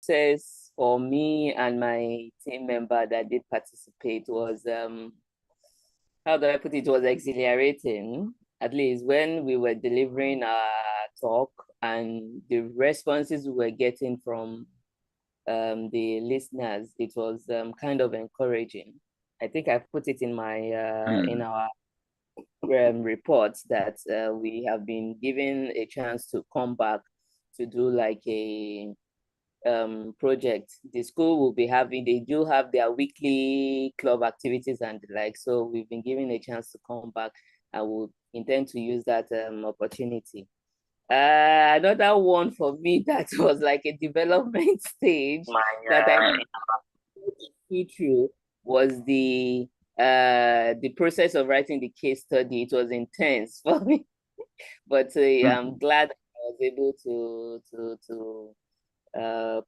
process for me and my team member that did participate was, how do I put it, was exhilarating, at least when we were delivering our talk and the responses we were getting from the listeners, it was kind of encouraging. I think I put it in my in our reports that we have been given a chance to come back to do like a project. The school will be having, they do have their weekly club activities and the like. So we've been given a chance to come back and we'll intend to use that opportunity. Another one for me that was like a development stage that I went through was the process of writing the case study. It was intense for me, but I'm glad I was able to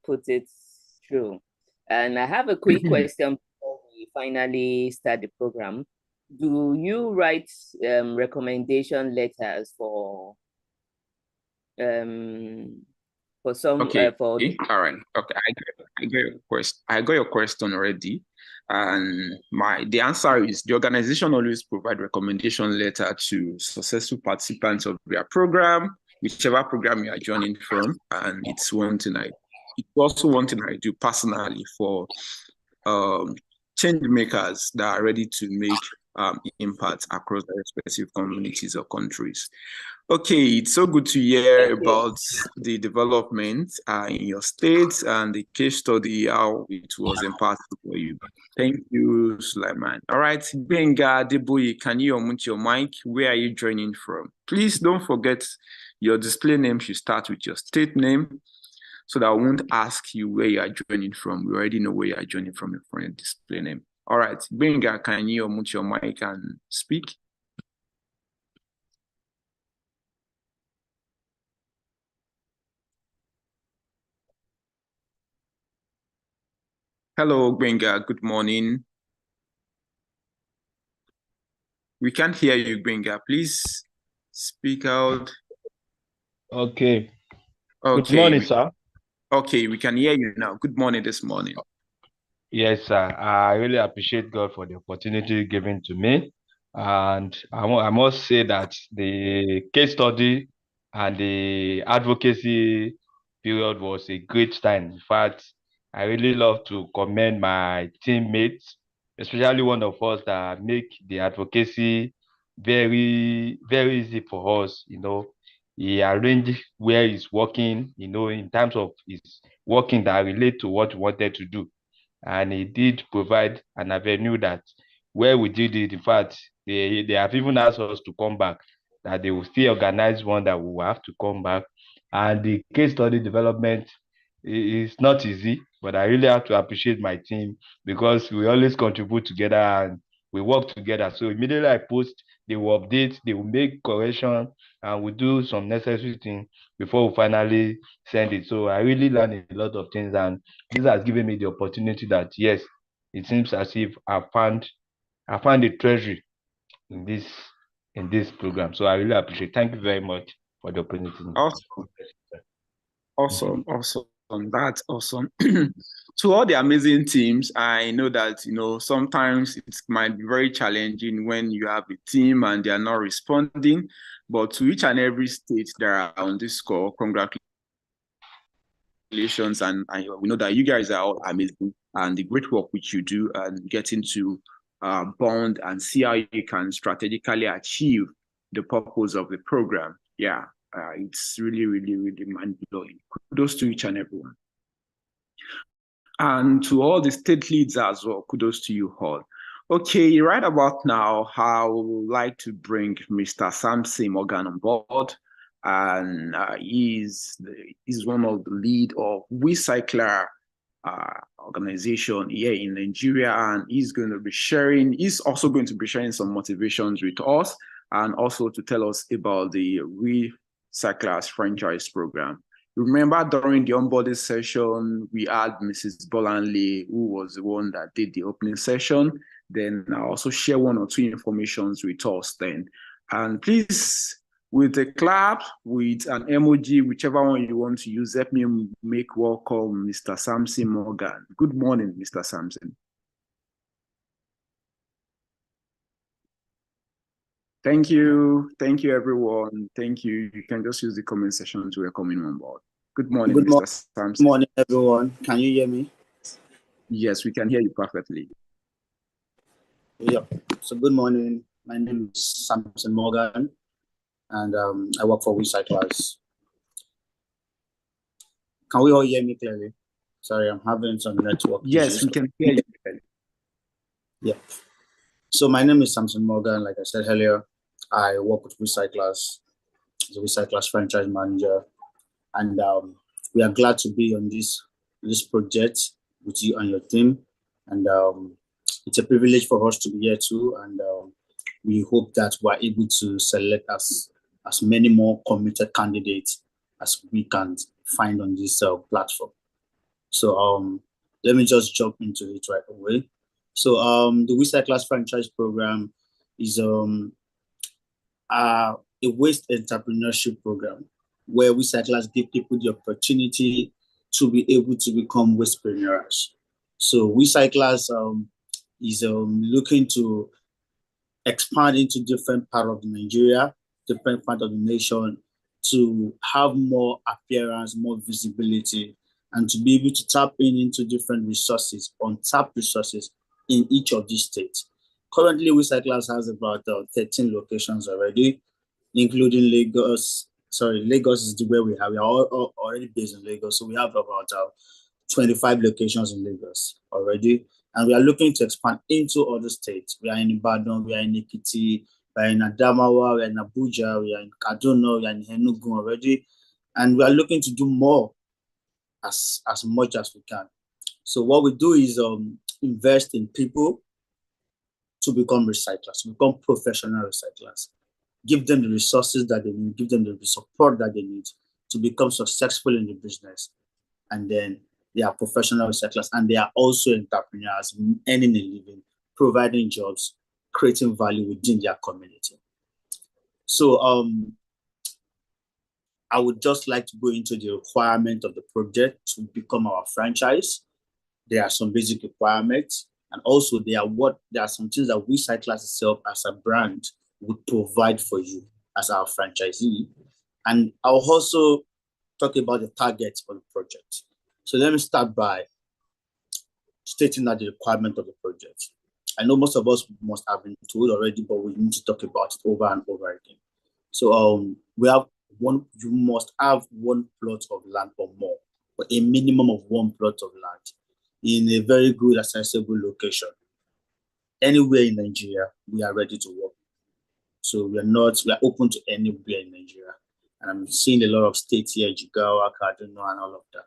put it through. And I have a quick question before we finally start the program. Do you write recommendation letters for some okay. for All right. Okay, I got your question. I got your question already. And the answer is the organization always provide recommendation letter to successful participants of their program, whichever program you are joining from. And it's also one thing I do personally for change makers that are ready to make impact across their respective communities or countries. Okay, it's so good to hear about the development in your state and the case study, how it was impactful for you. Thank you, Sulaiman. All right, Benga Deboye, can you unmute your mic? Where are you joining from? Please don't forget your display name should start with your state name so that I won't ask you where you are joining from. We already know where you are joining from your display name. All right, Benga, can you unmute your mic and speak? Hello, Benga. Good morning. We can't hear you, Benga. Please speak out. Okay. Good morning, sir. Okay, we can hear you now. Good morning this morning. Yes, sir. I really appreciate God for the opportunity given to me. And I must say that the case study and the advocacy period was a great time. In fact, I really love to commend my teammates, especially one of us that make the advocacy very, very easy for us. He arranged where he's working, in terms of his working that relate to what he wanted to do. And he did provide an avenue that where we did it, in fact, they have even asked us to come back, that they will still organize one that we will have to come back. And the case study development is not easy, but I really have to appreciate my team because we always contribute together and we work together. So immediately I post, they will update, they will make correction, and we do some necessary things before we finally send it. So I really learned a lot of things, and this has given me the opportunity that yes, it seems as if I found the treasury in this program. So I really appreciate it. Thank you very much for the opportunity. Awesome. That's awesome. To all the amazing teams, I know that sometimes it might be very challenging when you have a team and they are not responding. But to each and every state that are on this call, congratulations. And we know that you guys are all amazing and the great work which you do and getting to bond and see how you can strategically achieve the purpose of the program. Yeah, it's really, really, really mind-blowing. Kudos to each and everyone. And to all the state leads as well, kudos to you all. Okay, right about now, I would like to bring Mr. Samson Morgan on board. And he's one of the lead of RecycleUp organization here in Nigeria, and he's also going to be sharing some motivations with us and also to tell us about the RecycleUp franchise program. Remember during the onboarding session, we had Mrs. Bolanle, who was the one that did the opening session. Then I also share one or two informations with us then. And please with a clap, with an emoji, whichever one you want to use. Help me make welcome Mr. Samson Morgan. Good morning, Mr. Samson. Thank you. Thank you, everyone. Thank you. You can just use the comment section to welcome him on board. Good morning, Mr. Samson. Good morning, everyone. Can you hear me? Yes, we can hear you perfectly. Yeah. So good morning. My name is Samson Morgan, and I work for RecycleUp. Can we all hear me clearly? Sorry, I'm having some network issues. Yes, we can hear you clearly. Yeah. So my name is Samson Morgan. Like I said earlier, I work with RecycleUp as a RecycleUp franchise manager, and we are glad to be on this project with you and your team. And it's a privilege for us to be here too. And we hope that we're able to select as many more committed candidates as we can find on this platform. So let me just jump into it right away. So the RecycleUp franchise program is a waste entrepreneurship program where recyclers give people the opportunity to be able to become wastepreneurs. So recyclers is looking to expand into different part of Nigeria, different part of the nation, to have more appearance, more visibility, and to be able to tap into different resources, untapped resources in each of these states. Currently, Recyclers has about 13 locations already, including Lagos. Sorry, Lagos is where we have. We are already based in Lagos, so we have about 25 locations in Lagos already, and we are looking to expand into other states. We are in Ibadan, we are in Ekiti, we are in Adamawa, we are in Abuja, we are in Kaduna, we are in Enugu already, and we are looking to do more as much as we can. So what we do is invest in people to become recyclers, to become professional recyclers. Give them the resources that they need, give them the support that they need to become successful in the business. And then they are professional recyclers, and they are also entrepreneurs, earning a living, providing jobs, creating value within their community. So I would just like to go into the requirement of the project to become our franchise. There are some basic requirements, and also there are some things that Recyclers itself as a brand would provide for you as our franchisee. And I'll also talk about the targets for the project. So let me start by stating that the requirement of the project. I know most of us must have been told already, but we need to talk about it over and over again. So you must have one plot of land or more, or a minimum of one plot of land in a very good, accessible location. Anywhere in Nigeria, we are ready to work. So we are open to anywhere in Nigeria. And I'm seeing a lot of states here, Jigawa, Kaduna, and all of that.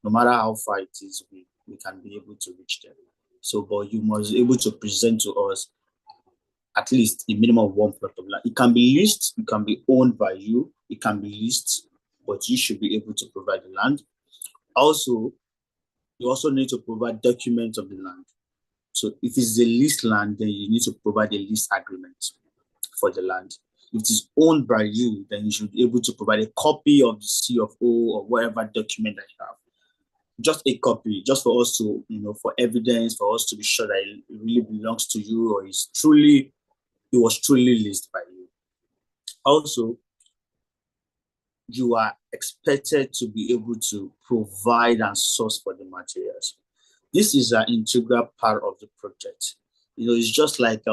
No matter how far it is, we can be able to reach them. So, but you must be able to present to us at least a minimum of one plot of land. It can be leased, it can be owned by you, it can be leased, but you should be able to provide the land. Also, you also need to provide documents of the land. So if it's a leased land, then you need to provide a lease agreement for the land. If it is owned by you, then you should be able to provide a copy of the CFO or whatever document that you have. Just a copy, just for us to, for evidence, for us to be sure that it really belongs to you, or it was truly leased by you. Also, you are expected to be able to provide and source for the materials. This is an integral part of the project. It's just like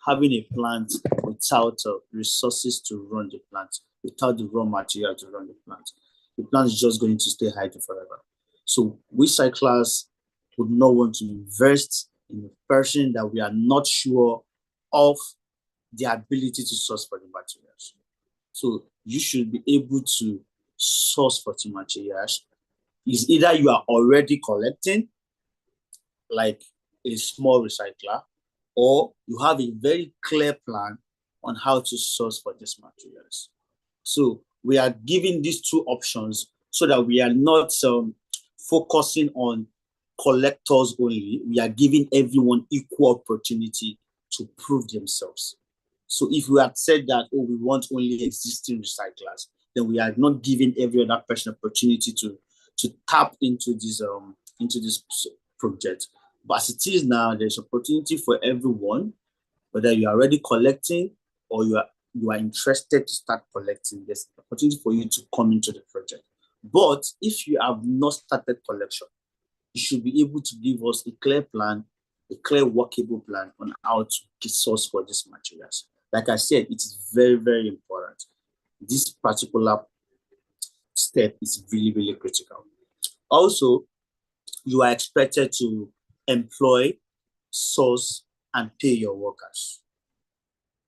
having a plant without resources to run the plant, without the raw material to run the plant. The plant is just going to stay idle forever. So recyclers would not want to invest in a person that we are not sure of the ability to source for the materials. So you should be able to source for the materials. Is either you are already collecting, like a small recycler, or you have a very clear plan on how to source for these materials. So we are giving these two options so that we are not focusing on collectors only. We are giving everyone equal opportunity to prove themselves. So if we had said that, oh, we want only existing recyclers, then we are not giving every other person opportunity to tap into this project. But as it is now, there's opportunity for everyone, whether you are already collecting or you are interested to start collecting. There's opportunity for you to come into the project. But if you have not started collection, you should be able to give us a clear plan, a clear workable plan on how to get source for these materials. Like I said, it is very, very important. This particular step is really, really critical. Also, you are expected to employ, source, and pay your workers.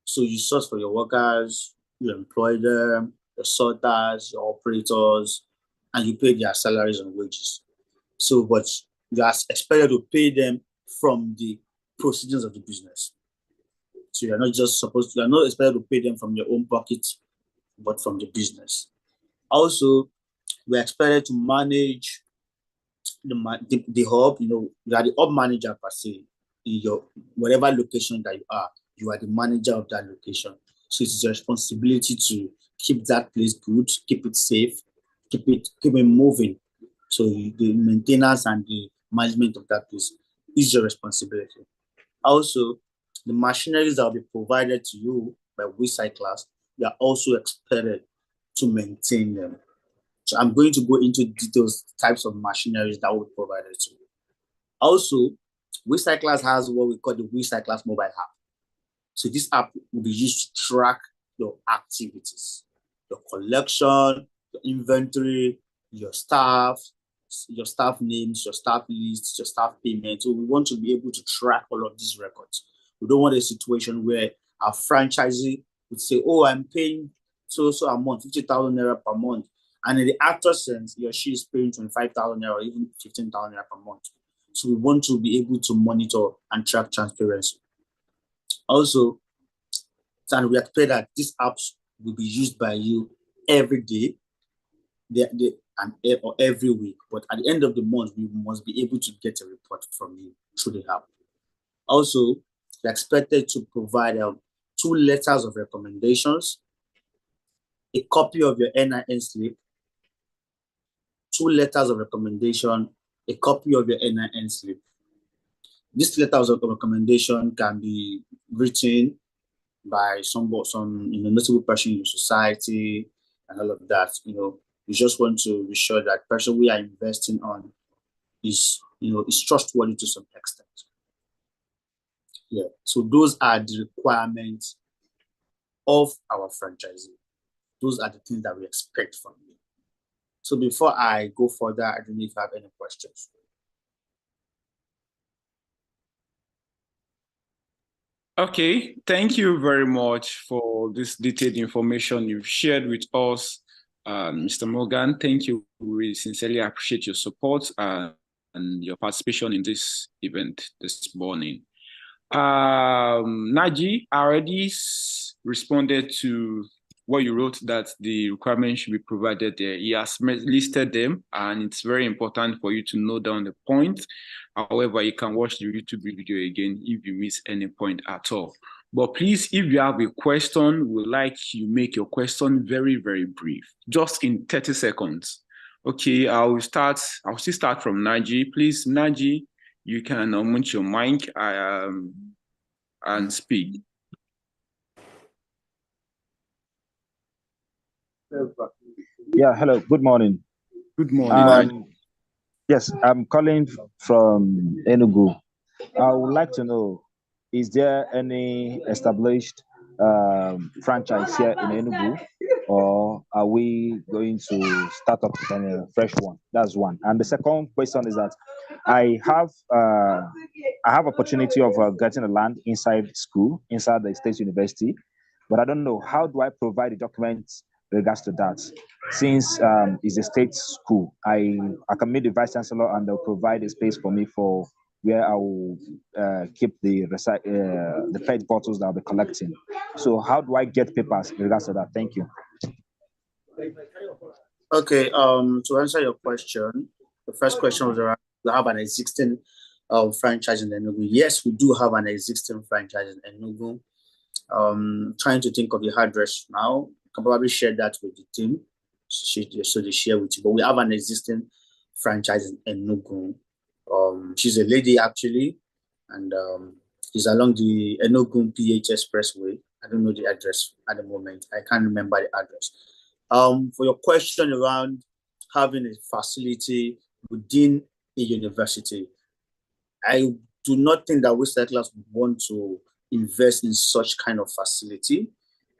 So you source for your workers, you employ them, your sorters, your operators, and you pay their salaries and wages. So, but you are expected to pay them from the proceedings of the business. So you're not expected to pay them from your own pocket, but from the business. Also, we're expected to manage the hub. You are the hub manager per se. In your whatever location that you are the manager of that location. So it's your responsibility to keep that place good, keep it safe, keep it moving. So the maintenance and the management of that place is your responsibility. Also, the machineries that will be provided to you by recyclers, you are also expected to maintain them. So I'm going to go into details, types of machineries that will be provided to you. Also, Recyclers has what we call the Recyclers mobile app. So this app will be used to track your activities, your collection, your inventory, your staff names, your staff lists, your staff payments. So we want to be able to track all of these records. We don't want a situation where our franchisee would say, oh, I'm paying so a month, 50,000 naira per month. And in the actual sense, he or she is paying 25,000 naira or even 15,000 naira per month. So we want to be able to monitor and track transparency. Also, and we expect that these apps will be used by you every day or every week. But at the end of the month, we must be able to get a report from you through the app. Also, we're expected to provide 2 letters of recommendations, a copy of your NIN slip, 2 letters of recommendation, a copy of your NIN slip. These letters of recommendation can be written by some notable person in your society and all of that. You just want to be sure that person we are investing on is trustworthy to some extent. Yeah. So those are the requirements of our franchisee. Those are the things that we expect from you. So before I go further, I don't know if you have any questions. Okay, thank you very much for this detailed information you've shared with us, Mr. Morgan. Thank you. We sincerely appreciate your support and your participation in this event this morning. Naji already responded to what you wrote, that the requirements should be provided there. He has listed them, and it's very important for you to note down the point. However, you can watch the YouTube video again if you miss any point at all. But please, if you have a question, we'd like you make your question very, very brief, just in 30 seconds. Okay, I'll still start from Naji. Please, Naji, you can unmute your mic and speak. Yeah, hello, good morning. Good morning. Yes, I'm calling from Enugu. I would like to know, is there any established franchise here in Enugu, or are we going to start up a fresh one? That's one. And the second question is that I have opportunity of getting a land inside school, inside the state university, but I don't know, how do I provide the documents in regards to that? Since it's a state school, I can meet the vice chancellor and they'll provide a space for me for where I will keep the PET bottles that I'll be collecting. So how do I get papers in regards to that? Thank you. Okay, to answer your question, the first question was around, we have an existing franchise in Enugu. Yes, we do have an existing franchise in Enugu. Trying to think of the address now. I can probably share that with the team, so they share with you. But we have an existing franchise in Enugu. She's a lady actually, and it's along the Enugu PH Expressway. I don't know the address at the moment. I can't remember the address. For your question around having a facility within a university, I do not think that recyclers would want to invest in such kind of facility,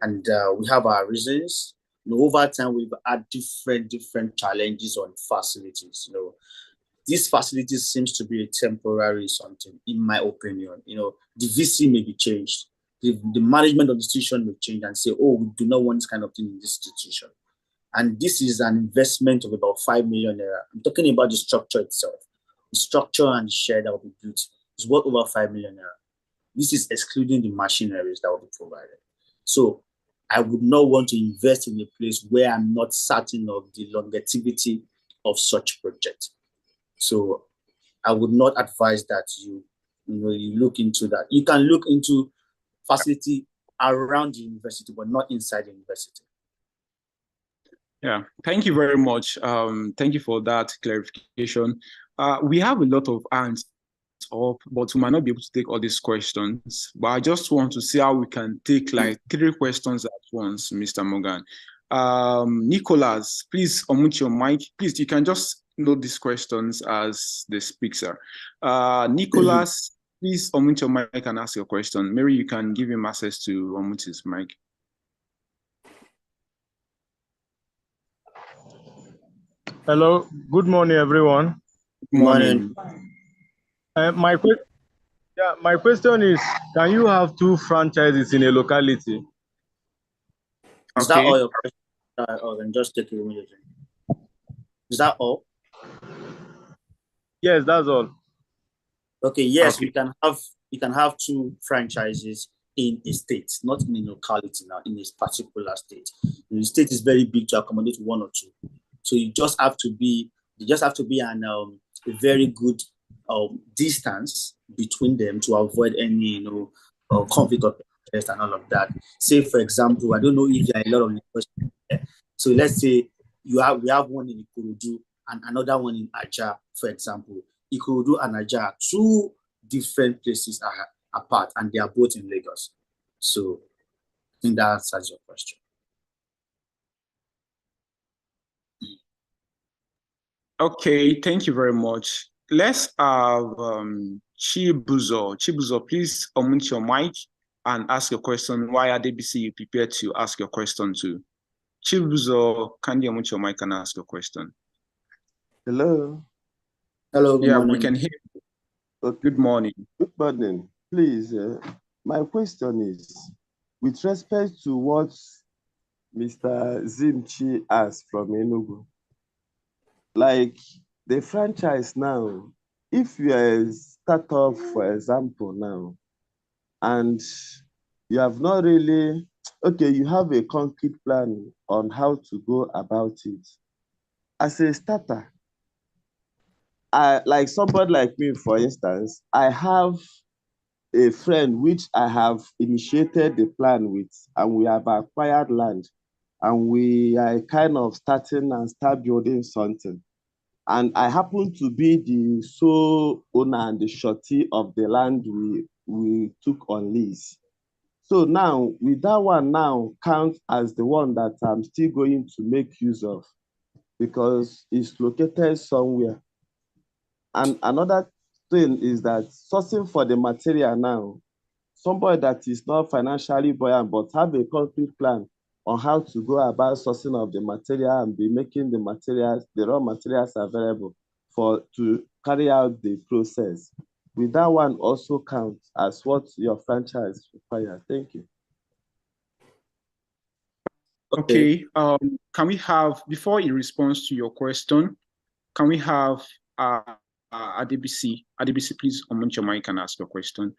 and we have our reasons. Over time, we've had different challenges on facilities. These facilities seems to be a temporary something, in my opinion. The VC may be changed, the management of the institution may change and say, oh, we do not want this kind of thing in this institution. And this is an investment of about 5 million naira. I'm talking about the structure itself. The structure and the share that will be built is worth over 5 million naira. This is excluding the machineries that will be provided. So I would not want to invest in a place where I'm not certain of the longevity of such project. So I would not advise that you look into that. You can look into facility around the university, but not inside the university. Yeah, thank you very much. Thank you for that clarification. We have a lot of hands up, but we might not be able to take all these questions. But I just want to see how we can take like 3 questions at once, Mr. Morgan. Nicholas, please unmute your mic. Please, you can just note these questions as the speaker. Nicholas, please unmute your mic and ask your question. Mary, you can give him access to unmute his mic. Hello, good morning, everyone. Good morning. My question is, can you have 2 franchises in a locality? Is that all your question? Then just take it immediately. Is that all? Yes, that's all. Okay, yes, Okay. you can have 2 franchises in a state, not in a locality now, in a particular state. The state is very big to accommodate 1 or 2. So you just have to be an a very good distance between them to avoid any conflict of interest and all of that. Say for example, I don't know if there are a lot of universities there. So let's say we have one in Ikorodu and another one in Aja, for example. Ikorodu and Aja are 2 different places apart, and they are both in Lagos. So I think that answers your question. Okay, thank you very much. Let's have Chibuzo. Chibuzo, please unmute your mic and ask your question. Why are DBC you prepared to ask your question to? Chibuzo, can you unmute your mic and ask your question? Hello. Hello, good morning. We can hear you. Okay. Good morning. Good morning. Please, my question is, with respect to what Mr. Zimchi asked from Enugu, like the franchise now, if you are a startup, for example, now, and you have not really, okay, you have a concrete plan on how to go about it. As a starter, like somebody like me, for instance, I have a friend which I have initiated the plan with, and we have acquired land, and we are kind of starting and start building something. And I happen to be the sole owner and the surety of the land we took on lease. So now, with that one now count as the one that I'm still going to make use of because it's located somewhere. And another thing is that sourcing for the material now, somebody that is not financially buoyant but have a concrete plan on how to go about sourcing of the material and be making the materials, the raw materials available to carry out the process. Will that one also count as what your franchise requires? Thank you. Okay. Can we have, before he responds to your question, can we have ADBC? ADBC, please unmute your mic and ask your question.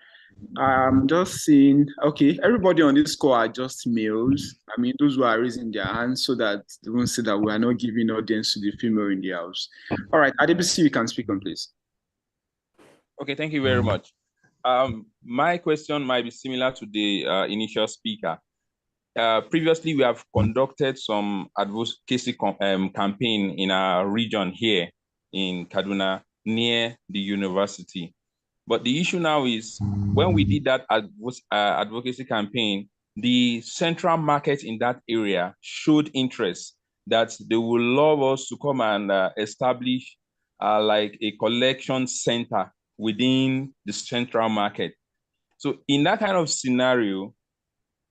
I'm just seeing, okay, everybody on this call are just males. I mean, those who are raising their hands so that they won't say that we are not giving audience to the female in the house. All right, ADBC, you can speak on, please. Okay, thank you very much. My question might be similar to the initial speaker. Previously, we have conducted some advocacy campaign in our region here in Kaduna near the university. But the issue now is when we did that advocacy campaign, the central market in that area showed interest that they would love us to come and establish like a collection center within the central market. So in that kind of scenario,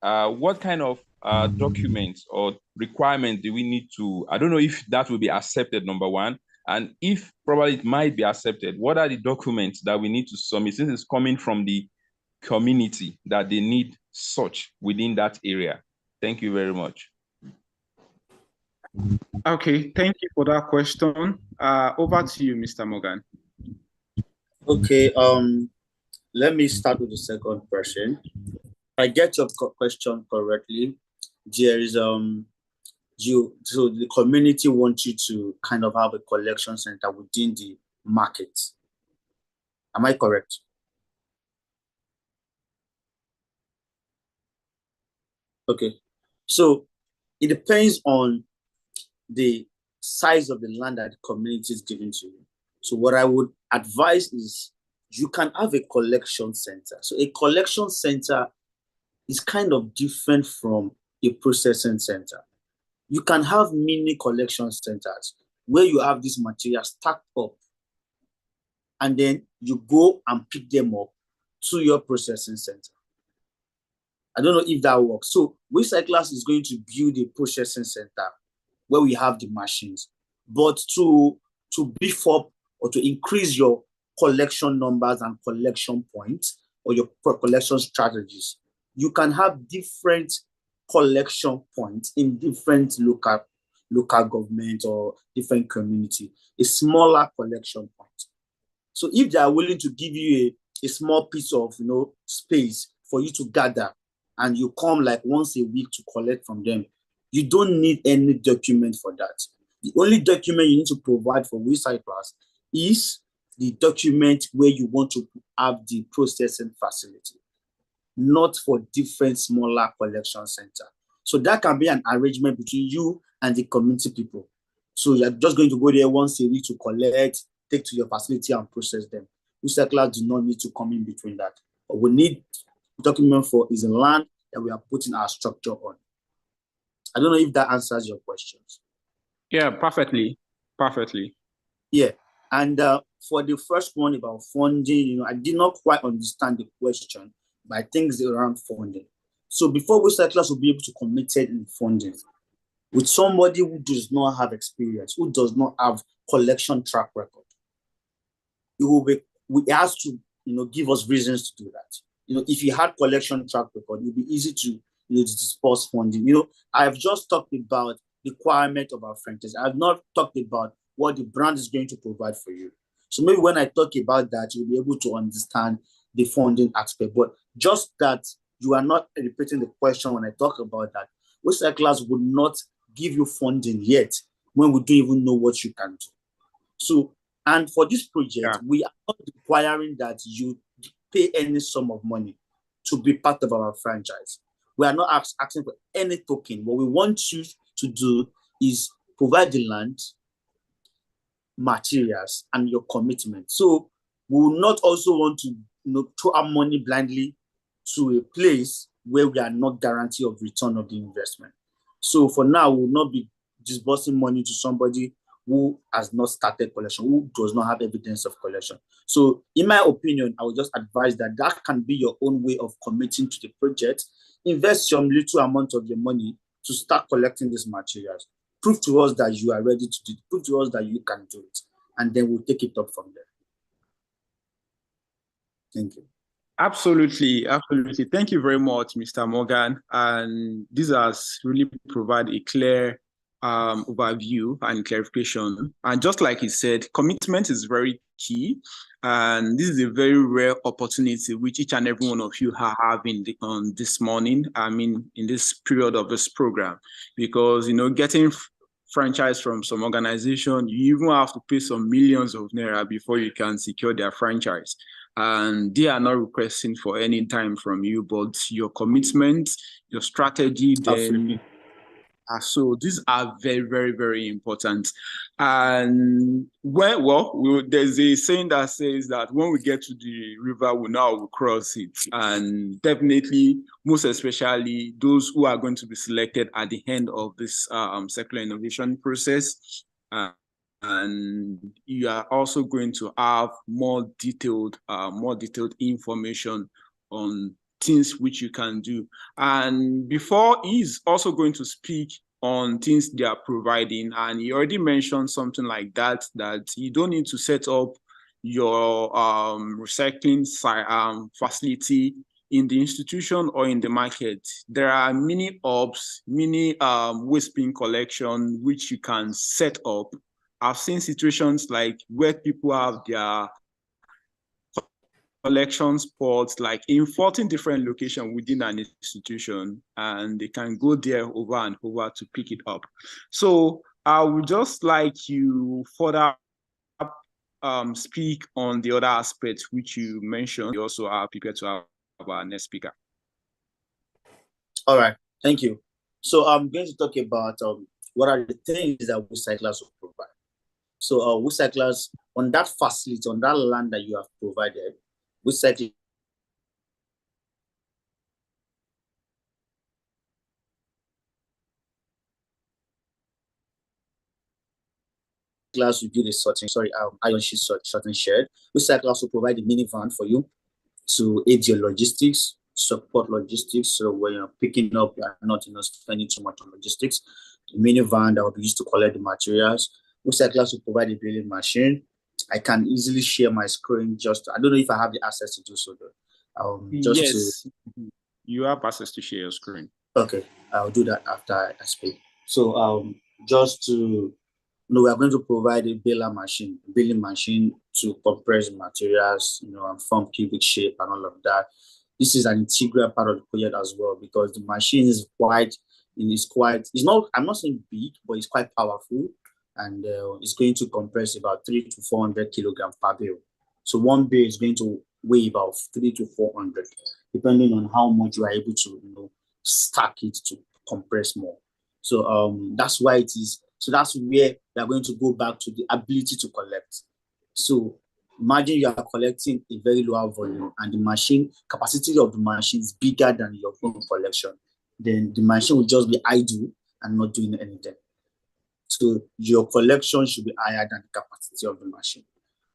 what kind of documents or requirements do we need to, I don't know if that will be accepted, number one, and if probably it might be accepted, what are the documents that we need to submit since it's coming from the community that they need such within that area? Thank you very much. Okay, thank you for that question. Over to you, Mr. Morgan. Okay, let me start with the second question. I get your question correctly. There is so the community wants you to kind of have a collection center within the market. Am I correct? Okay, so it depends on the size of the land that the community is giving to you. So what I would advise is you can have a collection center. So a collection center is kind of different from a processing center. You can have mini collection centers where you have this material stacked up and then you go and pick them up to your processing center. I don't know if that works. So RecycleUp is going to build a processing center where we have the machines, but to beef up or to increase your collection numbers and collection points or your collection strategies, you can have different collection points in different local government or different community, a smaller collection point. So if they are willing to give you a small piece of space for you to gather and you come like once a week to collect from them, you don't need any document for that. The only document you need to provide for RecycleUp is the document where you want to have the processing facility, not for different smaller collection center. So that can be an arrangement between you and the community people. So you're just going to go there once a week to collect, take to your facility and process them. RecycleUp do not need to come in between that. What we need document for is a land that we are putting our structure on. I don't know if that answers your questions. Yeah, perfectly. Perfectly. Yeah. And for the first one about funding, I did not quite understand the question, but I think it's around funding. So before RecycleUp will be able to commit in funding with somebody who does not have experience, who does not have collection track record, we has to give us reasons to do that. If you had collection track record, it would be easy to disperse funding. I have just talked about the requirement of our franchise. I have not talked about what the brand is going to provide for you. So maybe when I talk about that, you'll be able to understand the funding aspect. But just that you are not repeating the question when I talk about that. RecycleUp would not give you funding yet when we don't even know what you can do. So, and for this project, we are not requiring that you pay any sum of money to be part of our franchise. We are not asking for any token. What we want you to do is provide the land, materials, and your commitment. So we will not also want to throw our money blindly to a place where we are not guaranteed of return of the investment. So for now, we will not be disbursing money to somebody who has not started collection, who does not have evidence of collection. So in my opinion, I would just advise that can be your own way of committing to the project. Invest some little amount of your money to start collecting these materials. Prove to us that you are ready to do it. Prove to us that you can do it. And then we'll take it up from there. Thank you. Absolutely, absolutely. Thank you very much, Mr. Morgan. And this has really provided a clear overview and clarification. And just like he said, commitment is very key. And this is a very rare opportunity which each and every one of you are having on this morning, in this period of this program. Because, getting franchise from some organization, you even have to pay some millions of naira before you can secure their franchise. and they are not requesting for any time from you, but your commitment, your strategy, then. So these are very, very, very important. And there's a saying that says that when we get to the river, we know we'll cross it. And definitely, most especially those who are going to be selected at the end of this circular innovation process. And you are also going to have more detailed information on things which you can do. And before, he's also going to speak on things they are providing. And he already mentioned something like that you don't need to set up your recycling facility in the institution or in the market. There are mini hubs, mini waste bin collection, which you can set up. I've seen situations like where people have their collection spots like in 14 different locations within an institution, and they can go there over and over to pick it up. So I would just like you further speak on the other aspects which you mentioned. You also are prepared to have our next speaker. All right, thank you. So I'm going to talk about what are the things that recyclers will provide. So recyclers on that facility, on that land that you have provided, recyclers will do the sorting, iron sheet sorting shed. Recyclers will provide a minivan for you to aid your logistics, support logistics. So when you're picking up, you're not spending too much on logistics. The minivan that will be used to collect the materials. Recyclers will provide a drilling machine. I can easily share my screen. I don't know if I have the access to do so though. Yes, you have access to share your screen. Okay, I'll do that after I speak. So we are going to provide a billing machine to compress materials, and form cubic shape and all of that. This is an integral part of the project as well, because the machine is I'm not saying big, but it's quite powerful, and it's going to compress about 300 to 400 kilograms per bale. So one bale is going to weigh about 300 to 400, depending on how much you are able to stack it to compress more. So that's why it is. So that's where we are going to go back to the ability to collect. So imagine you are collecting a very low volume, and the capacity of the machine is bigger than your own collection. Then the machine will just be idle and not doing anything. So your collection should be higher than the capacity of the machine.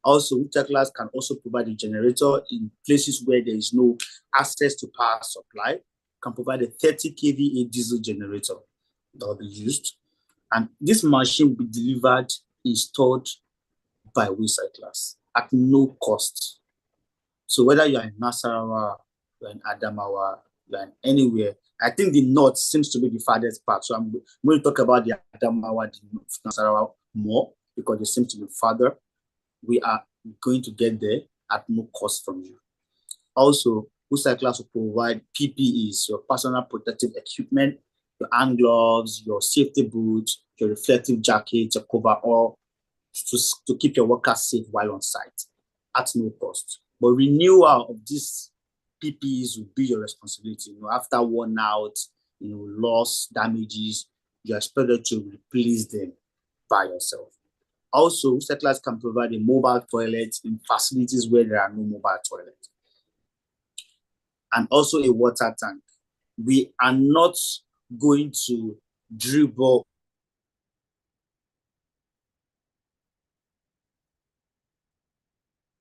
Also, recyclers can also provide a generator in places where there is no access to power supply. Can provide a 30 kVA diesel generator that will be used. And this machine will be delivered, installed by recyclers at no cost. So whether you're in Nasarawa, you're in Adamawa, you're in anywhere, I think the north seems to be the farthest part. So I'm going to talk about the Adamawa, the Nasarawa more, because they seem to be farther. We are going to get there at no cost from you. Also, recyclers will provide PPEs, your personal protective equipment, your hand gloves, your safety boots, your reflective jacket, your coverall, to keep your workers safe while on site at no cost. But renewal of these PPEs will be your responsibility. After worn out, loss, damages, you're expected to replace them by yourself. Also, recyclers can provide a mobile toilet in facilities where there are no mobile toilets. And also a water tank. We are not going to drill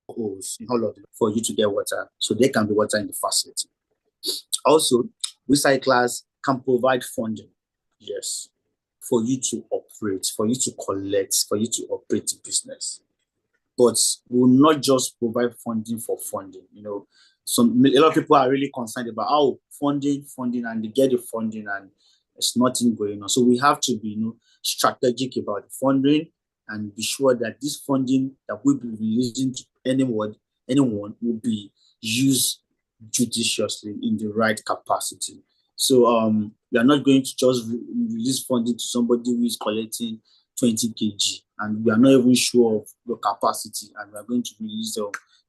holes in all of them for you to get water, so there can be water in the facility. Also, recyclers can provide funding, yes, for you to operate, for you to collect, for you to operate the business. But we will not just provide funding for funding. A lot of people are really concerned about funding, and they get the funding and there's nothing going on. So we have to be strategic about the funding and be sure that this funding that we'll be releasing to anyone will be used judiciously in the right capacity. So we are not going to just release funding to somebody who is collecting 20 kg and we are not even sure of your capacity, and we are going to release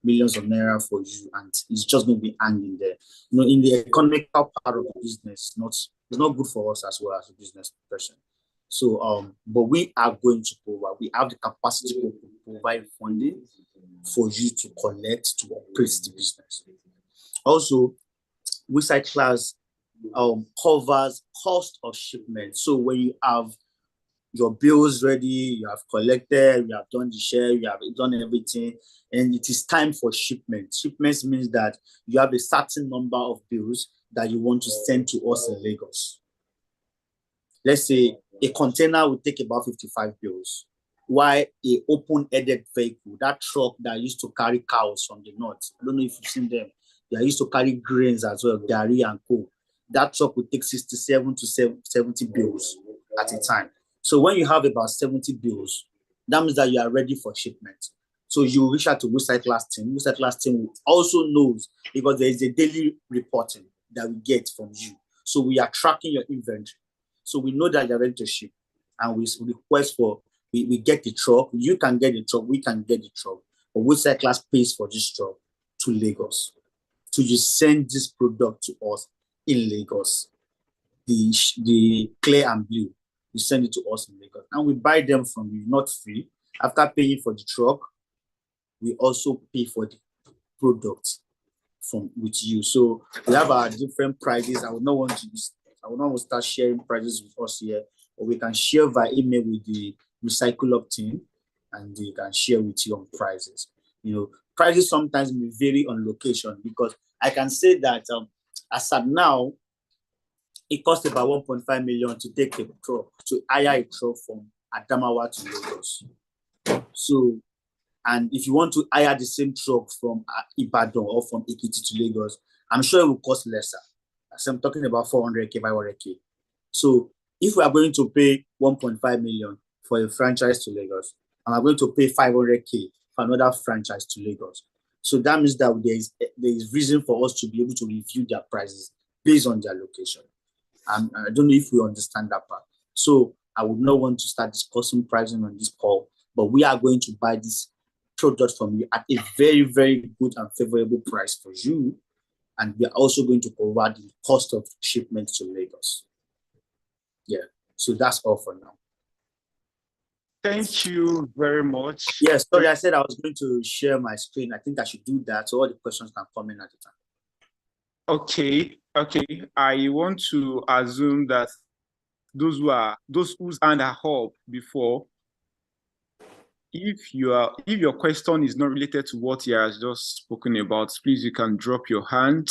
millions of naira for you, and it's just going to be hanging there. In the economical part of the business, it's not good for us as well as a business person. So, but we are going to provide. We have the capacity to provide funding for you to collect to operate the business. Also, RecycleUp covers cost of shipment. So when you have your bills ready, you have collected, you have done the share, you have done everything, and it is time for shipment. Shipments means that you have a certain number of bills that you want to send to us in Lagos. Let's say a container will take about 55 bills, while a open-headed vehicle, that truck that used to carry cows from the north, I don't know if you've seen them, they used to carry grains as well, dairy and coal. That truck would take 67 to 70 bills at a time. So when you have about 70 bills, that means that you are ready for shipment. So you reach out to RecycleUp team. RecycleUp team also knows, because there is a daily reporting that we get from you. So we are tracking your inventory. So we know that you're ready to ship, and we request for, we get the truck, you can get the truck, we can get the truck, but RecycleUp pays for this truck to Lagos. So you send this product to us in Lagos, the clear and blue, you send it to us in Lagos, and we buy them from you, not free. After paying for the truck, we also pay for the product with you. So we have our different prices. I would not want to start sharing prices with us here, but we can share via email with the RecycleUp team, and they can share with you on prices. Prices sometimes may vary on location, because I can say that as of now, it costs about 1.5 million to take a truck, to hire a truck from Adamawa to Lagos. So, and if you want to hire the same truck from Ibadan or from Ekiti to Lagos, I'm sure it will cost lesser. So I'm talking about 400K, 500K. So if we are going to pay 1.5 million for a franchise to Lagos, and I'm going to pay 500K for another franchise to Lagos, so that means that there is reason for us to be able to review their prices based on their location. And I don't know if we understand that part. So I would not want to start discussing pricing on this call, but we are going to buy this product from you at a very, very good and favorable price for you. And we are also going to cover the cost of shipment to Lagos. Yeah, so that's all for now. Thank you very much. Yes, sorry, I said I was going to share my screen. I think I should do that so all the questions can come in at the time. Okay. I want to assume that those whose hand are up before, if your question is not related to what he has just spoken about, please, you can drop your hand.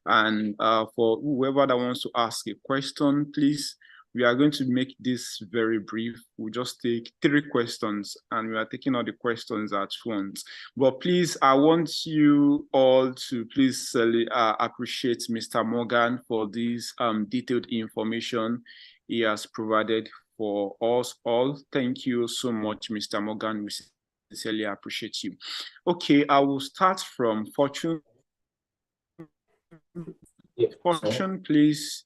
And for whoever that wants to ask a question, please, we are going to make this very brief. We'll just take 3 questions, and we are taking all the questions at once. But please, I want you all to please appreciate Mr. Morgan for this detailed information he has provided for us all. Thank you so much, Mr. Morgan. We sincerely appreciate you. Okay, I will start from Fortune. Fortune, please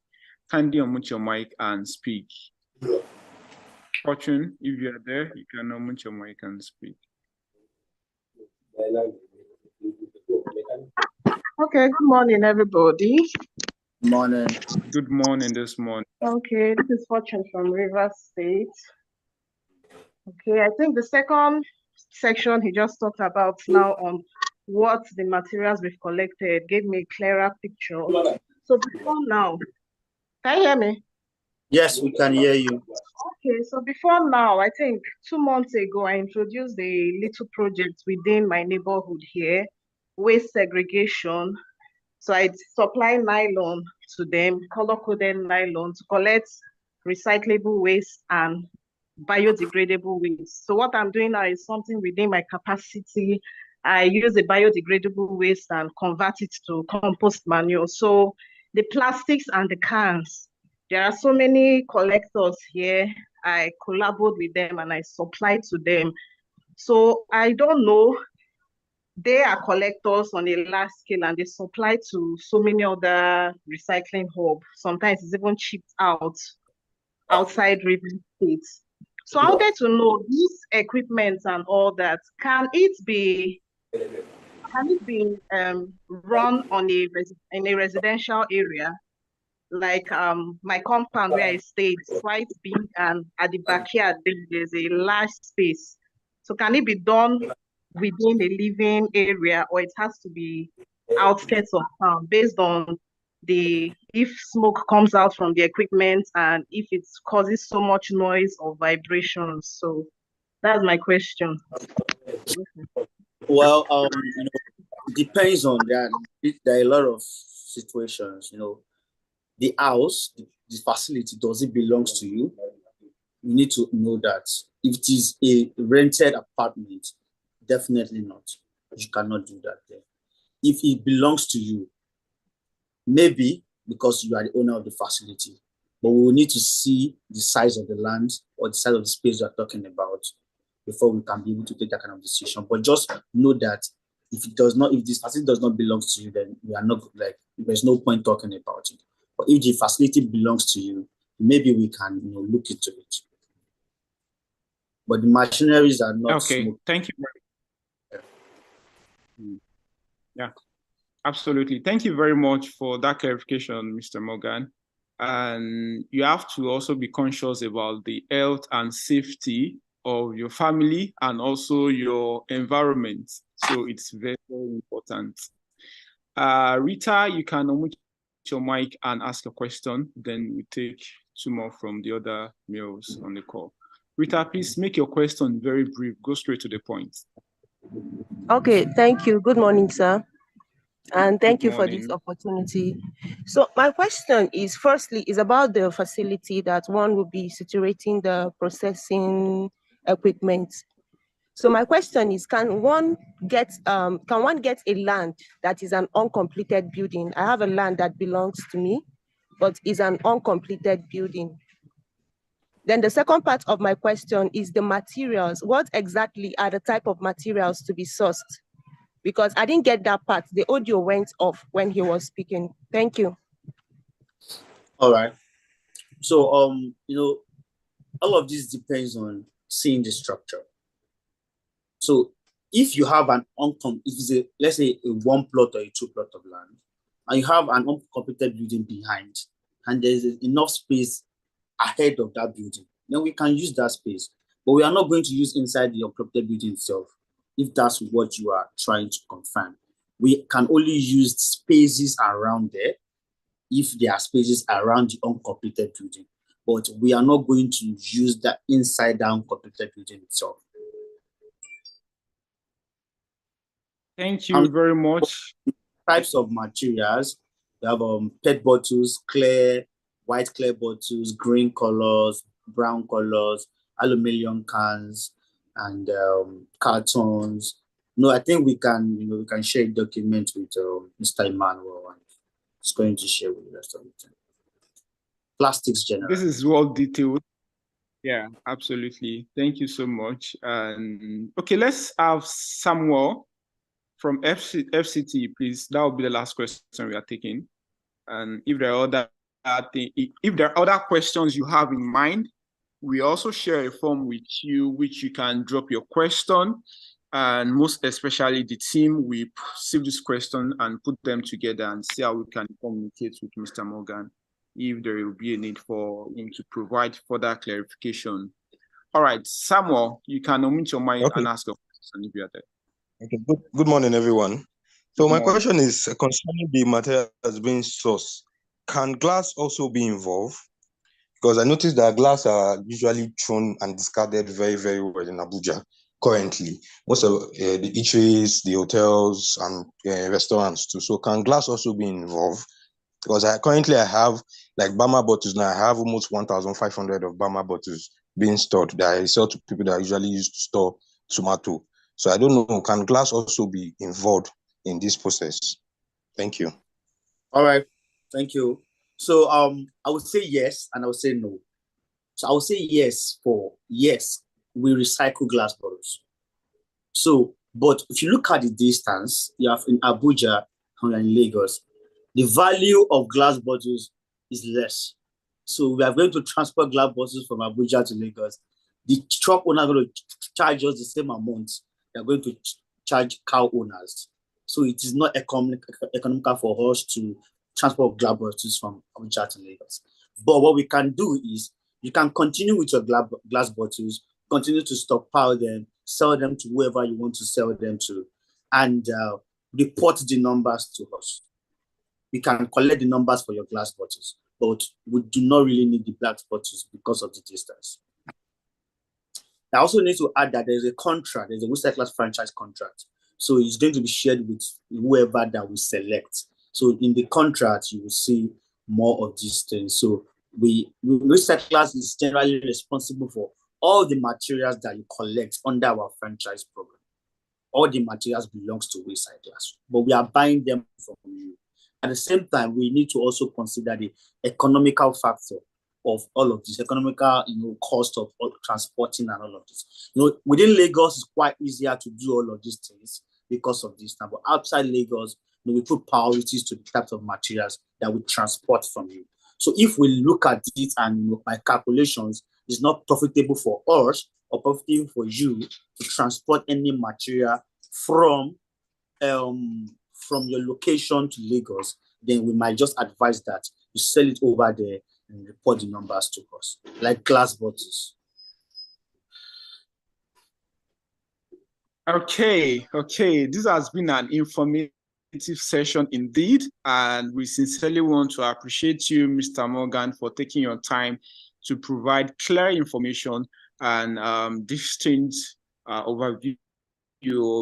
kindly unmute your mic and speak. Fortune, if you are there, you can unmute your mic and speak. Okay, good morning, everybody. Morning. Good morning this morning. Okay, this is Fortune from Rivers State. Okay, I think the second section he just talked about now on what the materials we've collected gave me a clearer picture. So before now, can you hear me? Yes, we can hear you. Okay, so before now, I think 2 months ago, I introduced a little project within my neighborhood here, waste segregation. So I supply nylon to them, color-coded nylon, to collect recyclable waste and biodegradable waste. So what I'm doing now is something within my capacity. I use the biodegradable waste and convert it to compost manure. So the plastics and the cans, there are so many collectors here. I collaborate with them and I supply to them. So I don't know, they are collectors on a large scale and they supply to so many other recycling hubs. Sometimes it's even shipped out outside River States. So I wanted to know these equipment and all that, can it be run on in a residential area? Like my compound where I stay is quite big, and at the backyard there's a large space. So can it be done within a living area, or it has to be outskirts of town based on if smoke comes out from the equipment and if it causes so much noise or vibrations? So that's my question. Well, it depends on that. There are a lot of situations, the house, the facility, does it belongs to you? You need to know that. If it is a rented apartment, definitely not. You cannot do that there. If it belongs to you, maybe because you are the owner of the facility, but we will need to see the size of the land or the size of the space we are talking about before we can be able to take that kind of decision. But just know that if this facility does not belong to you, then we are not there's no point talking about it. But if the facility belongs to you, maybe we can look into it. But the machineries are not. Okay, thank you. Yeah, absolutely. Thank you very much for that clarification, Mr. Morgan. And you have to also be conscious about the health and safety of your family and also your environment. So it's very, very important. Rita, you can unmute your mic and ask a question. Then we take two more from the other males on the call. Rita, please make your question very brief. Go straight to the point. Okay, thank you. Good morning, sir. And thank you for this opportunity. So my question is, firstly, is about the facility that one will be situating the processing equipment. So my question is, can one get a land that is an uncompleted building? I have a land that belongs to me, but is an uncompleted building. Then the second part of my question is the materials. What exactly are the type of materials to be sourced? Because I didn't get that part. The audio went off when he was speaking. Thank you. All right. So, all of this depends on seeing the structure. So if you have let's say a 1 plot or a 2 plot of land, and you have an uncompleted building behind, and there's enough space ahead of that building, then we can use that space. But we are not going to use inside the uncompleted building itself, if that's what you are trying to confirm. We can only use spaces around there if there are spaces around the uncompleted building. But we are not going to use that inside the uncompleted building itself. Thank you very much. Types of materials, we have PET bottles, white clear bottles, green colors, brown colors, aluminum cans, and cartons. No, I think we can share a document with Mr. Emmanuel, and he's going to share with the rest of the team. Plastics generally. This is well detailed. Yeah, absolutely. Thank you so much. And okay, let's have Samuel from FCT, please. That will be the last question we are taking. And if there are other questions you have in mind, we also share a form with you, which you can drop your question. And most especially the team, we receive this question and put them together and see how we can communicate with Mr. Morgan if there will be a need for him to provide further clarification. All right, Samuel, you can unmute your mic and ask a question if you are there. Okay. Good morning, everyone. So my question is concerning the materials being sourced. Can glass also be involved? Because I noticed that glass are usually thrown and discarded very, very well in Abuja currently. Most of the eateries, the hotels, and restaurants too. So can glass also be involved? Because currently I have like Bama bottles now. I have almost 1,500 of Bama bottles being stored that I sell to people that usually use to store tomato. So I don't know, can glass also be involved in this process? Thank you. All right, thank you. So I would say yes, and I would say no. So I would say yes, we recycle glass bottles. So, but if you look at the distance, you have in Abuja and in Lagos, the value of glass bottles is less. So we are going to transport glass bottles from Abuja to Lagos. the truck owner are going to charge us the same amount they're going to charge car owners. So it is not economical for us to transport glass bottles from Abuja to Lagos. But what we can do is you can continue with your glass bottles, continue to stockpile them, sell them to whoever you want to sell them to, and report the numbers to us. We can collect the numbers for your glass bottles, but we do not really need the glass bottles because of the distance. I also need to add that there's a contract, there's a WeCycleUp franchise contract. So it's going to be shared with whoever that we select. So in the contract, you will see more of these things. So WeCycleUp is generally responsible for all the materials that you collect under our franchise program. All the materials belongs to WeCycleUp, but we are buying them from you. At the same time, we need to also consider the economical factor of all of this, economical, cost of transporting and all of this. Within Lagos, it's quite easier to do all of these things because of this. But outside Lagos, we put priorities to the types of materials that we transport from you. So if we look at it and by calculations, it's not profitable for us or profitable for you to transport any material from your location to Lagos, then we might just advise that you sell it over there and report the numbers to us, like glass bottles. Okay. This has been an informative session indeed, and we sincerely want to appreciate you, Mr. Morgan, for taking your time to provide clear information and distinct overview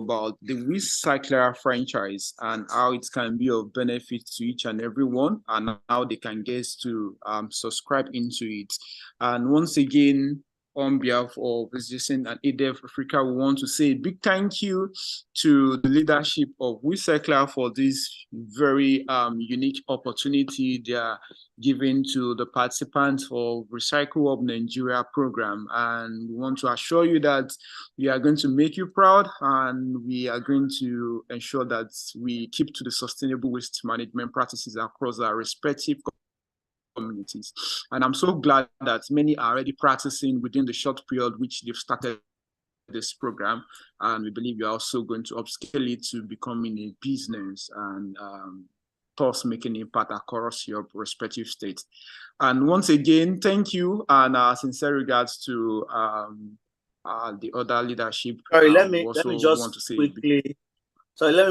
about the RecycleUp franchise and how it can be of benefit to each and every one, and how they can get to subscribe into it. And once again, on behalf of Resistance and ADF Africa, we want to say a big thank you to the leadership of RecycleUp for this very unique opportunity they are giving to the participants of RecycleUp Nigeria program. And we want to assure you that we are going to make you proud, and we are going to ensure that we keep to the sustainable waste management practices across our respective communities. And I'm so glad that many are already practicing within the short period which they've started this program, and we believe you're also going to upscale it to becoming a business and thus making impact across your respective states. And once again, thank you, and sincere regards to the other leadership. Sorry, let me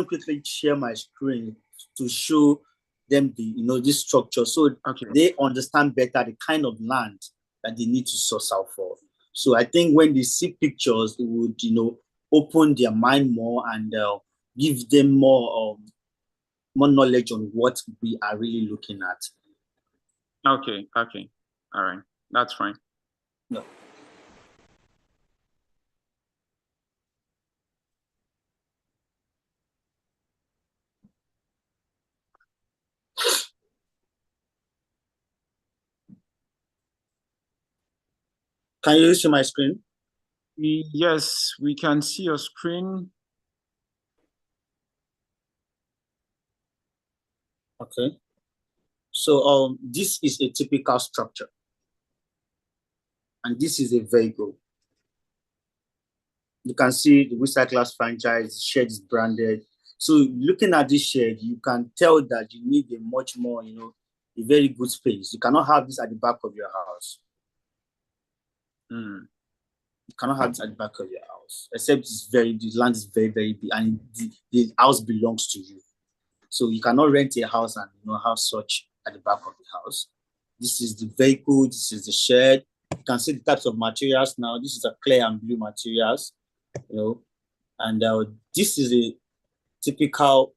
quickly share my screen to show them this structure, so they understand better the kind of land that they need to source out for. So I think when they see pictures, it would open their mind more and give them more knowledge on what we are really looking at. Okay, all right, that's fine. No. Can you see my screen? Yes, we can see your screen. Okay. So this is a typical structure. And this is a vehicle. You can see the RecycleUp franchise shed is branded. So looking at this shed, you can tell that you need a much more, a very good space. You cannot have this at the back of your house. You cannot have this at the back of your house, except the land is very, very big, and the house belongs to you. So you cannot rent a house and have such at the back of the house. This is the vehicle. This is the shed. You can see the types of materials now. This is a clear and blue materials, and this is a typical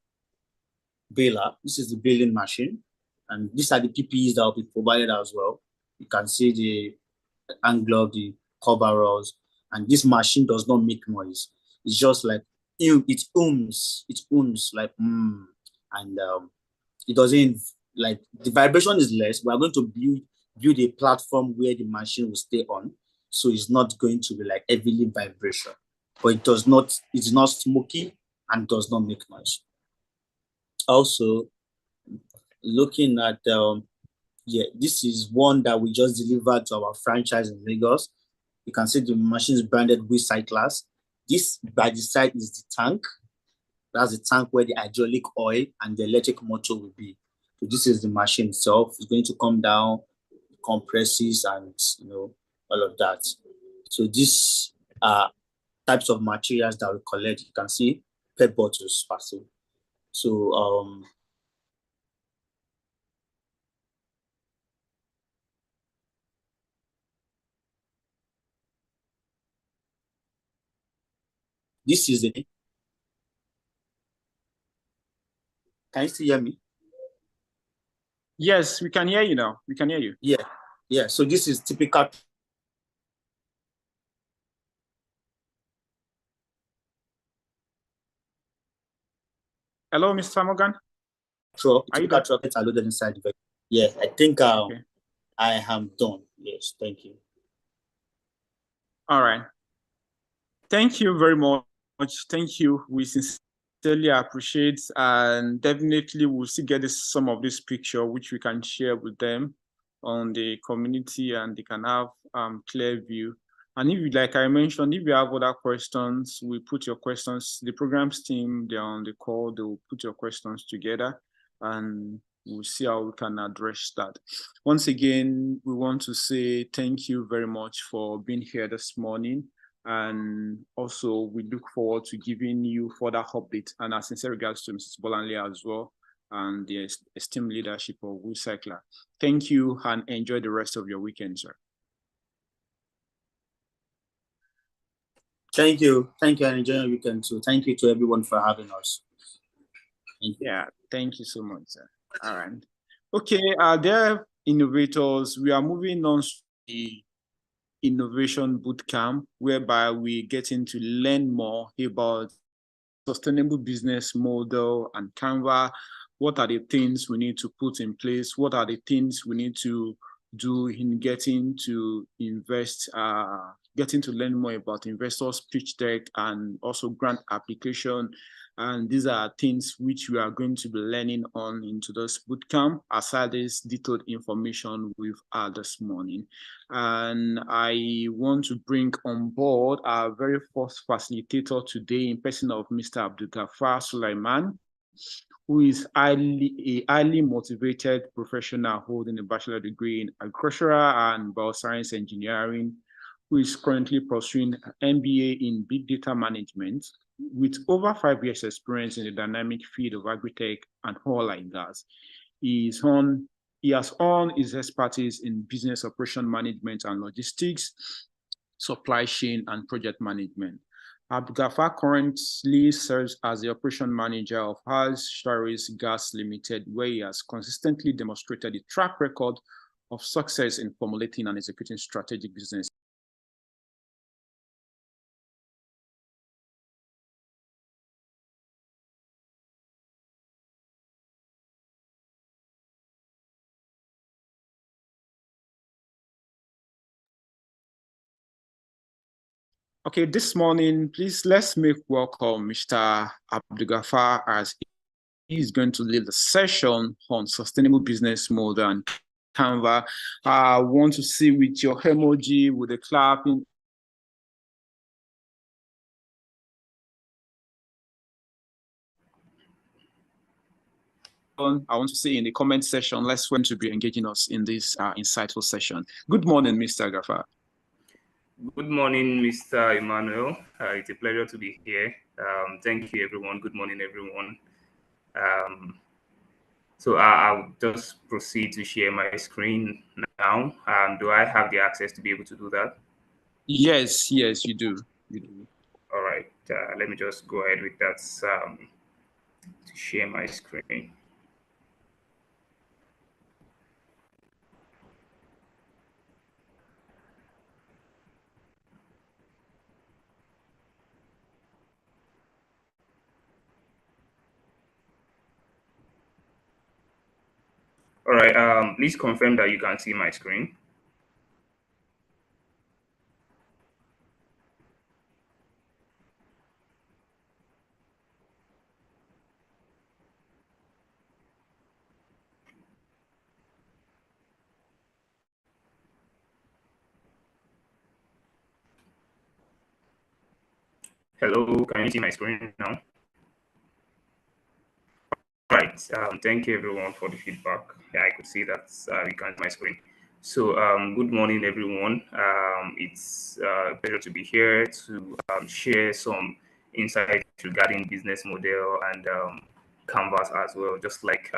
baler. This is the baling machine, and these are the PPEs that will be provided as well. You can see the hand glove, the coveralls, and this machine does not make noise. It's just like it ums like and it doesn't, like, the vibration is less. We are going to build a platform where the machine will stay on, so it's not going to be like heavily vibration, but it's not smoky and does not make noise. Also, looking at this is one that we just delivered to our franchise in Lagos. You can see the machine is branded Recyclers. This by the side is the tank. That's the tank where the hydraulic oil and the electric motor will be. So this is the machine itself. It's going to come down, compresses, and all of that. So these are types of materials that we collect. You can see PET bottles passive. So this is it. Can you still hear me? Yes, we can hear you now. We can hear you. Yeah. So this is typical. Hello, Mr. Morgan. Truck. Typical truck are loaded inside the vehicle. Yeah, I think Okay. I am done. Yes, thank you. All right. Thank you very much. Thank you. We sincerely appreciate, and definitely we'll still get some of this picture which we can share with them on the community, and they can have clear view. And if you, like I mentioned, if you have other questions, we put your questions, the programs team, they're on the call, they will put your questions together and we'll see how we can address that. Once again, we want to say thank you very much for being here this morning. And also we look forward to giving you further updates, and our sincere regards to Mrs. Bolanle as well and the esteemed leadership of Recycler. Thank you and enjoy the rest of your weekend, sir. Thank you, and enjoy your weekend too. Thank you to everyone for having us. Thank you. Yeah, thank you so much, sir. All right. Okay, dear innovators, we are moving on to the Innovation Bootcamp, whereby we getting to learn more about sustainable business model and Canva. What are the things we need to put in place? What are the things we need to do in getting to invest, getting to learn more about investors pitch deck and also grant application. And these are things which we are going to be learning on into this bootcamp, aside this detailed information we've had this morning. And I want to bring on board our very first facilitator today in person of Mr. Abdulgafar Sulaiman, who is a highly motivated professional holding a bachelor degree in agricultural and bioscience engineering, who is currently pursuing an MBA in big data management with over 5 years experience in the dynamic field of agri-tech and oil and gas. He has earned his expertise in business operation management and logistics, supply chain, and project management. Abdulgafar currently serves as the operation manager of Hals Sharis Gas Limited, where he has consistently demonstrated a track record of success in formulating and executing strategic business. Okay, this morning, please let's make welcome Mr. Abdulgafar, as he is going to lead the session on sustainable business model and Canva. I want to see with your emoji, with the clapping. I want to see in the comment section, let's want to be engaging us in this insightful session. Good morning, Mr. Gafar. Good morning, Mr. Emmanuel. It's a pleasure to be here. Thank you, everyone. Good morning, everyone. So I'll just proceed to share my screen now. Do I have the access to be able to do that? Yes, you do. All right. Let me just go ahead with that to share my screen. All right. Please confirm that you can see my screen. Hello, can you see my screen now? Right. Thank you everyone for the feedback. Yeah, I could see that you can see my screen. So, good morning, everyone. It's a pleasure to be here to share some insights regarding business model and Canvas as well, just like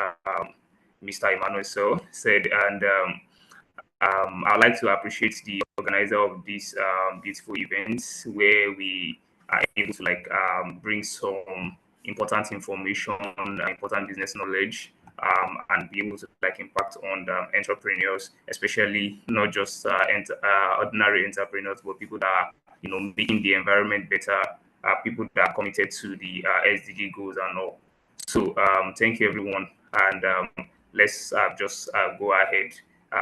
Mr. Emmanuel said. And I'd like to appreciate the organizer of this beautiful event where we are able to bring some important information, important business knowledge, and be able to impact on the entrepreneurs, especially not just ordinary entrepreneurs, but people that are making the environment better, people that are committed to the SDG goals and all. So thank you everyone, and let's just go ahead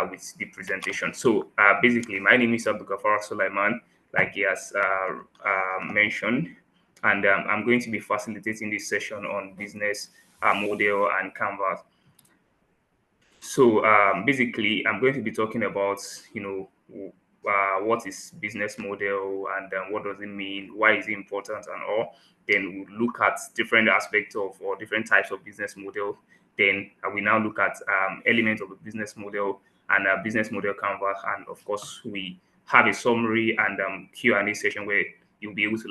with the presentation. So basically, my name is Abdul Sulaiman, like he has mentioned, and I'm going to be facilitating this session on business model and Canvas. So basically, I'm going to be talking about, what is business model and what does it mean, why is it important and all. Then we'll look at different aspects of or different types of business model. Then we now look at elements of a business model and a business model canvas. And of course, we have a summary and Q&A session where you'll be able to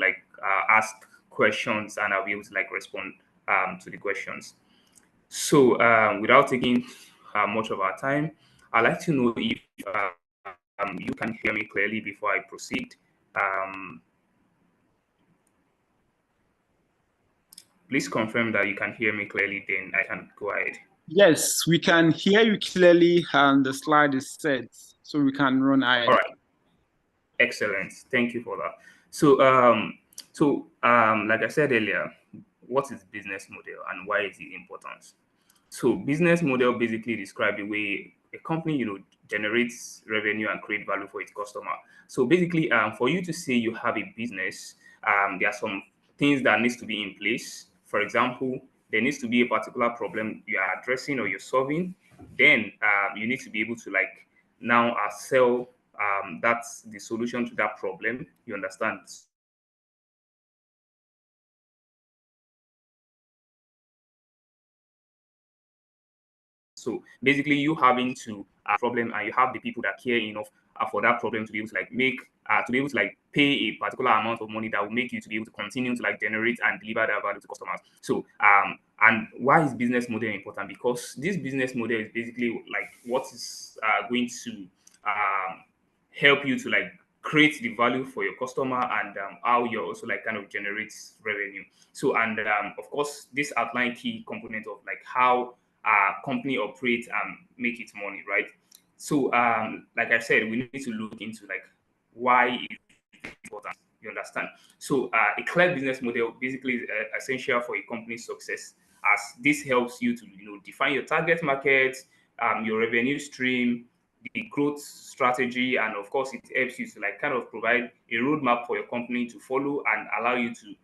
ask questions and I'll be able to respond to the questions. So without taking much of our time, I'd like to know if you can hear me clearly before I proceed. Please confirm that you can hear me clearly, then I can go ahead. Yes, we can hear you clearly and the slide is set, so we can run ahead. All right. Excellent. Thank you for that. So, like I said earlier, what is business model and why is it important? So business model basically describes the way a company, generates revenue and create value for its customer. So basically, for you to say you have a business, there are some things that needs to be in place. For example, there needs to be a particular problem you are addressing or you're solving. Then you need to be able to now sell that's the solution to that problem. You understand? So basically, you having to problem and you have the people that care enough for that problem to be able to to be able to pay a particular amount of money that will make you to be able to continue to generate and deliver that value to customers. So and why is business model important? Because this business model is basically what is going to help you to create the value for your customer and how you're also kind of generates revenue. So and of course this outline key component of how company operate and make its money, right? So like I said, we need to look into why it's important. You understand? So a clear business model basically is essential for a company's success, as this helps you to define your target market, your revenue stream, the growth strategy, and of course it helps you to kind of provide a roadmap for your company to follow and allow you to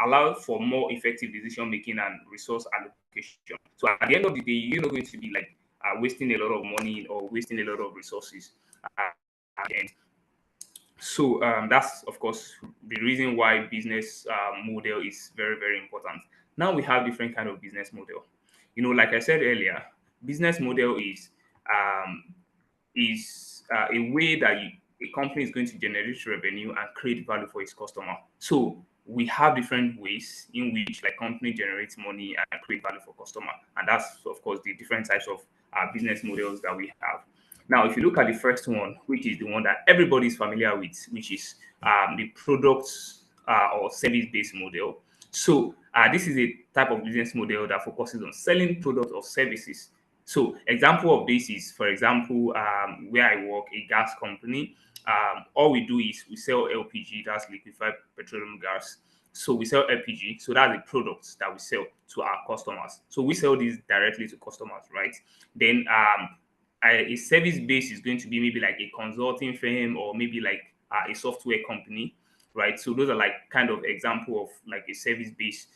allow for more effective decision making and resource allocation. So at the end of the day, you're not going to be wasting a lot of money or wasting a lot of resources at the end. So that's of course the reason why business model is very, very important. Now we have different kind of business model. Like I said earlier, business model um, is a way that a company is going to generate revenue and create value for its customer. So we have different ways in which company generates money and create value for customer, and that's of course the different types of business models that we have. Now, if you look at the first one, which is the one that everybody is familiar with, which is the products or service-based model. So this is a type of business model that focuses on selling products or services. So example of this is, for example, where I work, a gas company. All we do is we sell LPG, that's liquefied petroleum gas. So we sell LPG, so that's a product that we sell to our customers. So we sell these directly to customers, right? Then a service base is going to be maybe a consulting firm or maybe a software company, right? So those are kind of example of a service-based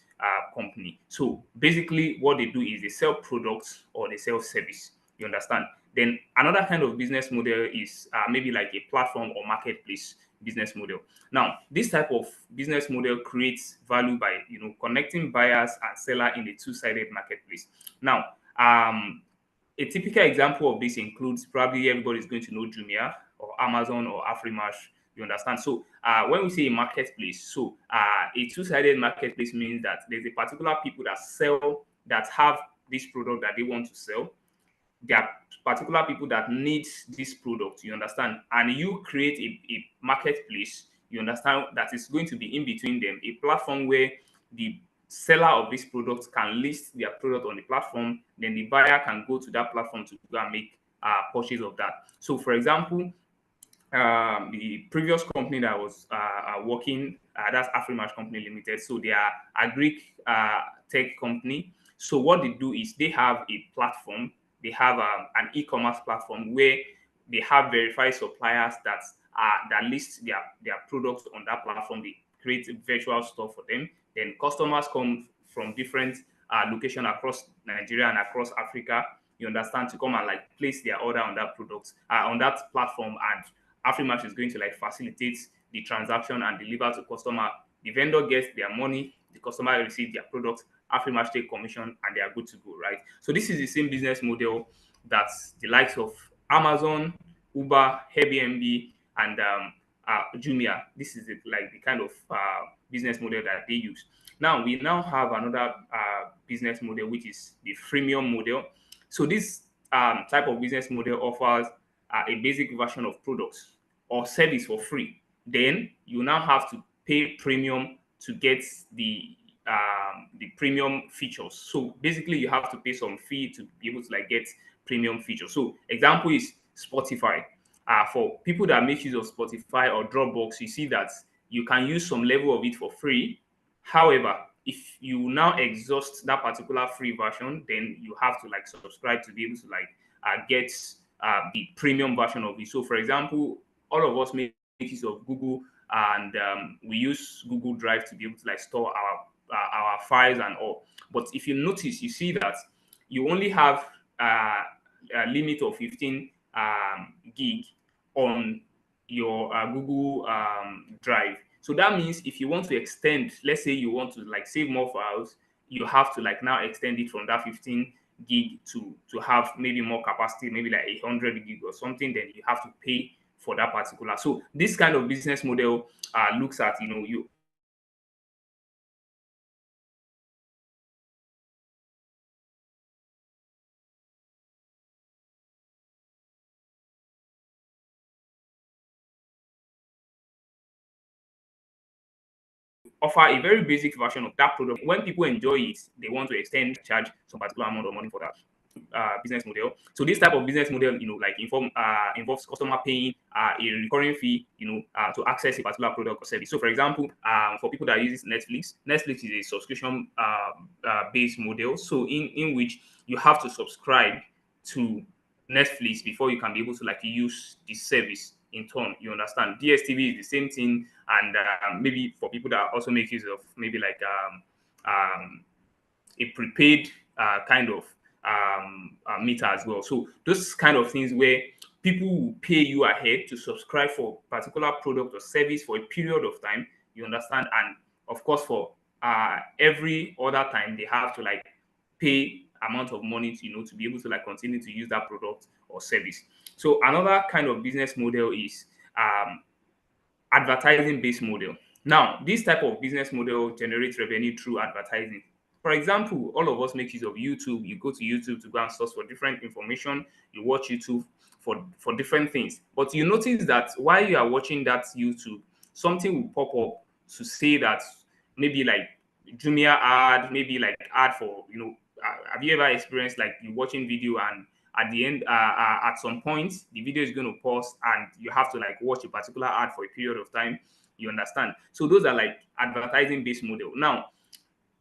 company. So basically what they do is they sell products or they sell service. You understand? Then another kind of business model is maybe a platform or marketplace business model. Now, this type of business model creates value by connecting buyers and seller in a two-sided marketplace. Now, a typical example of this includes, probably everybody's going to know Jumia or Amazon or Afrimash. You understand? So when we say a marketplace, so a two-sided marketplace means that there's a particular people that have this product that they want to sell. There are particular people that need this product, you understand? And you create a marketplace, you understand, that is going to be in between them, a platform where the seller of this product can list their product on the platform, then the buyer can go to that platform to go and make purchase of that. So for example, the previous company that I was working, that's Afrimash Company Limited. So they are a Greek tech company. So what they do is they have a platform. They have an e-commerce platform where they have verified suppliers that list their products on that platform. They create a virtual store for them. Then customers come from different locations across Nigeria and across Africa, you understand, to come and like place their order on that product, on that platform, and Afrimash is going to like facilitate the transaction and deliver to customer. The vendor gets their money, the customer receives their product, Afrimash take commission, and they are good to go, right? So this is the same business model that the likes of Amazon, Uber, Airbnb, and Jumia. This is the kind of business model that they use. Now we have another business model, which is the freemium model. So this type of business model offers a basic version of products or service for free. Then you now have to pay premium to get the premium features. So basically, you have to pay some fee to be able to like get premium features. So example is Spotify. For people that make use of Spotify or Dropbox, you see that you can use some level of it for free. However, if you now exhaust that particular free version, then you have to like subscribe to be able to like get the premium version of it. So for example, all of us make use of Google, and we use Google Drive to be able to like store our files and all. But if you notice, you see that you only have a limit of 15 gig on your Google Drive. So that means if you want to extend, let's say you want to like save more files, you have to like now extend it from that 15 gig to have maybe more capacity, maybe like 100 gig or something. Then you have to pay for that particular. So this kind of business model looks at, you offer a very basic version of that product. When people enjoy it, they want to extend, charge some particular amount of money for that business model. So this type of business model, involves customer paying a recurring fee, to access a particular product or service. So for example, for people that use Netflix is a subscription based model. So in which you have to subscribe to Netflix before you can be able to like use the service in turn. You understand? DSTV is the same thing, and maybe for people that also make use of maybe like a prepaid kind of meter as well. So those kind of things where people will pay you ahead to subscribe for particular product or service for a period of time. You understand? And of course, for every other time, they have to like pay amount of money to to be able to like continue to use that product or service. So another kind of business model is advertising based model. Now, this type of business model generates revenue through advertising. For example, all of us make use of YouTube. You go to YouTube to go and source for different information. You watch YouTube for different things. But you notice that while you are watching that YouTube, something will pop up to say that maybe like Jumia ad, maybe like ad for, have you ever experienced like you watching video and at the end, at some point, the video is going to pause and you have to like watch a particular ad for a period of time. You understand? So those are like advertising based model. Now,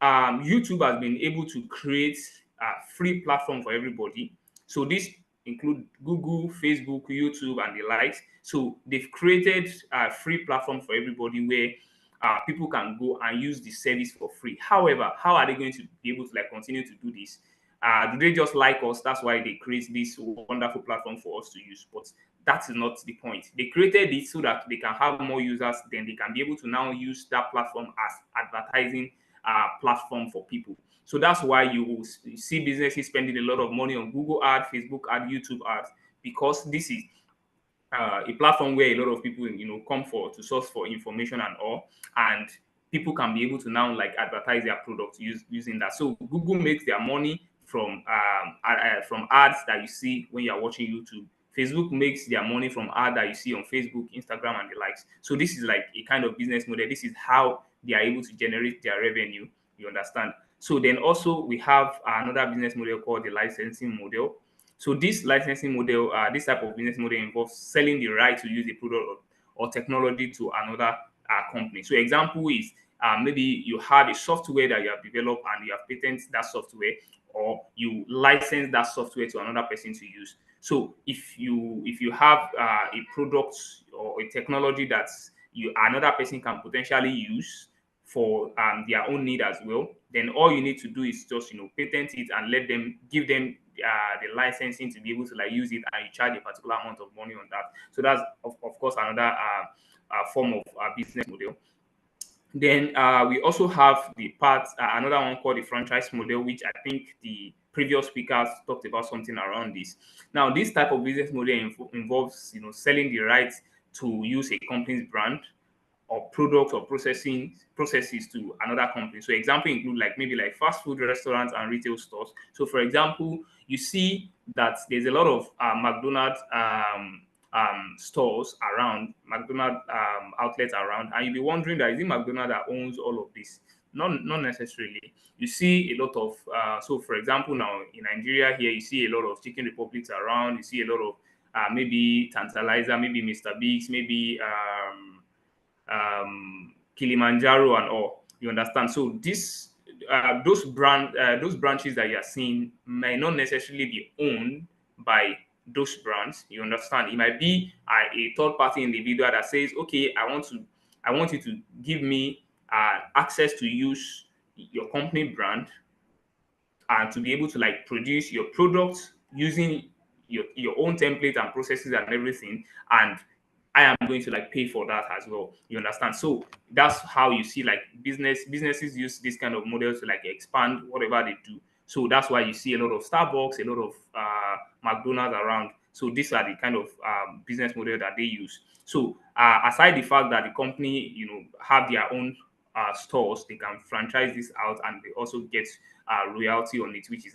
YouTube has been able to create a free platform for everybody. So this include Google, Facebook, YouTube, and the likes. So they've created a free platform for everybody where people can go and use the service for free. However, how are they going to be able to like continue to do this? Do they just like us? That's why they create this wonderful platform for us to use. But that is not the point. They created it so that they can have more users, then they can be able to now use that platform as advertising platform for people. So that's why you see businesses spending a lot of money on Google ad, Facebook ad, YouTube ads, because this is a platform where a lot of people, come to source for information and all, and people can be able to now like advertise their products using that. So Google makes their money from ads that you see when you are watching YouTube. Facebook makes their money from ads that you see on Facebook, Instagram, and the likes. So this is like a kind of business model. This is how they are able to generate their revenue. You understand? So then also we have another business model called the licensing model. So this licensing model, this type of business model involves selling the right to use a product or technology to another company. So example is maybe you have a software that you have developed and you have patented that software, or you license that software to another person to use. So if you have a product or a technology that another person can potentially use for their own need as well, then all you need to do is just patent it and give them the licensing to be able to like use it, and you charge a particular amount of money on that. So that's of course another form of business model. Then we also have another one called the franchise model, which I think the previous speakers talked about something around this. Now, this type of business model involves selling the rights to use a company's brand or products or processes to another company. So example include maybe fast food restaurants and retail stores. So for example, you see that there's a lot of McDonald's stores around, McDonald's outlets around, and you'll be wondering that is it McDonald's that owns all of this? Not necessarily. You see a lot of so for example, now in Nigeria here, you see a lot of Chicken Republics around. You see a lot of maybe Tantalizer, maybe Mr. Biggs, maybe Kilimanjaro and all. You understand? So those branches that you are seeing may not necessarily be owned by those brands. You understand? It might be a third party individual that says, okay, I want you to give me access to use your company brand and to be able to produce your products using your own template and processes and everything, and I am going to pay for that as well. You understand? So that's how you see businesses use this kind of model to expand whatever they do. So that's why you see a lot of Starbucks, a lot of McDonald's around. So these are the kind of business model that they use. So aside the fact that the company, have their own stores, they can franchise this out, and they also get royalty on it, which is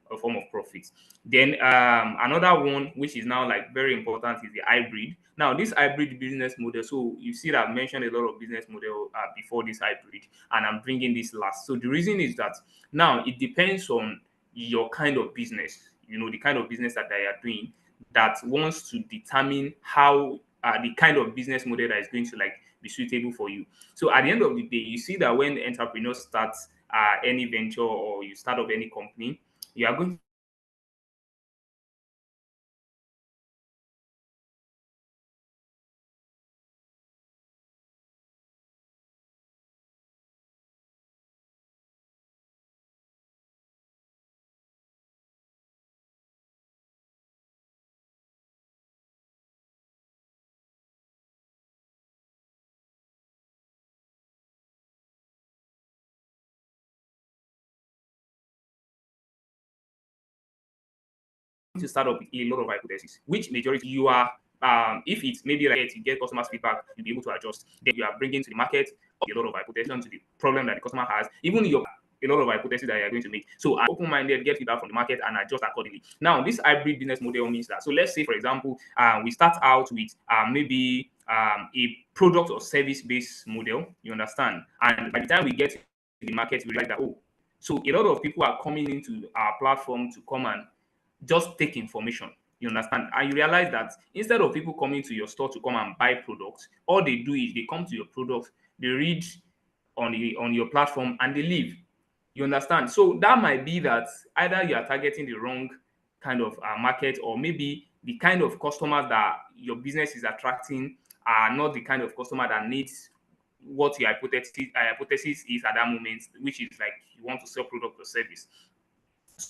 a form of profit. Then another one, which is now very important, is the hybrid. Now, this hybrid business model, so you see that I've mentioned a lot of business model before this hybrid, and I'm bringing this last. So the reason is that now it depends on your kind of business, the kind of business that they are doing, that wants to determine how the kind of business model that is going to be suitable for you. So at the end of the day, you see that when the entrepreneur starts any venture or you start up any company, you are going to start up with a lot of hypotheses, which majority you are, if it's maybe you get customers feedback, you'll be able to adjust. Then you are bringing to the market a lot of hypotheses to the problem that the customer has, even a lot of hypotheses that you are going to make. So I'm open-minded, get feedback from the market and adjust accordingly. Now, this hybrid business model means that, so let's say, for example, we start out with maybe a product or service-based model, you understand? And by the time we get to the market, we realize that, so a lot of people are coming into our platform to come and just take information. You understand? And you realize that instead of people coming to your store to come and buy products, all they do is they come to your product, they read on your platform, and they leave. You understand? So that might be that either you are targeting the wrong kind of market, or maybe the kind of customers that your business is attracting are not the kind of customer that needs what your hypothesis is at that moment, which is you want to sell product or service.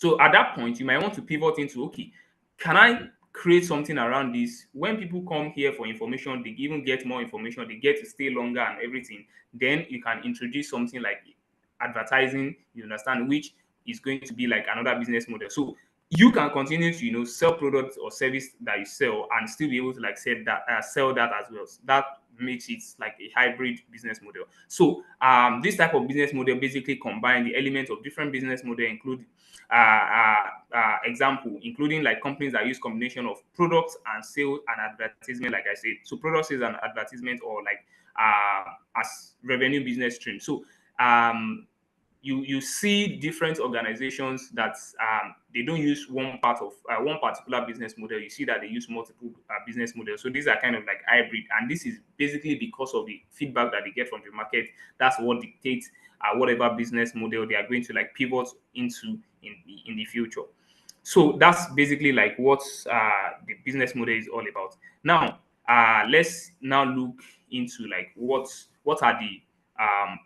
So at that point, you might want to pivot into, okay, can I create something around this? When people come here for information, they even get more information, they get to stay longer and everything. Then you can introduce something like advertising, you understand, which is going to be like another business model. So you can continue to, sell products or service that you sell and still be able to like sell that as well. So that makes it like a hybrid business model. So this type of business model basically combine the elements of different business model, include example, including like companies that use combination of products and sales and advertisement, like I said. So product sales and advertisement, or like as revenue business stream. So you see different organizations that they don't use one part of one particular business model. You see that they use multiple business models. So these are kind of like hybrid, and this is basically because of the feedback that they get from the market. That's what dictates whatever business model they are going to like pivot into in the future. So that's basically like what the business model is all about. Now, let's now look into like what are the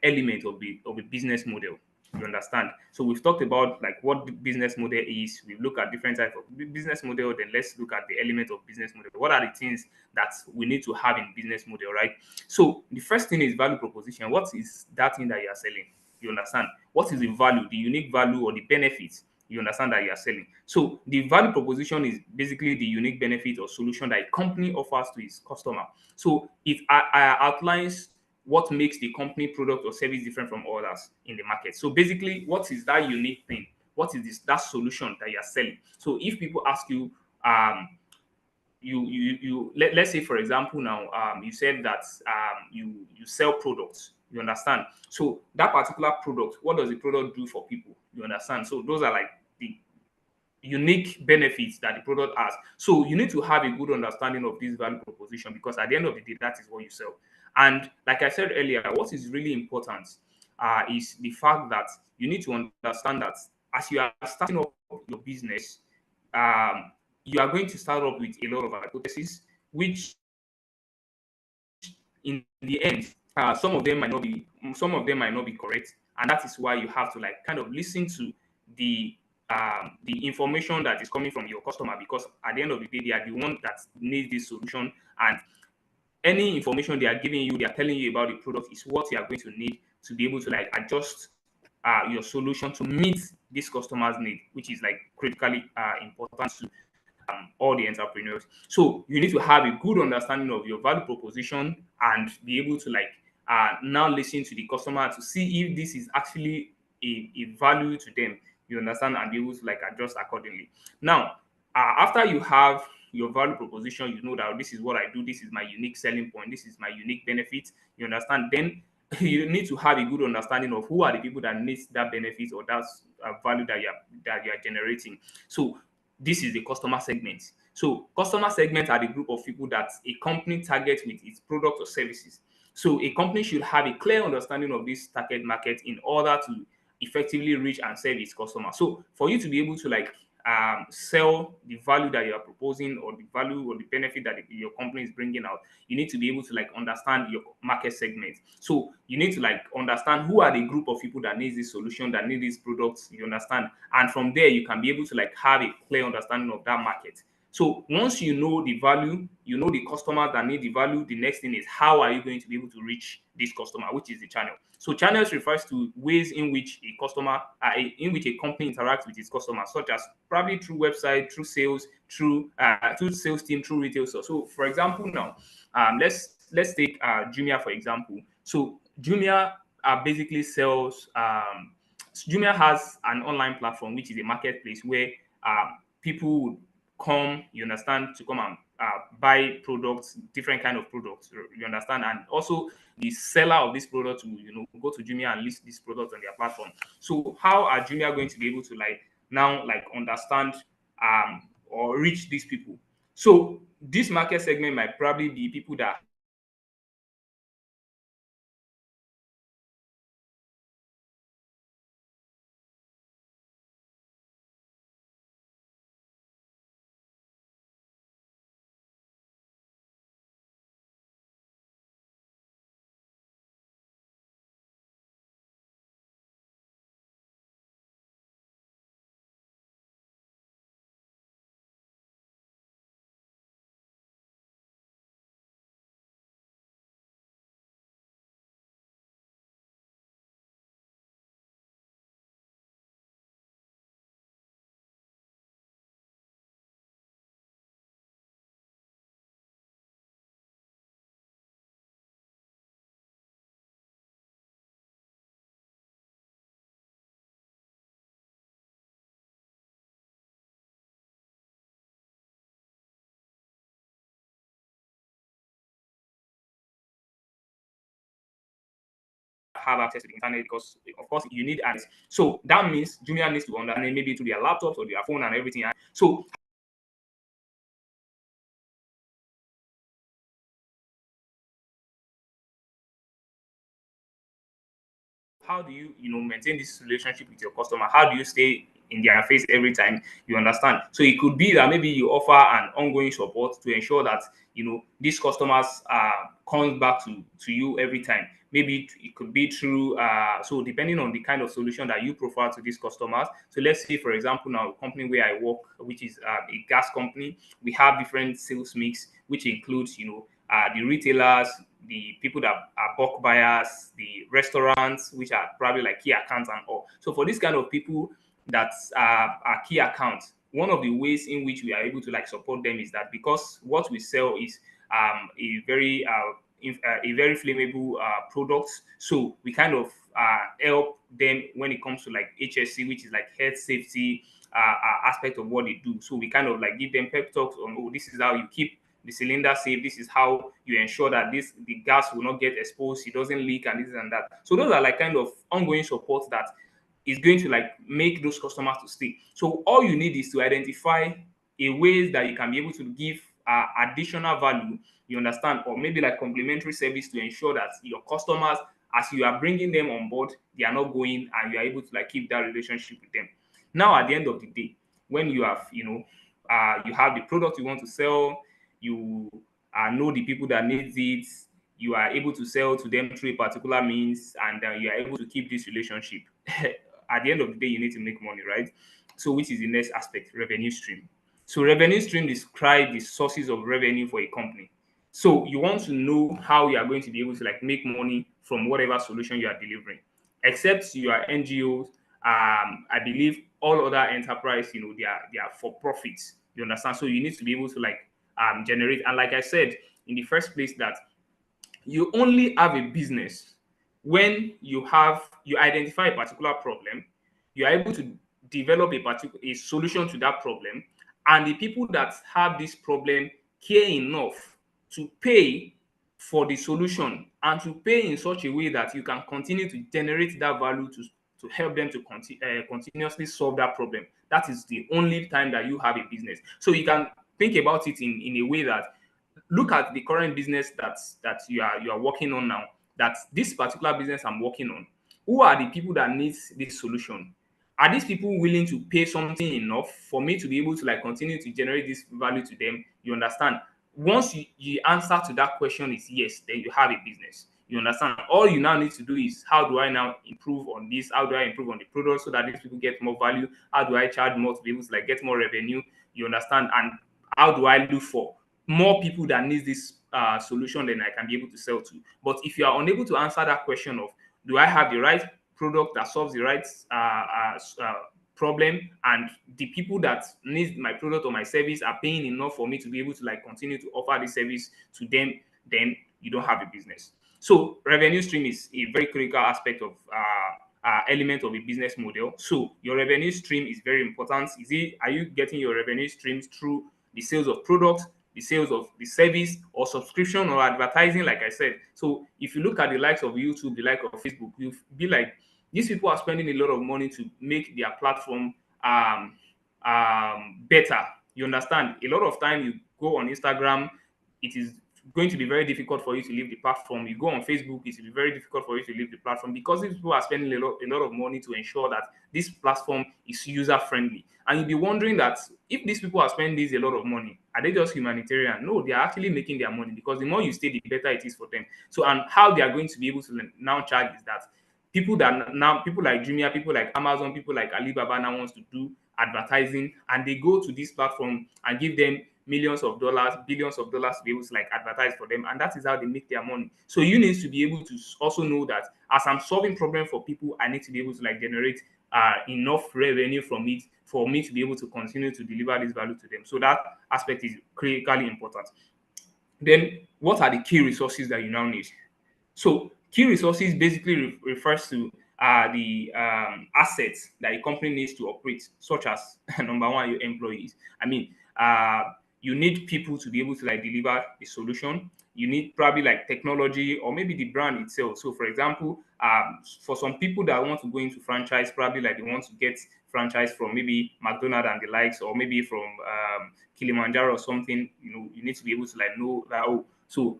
elements of the business model. You understand? So we've talked about like what the business model is. We've looked at different types of business model. Then let's look at the element of business model. What are the things that we need to have in business model, right? So the first thing is value proposition. What is that thing that you are selling? You understand? What is the value, the unique value or the benefits you understand that you are selling? So the value proposition is basically the unique benefit or solution that a company offers to its customer. So it outlines what makes the company product or service different from others in the market. So basically, what is that unique thing? What is that solution that you are selling? So if people ask you, let's say for example now, you said that you sell products. You understand? So that particular product, what does the product do for people? You understand? So those are like the unique benefits that the product has. So you need to have a good understanding of this value proposition, because at the end of the day, that is what you sell. And like I said earlier, what is really important is the fact that you need to understand that as you are starting up your business, you are going to start up with a lot of hypotheses, which in the end, some of them might not be correct, and that is why you have to like kind of listen to the information that is coming from your customer, because at the end of the day, they are the one that needs this solution, and any information they are giving you, they are telling you about the product is what you are going to need to be able to like adjust your solution to meet this customer's need, which is like critically important to all the entrepreneurs. So you need to have a good understanding of your value proposition and be able to like now listen to the customer to see if this is actually a value to them. You understand, and be able to like adjust accordingly. Now, after you have your value proposition, you know that this is what I do, this is my unique selling point, this is my unique benefit. You understand? Then you need to have a good understanding of who are the people that need that benefit or that value that you are generating. So this is the customer segment. So customer segments are the group of people that a company targets with its product or services. So a company should have a clear understanding of this target market in order to effectively reach and serve its customer. So for you to be able to like sell the value that you are proposing, or the value or the benefit that your company is bringing out, you need to be able to like understand your market segment. So you need to like understand who are the group of people that need this solution, that need these products. You understand? And from there, you can be able to like have a clear understanding of that market. So once you know the value, you know the customers that need the value, the next thing is how are you going to be able to reach this customer, which is the channel. So channels refers to ways in which a customer, in which a company interacts with its customers, such as probably through website, through sales, through sales team, through retail stores. So for example, now let's take Jumia for example. So Jumia basically sells. Jumia has an online platform which is a marketplace where people would come, you understand, to come and buy products, different kind of products, you understand, and also the seller of this product will, go to Jumia and list this product on their platform. So how are Jumia going to be able to like now like understand or reach these people? So this market segment might probably be people that have access to the internet, because of course you need access. So that means Jumia needs to understand maybe to their laptops or their phone and everything. So how do you maintain this relationship with your customer? How do you stay in their face every time? You understand? So it could be that maybe you offer an ongoing support to ensure that these customers comes back to you every time. Maybe it could be through so depending on the kind of solution that you prefer to these customers. So let's say, for example, now a company where I work, which is a gas company, we have different sales mix, which includes the retailers, the people that are bulk buyers, the restaurants, which are probably like key accounts and all. So for this kind of people that are key accounts, one of the ways in which we are able to like support them is that because what we sell is a very flammable product, so we kind of help them when it comes to like HSC, which is like health safety aspect of what they do. So we kind of like give them pep talks on, oh, this is how you keep the cylinder safe, this is how you ensure that the gas will not get exposed, it doesn't leak, and this and that. So those are like kind of ongoing support that is going to like make those customers to stay. So all you need is to identify a ways that you can be able to give additional value, you understand, or maybe like complementary service to ensure that your customers, as you are bringing them on board, they are not going, and you are able to like keep that relationship with them. Now at the end of the day, when you have you have the product you want to sell, you know the people that needs it, you are able to sell to them through a particular means, and you are able to keep this relationship. At the end of the day, you need to make money, right? So which is the next aspect, revenue stream. So revenue stream describe the sources of revenue for a company. So you want to know how you are going to be able to like make money from whatever solution you are delivering. Except you are NGOs, I believe all other enterprise, they are for profit. You understand? So you need to be able to like generate. And like I said in the first place, that you only have a business when you identify a particular problem, you are able to develop a solution to that problem, and the people that have this problem care enough to pay for the solution, and to pay in such a way that you can continue to generate that value to help them to continuously solve that problem. That is the only time that you have a business. So you can think about it in a way that, look at the current business that you are working on now, that this particular business I'm working on, who are the people that needs this solution? Are these people willing to pay something enough for me to be able to like continue to generate this value to them? You understand? Once you answer to that question is yes, then you have a business. You understand? All you now need to do is, how do I now improve on this? How do I improve on the product so that these people get more value? How do I charge more to be able to like get more revenue? You understand? And how do I look for more people that need this solution than I can be able to sell to? But if you are unable to answer that question of, do I have the right product that solves the right problem, and the people that need my product or my service are paying enough for me to be able to like continue to offer this service to them, then you don't have a business. So revenue stream is a very critical aspect of element of a business model. So your revenue stream is very important. Are you getting your revenue streams through the sales of products, the sales of the service, or subscription, or advertising, like I said? So if you look at the likes of YouTube, the like of Facebook, you'll be like, these people are spending a lot of money to make their platform better. You understand? A lot of time you go on Instagram, it is going to be very difficult for you to leave the platform. You go on Facebook, it will be very difficult for you to leave the platform, because these people are spending a lot of money to ensure that this platform is user friendly. And you'll be wondering that if these people are spending this a lot of money, are they just humanitarian? No, they are actually making their money, because the more you stay, the better it is for them. So, and how they are going to be able to now charge is that people like Jumia, people like Amazon, people like Alibaba now wants to do advertising, and they go to this platform and give them millions of dollars, billions of dollars to be able to like advertise for them, and that is how they make their money. So you need to be able to also know that as I'm solving problem for people, I need to be able to like generate enough revenue from it for me to be able to continue to deliver this value to them. So that aspect is critically important. Then what are the key resources that you now need? So key resources basically refers to the assets that a company needs to operate, such as number one, your employees. I mean, you need people to be able to like deliver the solution. You need probably like technology or maybe the brand itself. So for example, for some people that want to go into franchise, probably like they want to get franchise from maybe McDonald's and the likes, or maybe from Kilimanjaro or something, you need to be able to like know that, oh, so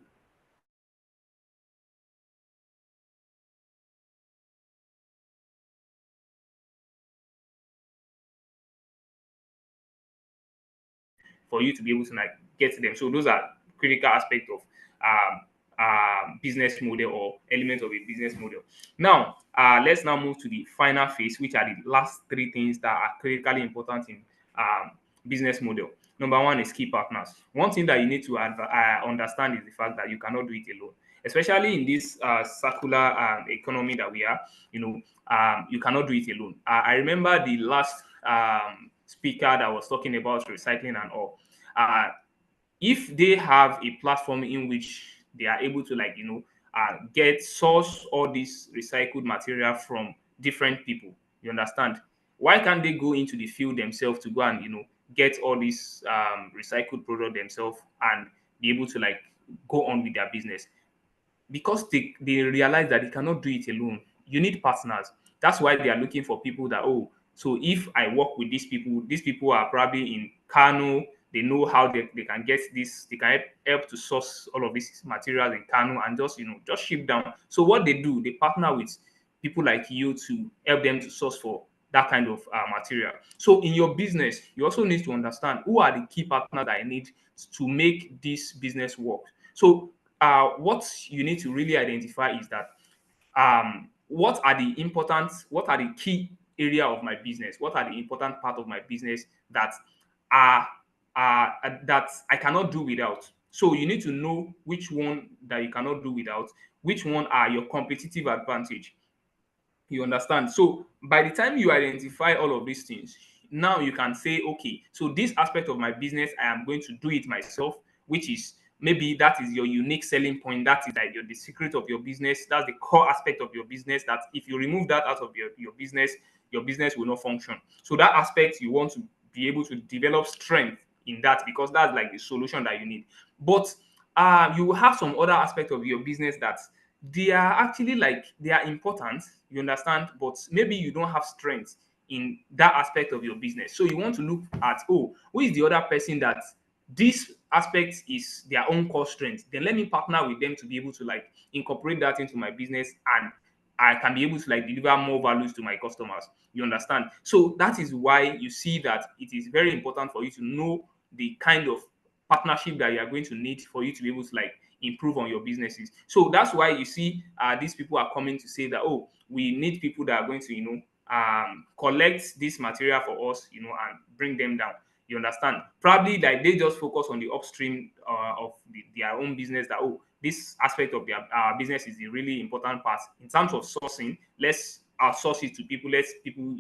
for you to be able to like get to them. So those are critical aspects of business model or elements of a business model. Now, let's now move to the final phase, which are the last three things that are critically important in business model. Number one is key partners. One thing that you need to understand is the fact that you cannot do it alone, especially in this circular economy that we are. You cannot do it alone. I remember the last speaker that was talking about recycling and all. If they have a platform in which they are able to like get source all this recycled material from different people, you understand, why can't they go into the field themselves to go and get all this recycled product themselves and be able to like go on with their business? Because they realize that they cannot do it alone. You need partners. That's why they are looking for people that, oh, so if I work with these people are probably in Kano, they know how they can get this, they can help to source all of these materials in Kano and just ship down. So what they do, they partner with people like you to help them to source for that kind of material. So in your business, you also need to understand who are the key partners that I need to make this business work. So what you need to really identify is that what are the key area of my business? What are the important part of my business that are that I cannot do without? So you need to know which one that you cannot do without, which one are your competitive advantage. You understand? So by the time you identify all of these things, now you can say, okay, so this aspect of my business, I am going to do it myself, which is maybe that is your unique selling point. That is like the secret of your business. That's the core aspect of your business. That if you remove that out of your business will not function. So that aspect you want to be able to develop strength in that, because that's like the solution that you need. But you will have some other aspect of your business that they are actually like they are important, you understand, but maybe you don't have strength in that aspect of your business. So you want to look at, oh, who is the other person that this aspect is their own core strength, then let me partner with them to be able to like incorporate that into my business, and I can be able to like deliver more values to my customers. You understand? So that is why you see that it is very important for you to know the kind of partnership that you are going to need for you to be able to like improve on your businesses. So that's why you see these people are coming to say that, oh, we need people that are going to collect this material for us, and bring them down. You understand? Probably like they just focus on the upstream of their own business, that, oh, this aspect of their business is the really important part in terms of sourcing. Let's outsource it to people. Let people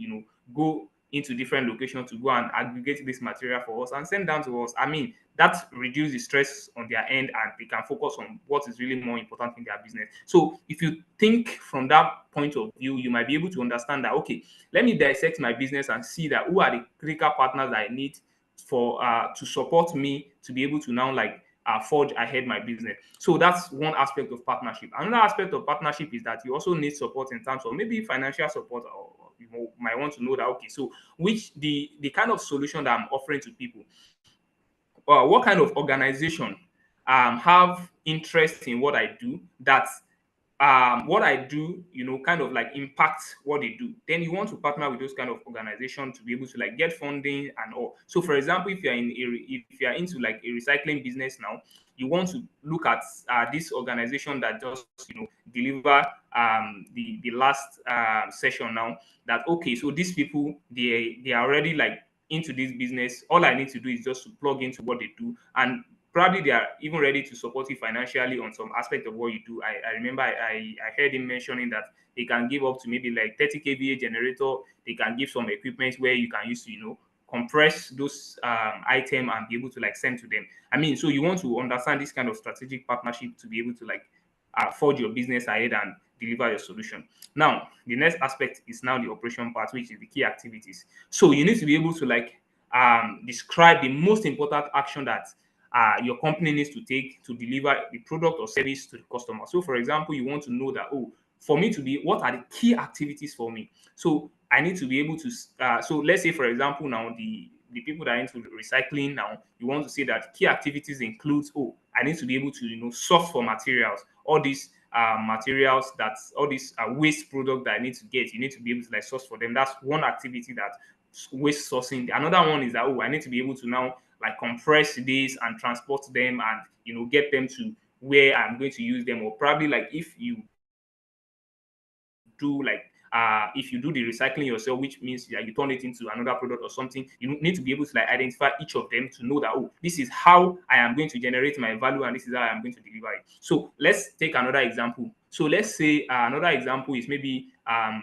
go into different locations to go and aggregate this material for us and send down to us. I mean, that reduces the stress on their end, and they can focus on what is really more important in their business. So if you think from that point of view, you might be able to understand that, okay, let me dissect my business and see that who are the critical partners that I need for to support me to be able to now like forge ahead my business. So that's one aspect of partnership. Another aspect of partnership is that you also need support in terms of maybe financial support, or you might want to know that, okay, so which the kind of solution that I'm offering to people, what kind of organization have interest in what I do, that what I do, kind of like impact what they do. Then you want to partner with those kind of organizations to be able to like get funding and all. So for example, if you're into like a recycling business now, you want to look at this organization that just deliver the last session now, that, okay, so these people, they are already like into this business. All I need to do is just to plug into what they do, and probably they are even ready to support you financially on some aspect of what you do. I remember I heard him mentioning that they can give up to maybe like 30 kVA generator. They can give some equipment where you can use to compress those items and be able to like send to them. I mean, so you want to understand this kind of strategic partnership to be able to like forge your business ahead and deliver your solution. Now, the next aspect is now the operation part, which is the key activities. So you need to be able to like describe the most important action that your company needs to take to deliver the product or service to the customer. So, for example, you want to know that, oh, for me to be, what are the key activities for me? So I need to be able to, so let's say, for example, now the people that are into recycling now, you want to say that key activities includes, oh, I need to be able to, source for materials, all these materials, all these waste product that I need to get, you need to be able to like source for them. That's one activity, that waste sourcing. Another one is that, oh, I need to be able to now like compress these and transport them and get them to where I'm going to use them. Or probably like if you do the recycling yourself, which means that you turn it into another product or something, you need to be able to like identify each of them to know that, oh, this is how I am going to generate my value and this is how I am going to deliver it. So let's take another example. So let's say another example is maybe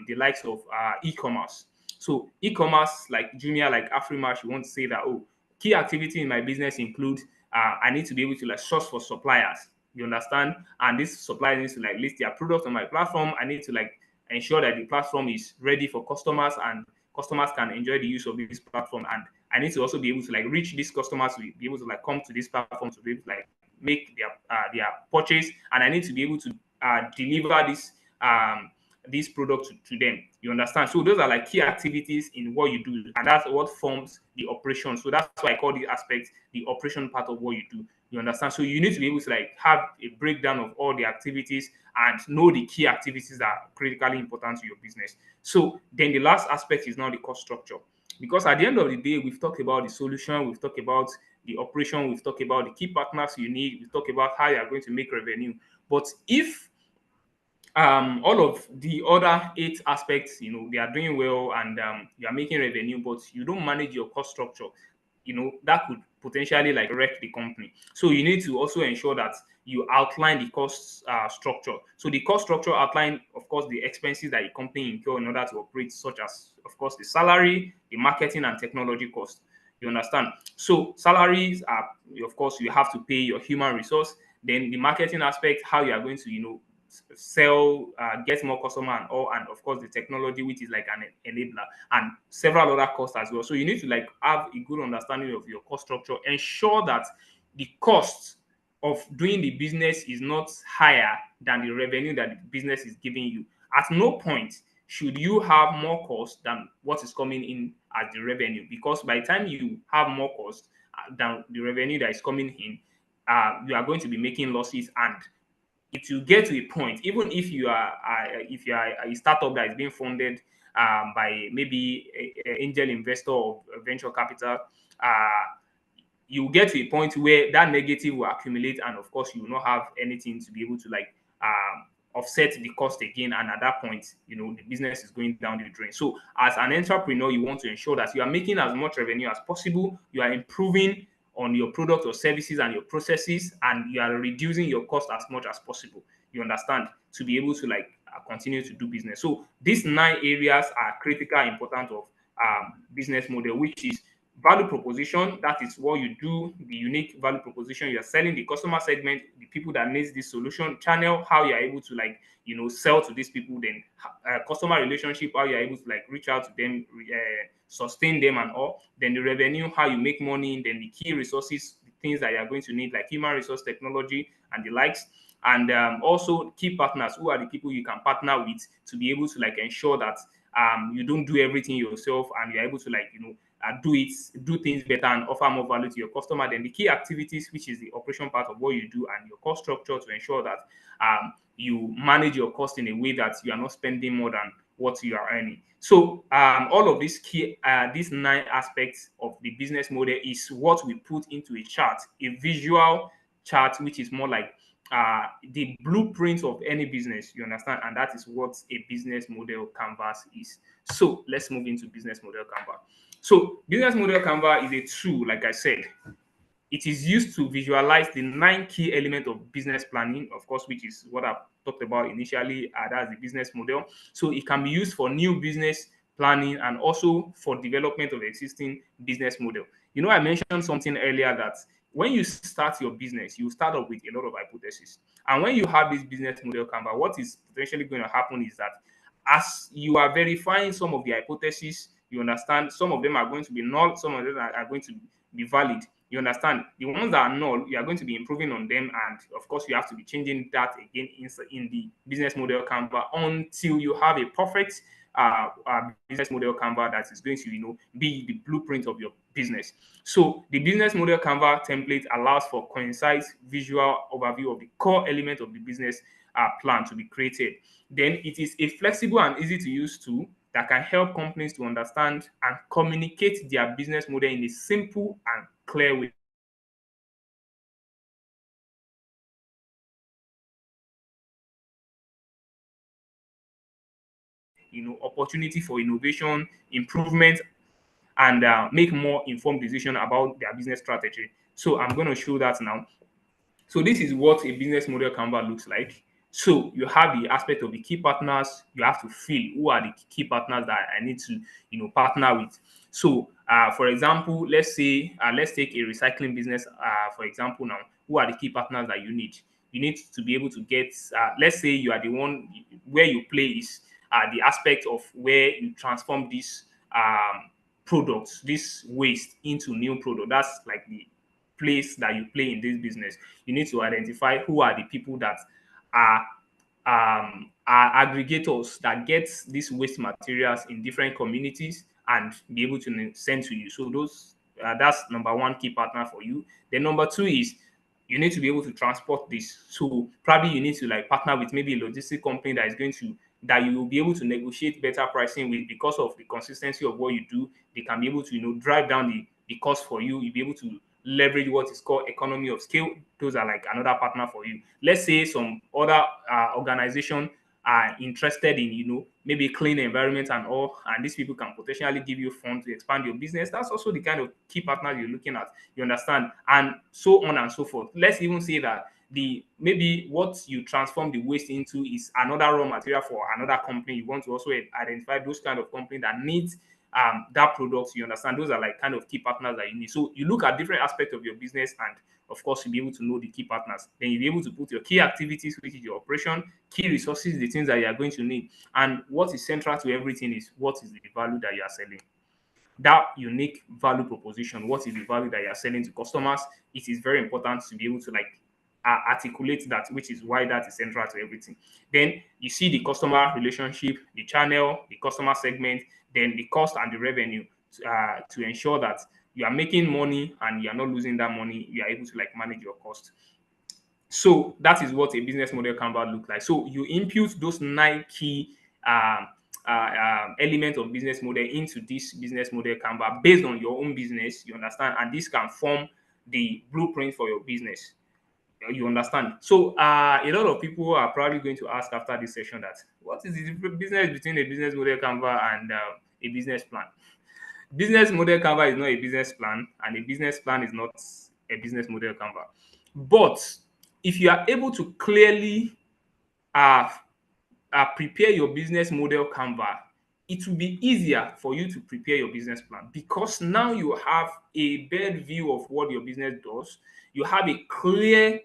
the likes of e-commerce. So e-commerce like Jumia, like Afrimash, you want to say that, oh, key activity in my business include I need to be able to like source for suppliers. You understand? And this supplier needs to like list their products on my platform. I need to like ensure that the platform is ready for customers and customers can enjoy the use of this platform. And I need to also be able to like reach these customers to be able to like come to this platform to be able to like make their purchase. And I need to be able to deliver this product to them. You understand? So those are like key activities in what you do, and that's what forms the operation. So that's why I call the aspect the operation part of what you do. You understand? So you need to be able to like have a breakdown of all the activities and know the key activities that are critically important to your business. So then the last aspect is now the cost structure. Because at the end of the day, we've talked about the solution, we've talked about the operation, we've talked about the key partners you need, we've talked about how you are going to make revenue. But if all of the other 8 aspects, they are doing well and you are making revenue, but you don't manage your cost structure, that could potentially like wreck the company. So you need to also ensure that you outline the cost structure. So the cost structure outline, of course, the expenses that your company incur in order to operate, such as, of course, the salary, the marketing and technology cost. You understand? So salaries are, of course, you have to pay your human resource. Then the marketing aspect, how you are going to, sell, get more customer and all, and of course the technology, which is like an enabler, and several other costs as well. So you need to like have a good understanding of your cost structure, ensure that the cost of doing the business is not higher than the revenue that the business is giving you. At no point should you have more cost than what is coming in as the revenue, because by the time you have more cost than the revenue that is coming in, you are going to be making losses, and it will get to a point, even if you are a startup that is being funded by maybe an angel investor or venture capital, you get to a point where that negative will accumulate, and of course you will not have anything to be able to like offset the cost again, and at that point, the business is going down the drain. So as an entrepreneur, you want to ensure that you are making as much revenue as possible, you are improving on your product or services and your processes, and you are reducing your cost as much as possible. You understand? To be able to like continue to do business. So these 9 areas are critical important of business model, which is value proposition. That is what you do, the unique value proposition. You are selling the customer segment, the people that needs this solution. Channel, how you are able to like sell to these people. Then customer relationship, how you are able to like reach out to them, sustain them and all. Then the revenue, how you make money. Then the key resources, the things that you are going to need, like human resource, technology and the likes. And also key partners, who are the people you can partner with to be able to like ensure that you don't do everything yourself, and you're able to like do things better and offer more value to your customer. Then the key activities, which is the operation part of what you do, and your cost structure to ensure that you manage your cost in a way that you are not spending more than what you are earning. So all of these these 9 aspects of the business model is what we put into a chart, a visual chart, which is more like the blueprint of any business. You understand? And that is what a business model canvas is. So let's move into business model canvas. So business model canvas is a tool, like I said. It is used to visualize the 9 key elements of business planning, of course, which is what I talked about initially. That's the business model. So it can be used for new business planning and also for development of existing business model. I mentioned something earlier that when you start your business, you start up with a lot of hypotheses. And when you have this business model canvas, what is potentially going to happen is that as you are verifying some of the hypotheses, You understand? Some of them are going to be null, some of them are going to be valid. You understand? The ones that are null, you are going to be improving on them, and of course, you have to be changing that again in the business model Canva until you have a perfect business model Canva that is going to, be the blueprint of your business. So the business model Canva template allows for concise visual overview of the core element of the business plan to be created. Then it is a flexible and easy to use tool that can help companies to understand and communicate their business model in a simple and clear way. Opportunity for innovation, improvement, and make more informed decision about their business strategy. So I'm going to show that now. So this is what a business model Canva looks like. So you have the aspect of the key partners. You have to feel who are the key partners that I need to, partner with. So, for example, let's say let's take a recycling business. For example, now, who are the key partners that you need? You need to be able to get. Let's say you are the one where you play is the aspect of where you transform these products, this waste into new product. That's like the place that you play in this business. You need to identify who are the people that are aggregators that get these waste materials in different communities and be able to send to you. So those that's number one key partner for you. Then number two is you need to be able to transport this. So probably you need to like partner with maybe a logistic company that is going to that you will be able to negotiate better pricing with because of the consistency of what you do. They can be able to drive down the cost for you. You'll be able to leverage what is called economy of scale. Those are like another partner for you. Let's say some other organization are interested in maybe clean environment and all, and these people can potentially give you funds to expand your business. That's also the kind of key partners you're looking at. You understand? And so on and so forth. Let's even say that maybe what you transform the waste into is another raw material for another company. You want to also identify those kind of company that needs that product. You understand? Those are like kind of key partners that you need. So you look at different aspects of your business, and of course you'll be able to know the key partners. Then you'll be able to put your key activities, which is your operation, key resources, the things that you are going to need. And what is central to everything is what is the value that you are selling. That unique value proposition, what is the value that you are selling to customers? It is very important to be able to like articulate that, which is why that is central to everything. Then you see the customer relationship, the channel, the customer segment, then the cost and the revenue to ensure that you are making money and you are not losing that money. You are able to like manage your cost. So that is what a business model Canva look like. So you input those 9 key elements of business model into this business model Canva based on your own business. You understand, and this can form the blueprint for your business. You understand? So a lot of people are probably going to ask after this session that what is the business between a business model Canva and a business plan? Business model Canva is not a business plan, and a business plan is not a business model Canva. But if you are able to clearly prepare your business model Canva, it will be easier for you to prepare your business plan because now you have a better view of what your business does. You have a clear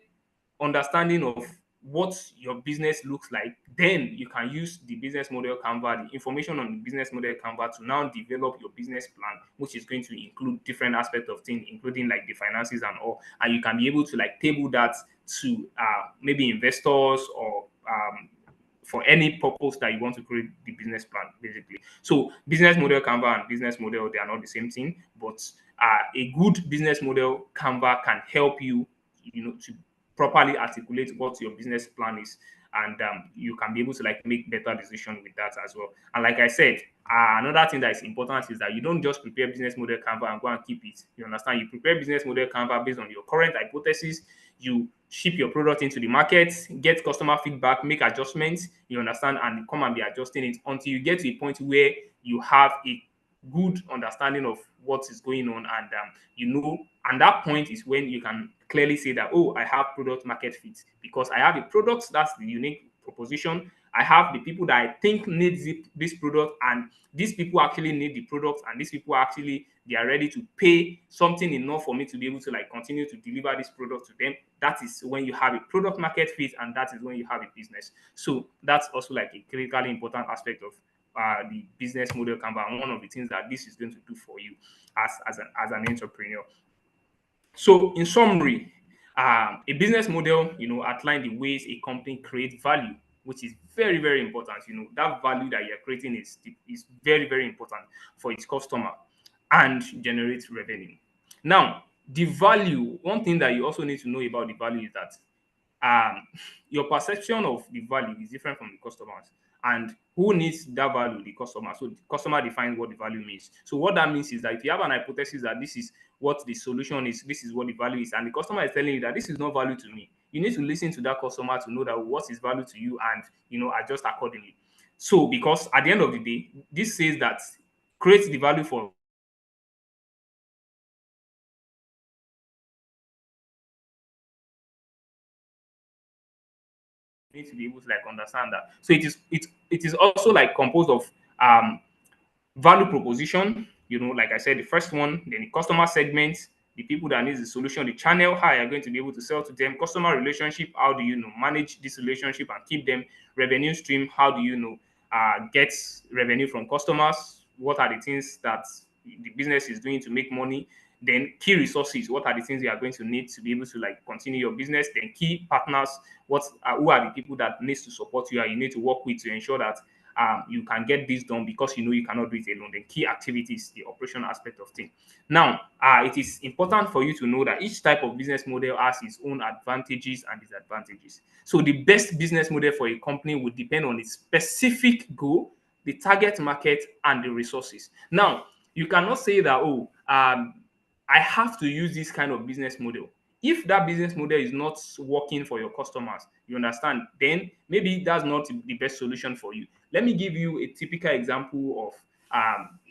understanding of what your business looks like. Then you can use the business model Canva, the information on the business model Canva to now develop your business plan, which is going to include different aspects of things, including like the finances and all. And you can be able to like table that to maybe investors or for any purpose that you want to create the business plan, basically. So business model Canva and business model, they are not the same thing, but a good business model Canva can help you, to properly articulate what your business plan is, and you can be able to like make better decisions with that as well. And like I said, another thing that is important is that you don't just prepare business model Canva and go and keep it. You understand? You prepare business model Canva based on your current hypothesis. You ship your product into the market, get customer feedback, make adjustments, you understand, and come and be adjusting it until you get to a point where you have a good understanding of what is going on, and and that point is when you can clearly say that, oh, I have product market fit because I have a product that's the unique proposition. I have the people that I think need this product, and these people actually need the product, and these people they are ready to pay something enough for me to be able to like continue to deliver this product to them. That is when you have a product market fit, and that is when you have a business. So that's also like a critically important aspect of the business model can be, and one of the things that this is going to do for you as an entrepreneur. So, in summary, a business model, outline the ways a company creates value, which is very, very important. That value that you're creating is very, very important for its customer and generates revenue. Now, the value, one thing that you also need to know about the value is that your perception of the value is different from the customers. And who needs that value? The customer. So the customer defines what the value means. So what that means is that if you have an hypothesis that this is what the solution is, this is what the value is, and the customer is telling you that this is not value to me, you need to listen to that customer to know that what is value to you and adjust accordingly. So because at the end of the day, this says that create the value for need to be able to understand that. So it is also composed of value proposition, like I said, the first one, then the customer segment, the people that need the solution, the channel, how you're going to be able to sell to them, customer relationship, how do you manage this relationship and keep them, revenue stream, how do you get revenue from customers, what are the things that the business is doing to make money, then key resources, what are the things you are going to need to be able to continue your business, then key partners, who are the people that needs to support you and you need to work with to ensure that you can get this done because you cannot do it alone. The key activities, the operational aspect of things. Now, it is important for you to know that each type of business model has its own advantages and disadvantages. So the best business model for a company would depend on its specific goal, the target market, and the resources. Now, you cannot say that, I have to use this kind of business model. If that business model is not working for your customers, you understand, then maybe that's not the best solution for you. Let me give you a typical example of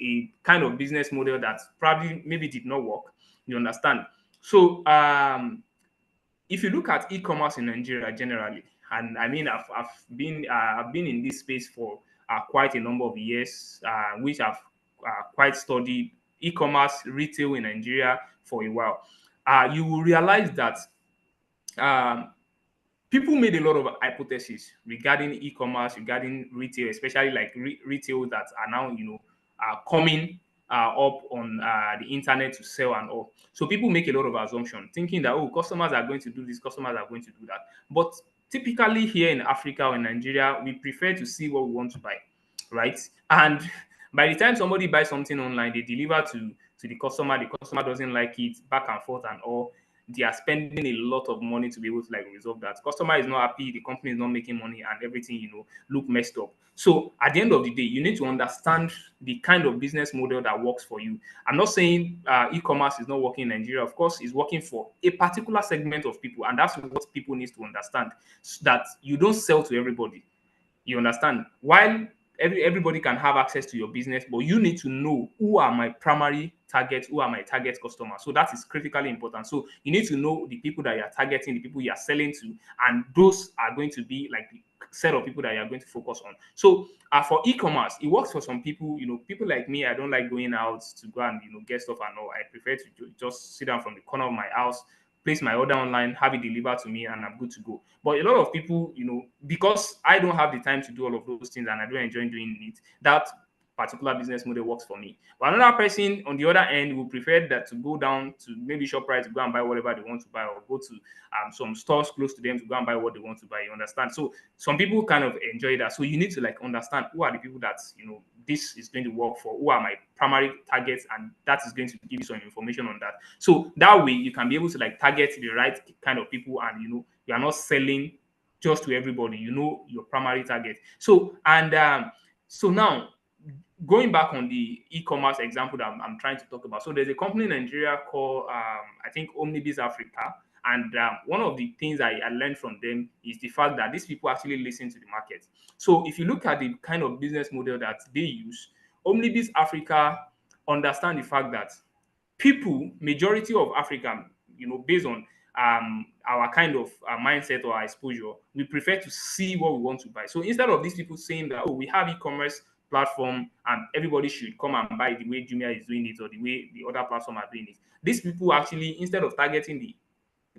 a kind of business model that probably maybe did not work. You understand? So if you look at e-commerce in Nigeria generally, and I mean I've been in this space for quite a number of years, which I've quite studied e-commerce retail in Nigeria for a while. You will realize that people made a lot of hypotheses regarding e-commerce, regarding retail, especially retail that are now coming up on the internet to sell and all. So people make a lot of assumptions, thinking that customers are going to do this, customers are going to do that. But typically here in Africa or in Nigeria, we prefer to see what we want to buy, right? And by the time somebody buys something online, they deliver to the customer doesn't like it, back and forth and all. They are spending a lot of money to be able to resolve that. Customer is not happy, the company is not making money, and everything look messed up. So at the end of the day, you need to understand the kind of business model that works for you. I'm not saying e-commerce is not working in Nigeria. Of course, it's working for a particular segment of people, and that's what people need to understand, so that you don't sell to everybody. You understand? While everybody can have access to your business, but you need to know who are my primary targets, who are my target customers. So that is critically important. So you need to know the people that you are targeting, the people you are selling to, and those are going to be the set of people that you are going to focus on. So for e-commerce, it works for some people. People like me, I don't like going out to go and get stuff and all. I prefer to just sit down from the corner of my house, place my order online, have it delivered to me, and I'm good to go. But a lot of people, because I don't have the time to do all of those things and I don't enjoy doing it, that particular business model works for me. But another person on the other end will prefer that to go down to maybe ShopRite to go and buy whatever they want to buy, or go to some stores close to them to go and buy what they want to buy. You understand? So some people kind of enjoy that. So you need to understand who are the people that this is going to work for, who are my primary targets, and that is going to give you some information on that. So that way you can be able to target the right kind of people, and you are not selling just to everybody. Your primary target. So so now, going back on the e-commerce example that I'm trying to talk about. So there's a company in Nigeria called, I think, Omnibus Africa. And one of the things I learned from them is the fact that these people actually listen to the market. So if you look at the kind of business model that they use, Omnibus Africa understand the fact that people, majority of Africa, based on our kind of mindset or our exposure, we prefer to see what we want to buy. So instead of these people saying that, we have e-commerce platform and everybody should come and buy the way Jumia is doing it or the way the other platform are doing it, these people actually, instead of targeting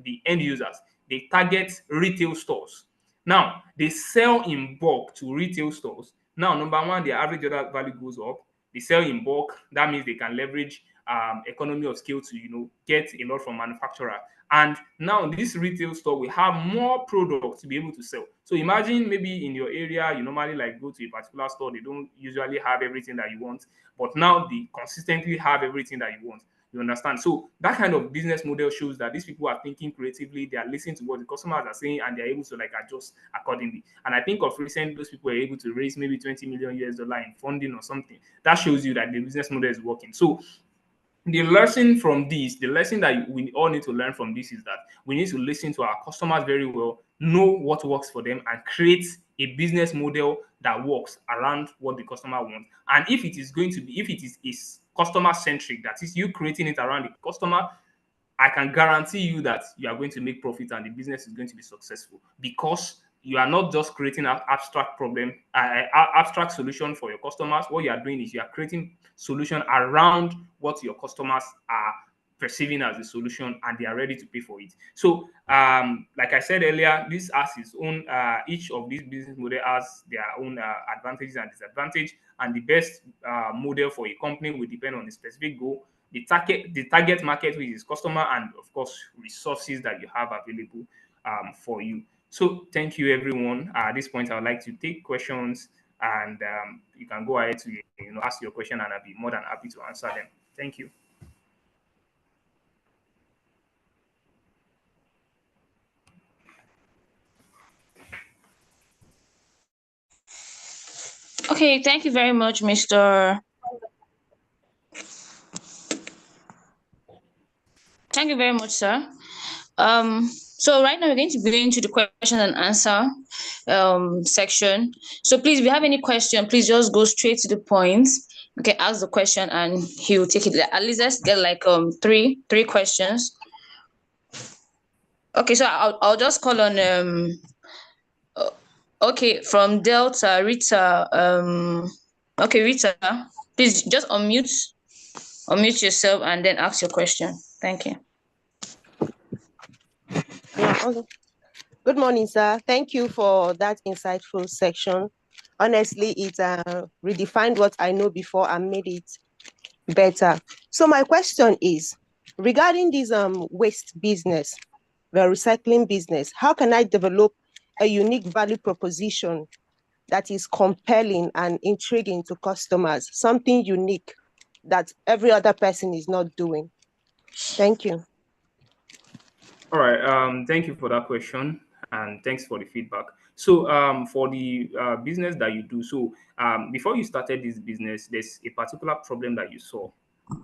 the end users, they target retail stores. Now, they sell in bulk to retail stores, Now, number one, their average order value goes up. They sell in bulk. That means they can leverage economy of scale to get a lot from manufacturer. And now this retail store will have more products to be able to sell. So imagine maybe in your area, you normally like go to a particular store, they don't usually have everything that you want, but now they consistently have everything that you want. You understand? So that kind of business model shows that these people are thinking creatively, they are listening to what the customers are saying, and they're able to like adjust accordingly. And I think of recent, those people were able to raise maybe 20 million US dollar in funding or something. That shows you that the business model is working. So the lesson from this, the lesson that we all need to learn from this is that we need to listen to our customers very well, know what works for them, and create a business model that works around what the customer wants. And if it is going to be, if it is customer centric, that is you creating it around the customer, I can guarantee you that you are going to make profit and the business is going to be successful, because you are not just creating an abstract problem, abstract solution for your customers. What you are doing is you are creating solution around what your customers are perceiving as a solution, and they are ready to pay for it. So, like I said earlier, this has its own. Each of these business model has their own advantages and disadvantages, and the best model for a company will depend on the specific goal, the target market, which is customer, and of course resources that you have available for you. So thank you, everyone. At this point, I would like to take questions, and you can go ahead to ask your question, and I'll be more than happy to answer them. Thank you. Okay, thank you very much, Mr. Thank you very much, sir. So right now we're going to go into the question and answer section. So please, if you have any question, please just go straight to the point. Okay, ask the question and he will take it. At least let's get like three questions. Okay, so I'll just call on okay, from Delta, Rita. Okay, Rita, please just unmute yourself and then ask your question. Thank you. Yeah, okay. Good morning, sir. Thank you for that insightful section. Honestly, it redefined what I know before and made it better. So my question is, regarding this waste business, the recycling business, how can I develop a unique value proposition that is compelling and intriguing to customers, something unique that every other person is not doing? Thank you. All right. Thank you for that question, and thanks for the feedback. So for the business that you do, so before you started this business, there's a particular problem that you saw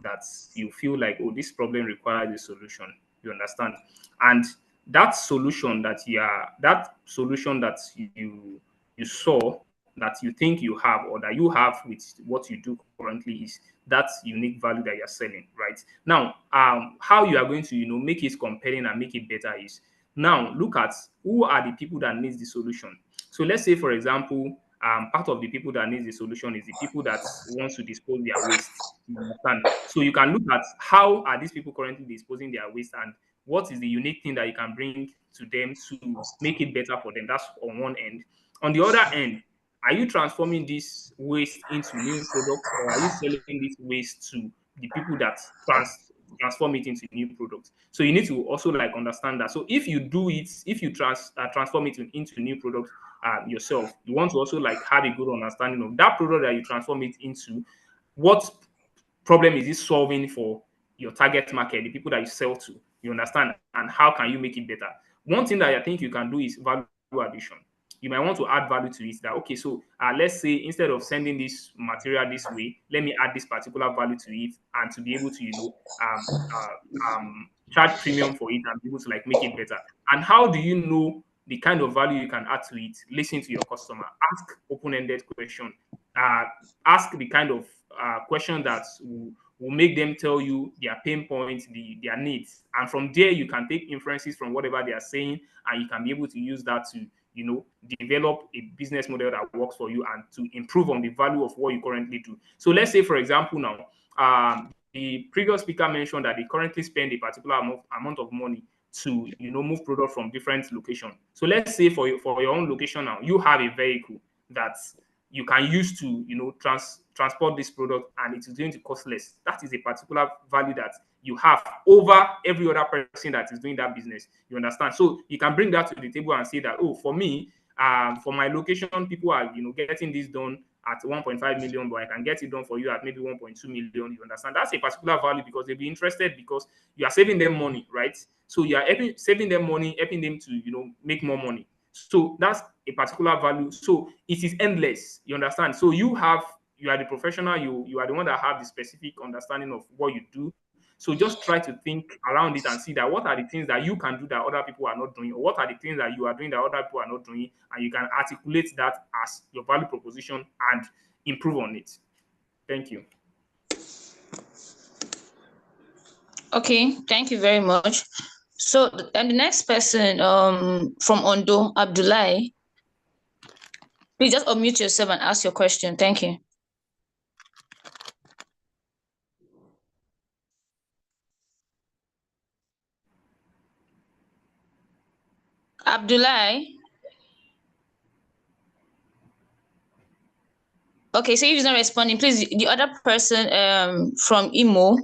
that you feel like, oh, this problem requires a solution. You understand? And that solution that you saw, that you think you have, or that you have with what you do currently, is that unique value that you're selling, right? Now, how you are going to make it compelling and make it better is, now look at who are the people that need the solution. So let's say, for example, part of the people that need the solution is the people that want to dispose their waste. You understand? So you can look at how are these people currently disposing their waste, and what is the unique thing that you can bring to them to make it better for them. That's on one end. On the other end, are you transforming this waste into new products, or are you selling this waste to the people that transform it into new products? So you need to also like understand that. So if you do it, if you transform it into new products yourself, you want to also like have a good understanding of that product that you transform it into. What problem is it solving for your target market, the people that you sell to? You understand? And how can you make it better? One thing that I think you can do is value addition. You might want to add value to it, that, okay, so let's say instead of sending this material this way, let me add this particular value to it, and to be able to, charge premium for it and be able to like make it better. And how do you know the kind of value you can add to it? Listen to your customer, ask open-ended question, ask the kind of question that will make them tell you their pain points, their needs. And from there, you can take inferences from whatever they are saying, and you can be able to use that to develop a business model that works for you and to improve on the value of what you currently do. So let's say, for example, now, the previous speaker mentioned that they currently spend a particular amount of money to, move product from different locations. So let's say for your own location now, you have a vehicle that you can use to, transport this product, and it is going to cost less. That is a particular value that you have over every other person that is doing that business. You understand? So you can bring that to the table and say that, oh, for me, for my location, people are, getting this done at 1.5 million, but I can get it done for you at maybe 1.2 million. You understand? That's a particular value because they'll be interested because you are saving them money, right? So you are saving them money, helping them to, make more money. So that's a particular value. So it is endless. You understand? So you are the professional. You are the one that have the specific understanding of what you do. So just try to think around it and see that what are the things that you can do that other people are not doing, or what are the things that you are doing that other people are not doing, and you can articulate that as your value proposition and improve on it. Thank you. Okay, thank you very much. So, and the next person from Ondo, Abdullahi, please just unmute yourself and ask your question. Thank you. Abdullahi. Okay, so if he's not responding, please, the other person from Imo,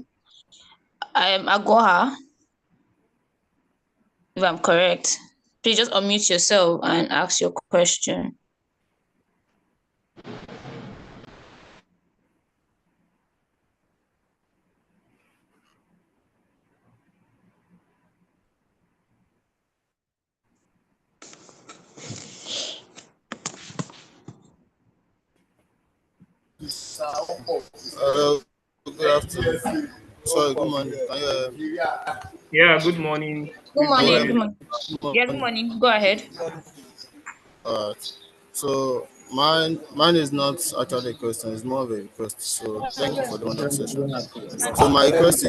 Agoha, if I'm correct, please just unmute yourself and ask your question. Good afternoon. Sorry, good morning. Yeah, good morning. Good morning. Good morning. Yeah, good morning. Go ahead. So mine is not actually a question, it's more of a request. So thank you for the wonderful session. So my request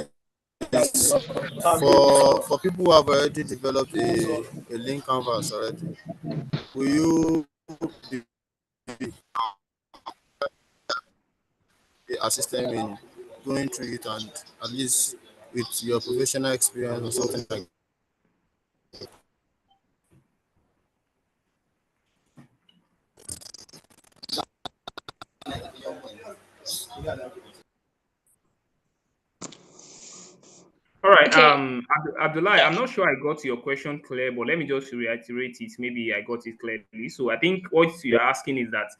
is for people who have already developed a link canvas already. Will you be assisting in going through it, and at least with your professional experience or something like that? All right, Okay. Abdullah, I'm not sure I got your question clear, but let me just reiterate it. Maybe I got it clearly. So I think what you're asking is that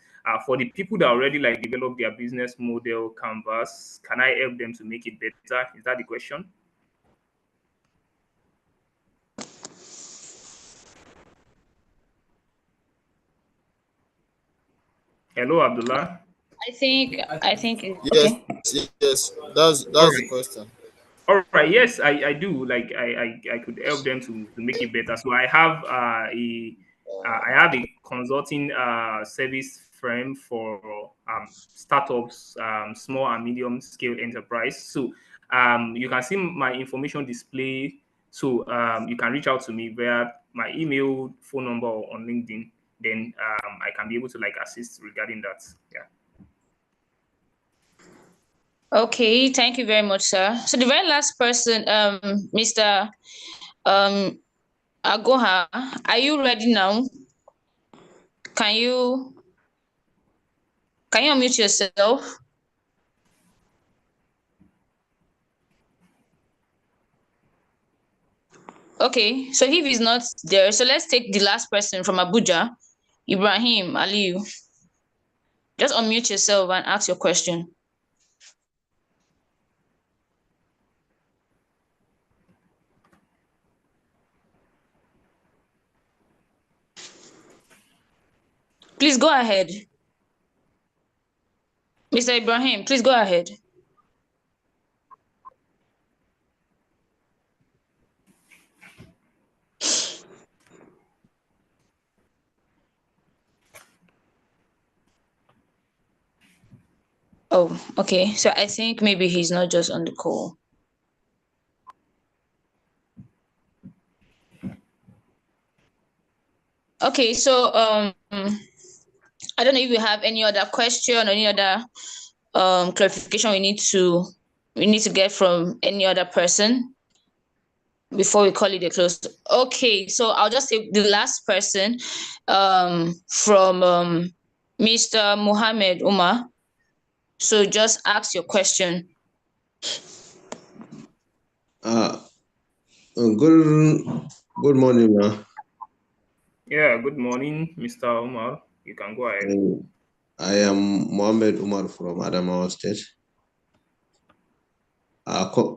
for the people that already develop their business model canvas, can I help them to make it better? Is that the question? Hello, Abdullah. I think Yes, okay. yes, that's the question. All right. Yes, I do. I could help them to make it better. So I have a consulting service firm for startups, small and medium scale enterprise. So you can see my information display. So you can reach out to me via my email, phone number, or on LinkedIn. Then I can be able to assist regarding that. Yeah. Okay, thank you very much, sir. So the very last person, Mr. Agoha, are you ready now? Can you unmute yourself? Okay, so if he's not there, so let's take the last person from Abuja, Ibrahim Aliyu. Just unmute yourself and ask your question. Please go ahead. Mr. Ibrahim, please go ahead. Oh, okay. So I think maybe he's not just on the call. Okay, so I don't know if you have any other question or any other clarification we need to get from any other person before we call it a close. Okay, so I'll just say the last person from Mr. Mohammed Umar. So just ask your question. Good morning, ma. Yeah, good morning, Mr. Umar. You can go ahead. I am Mohammed Umar from Adamawa State.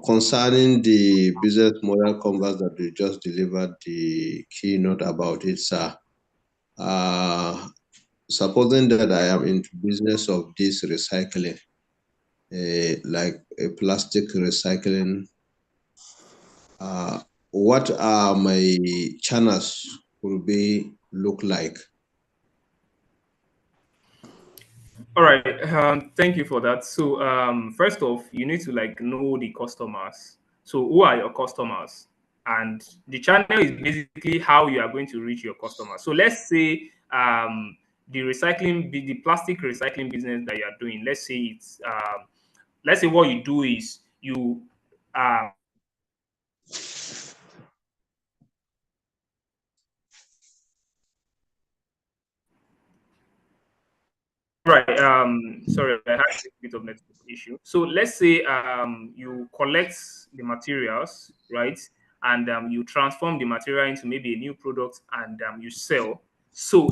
Concerning the business model canvas that we just delivered the keynote about it, sir. Supposing that I am into business of this recycling, like a plastic recycling, what are my channels will be look like? All right. Thank you for that. So, first off, you need to know the customers. So, who are your customers? And the channel is basically how you are going to reach your customers. So, let's say the plastic recycling business that you are doing. Let's say what you do is you right. Sorry, I had a bit of network issue. So let's say you collect the materials, right, and you transform the material into maybe a new product, and you sell. So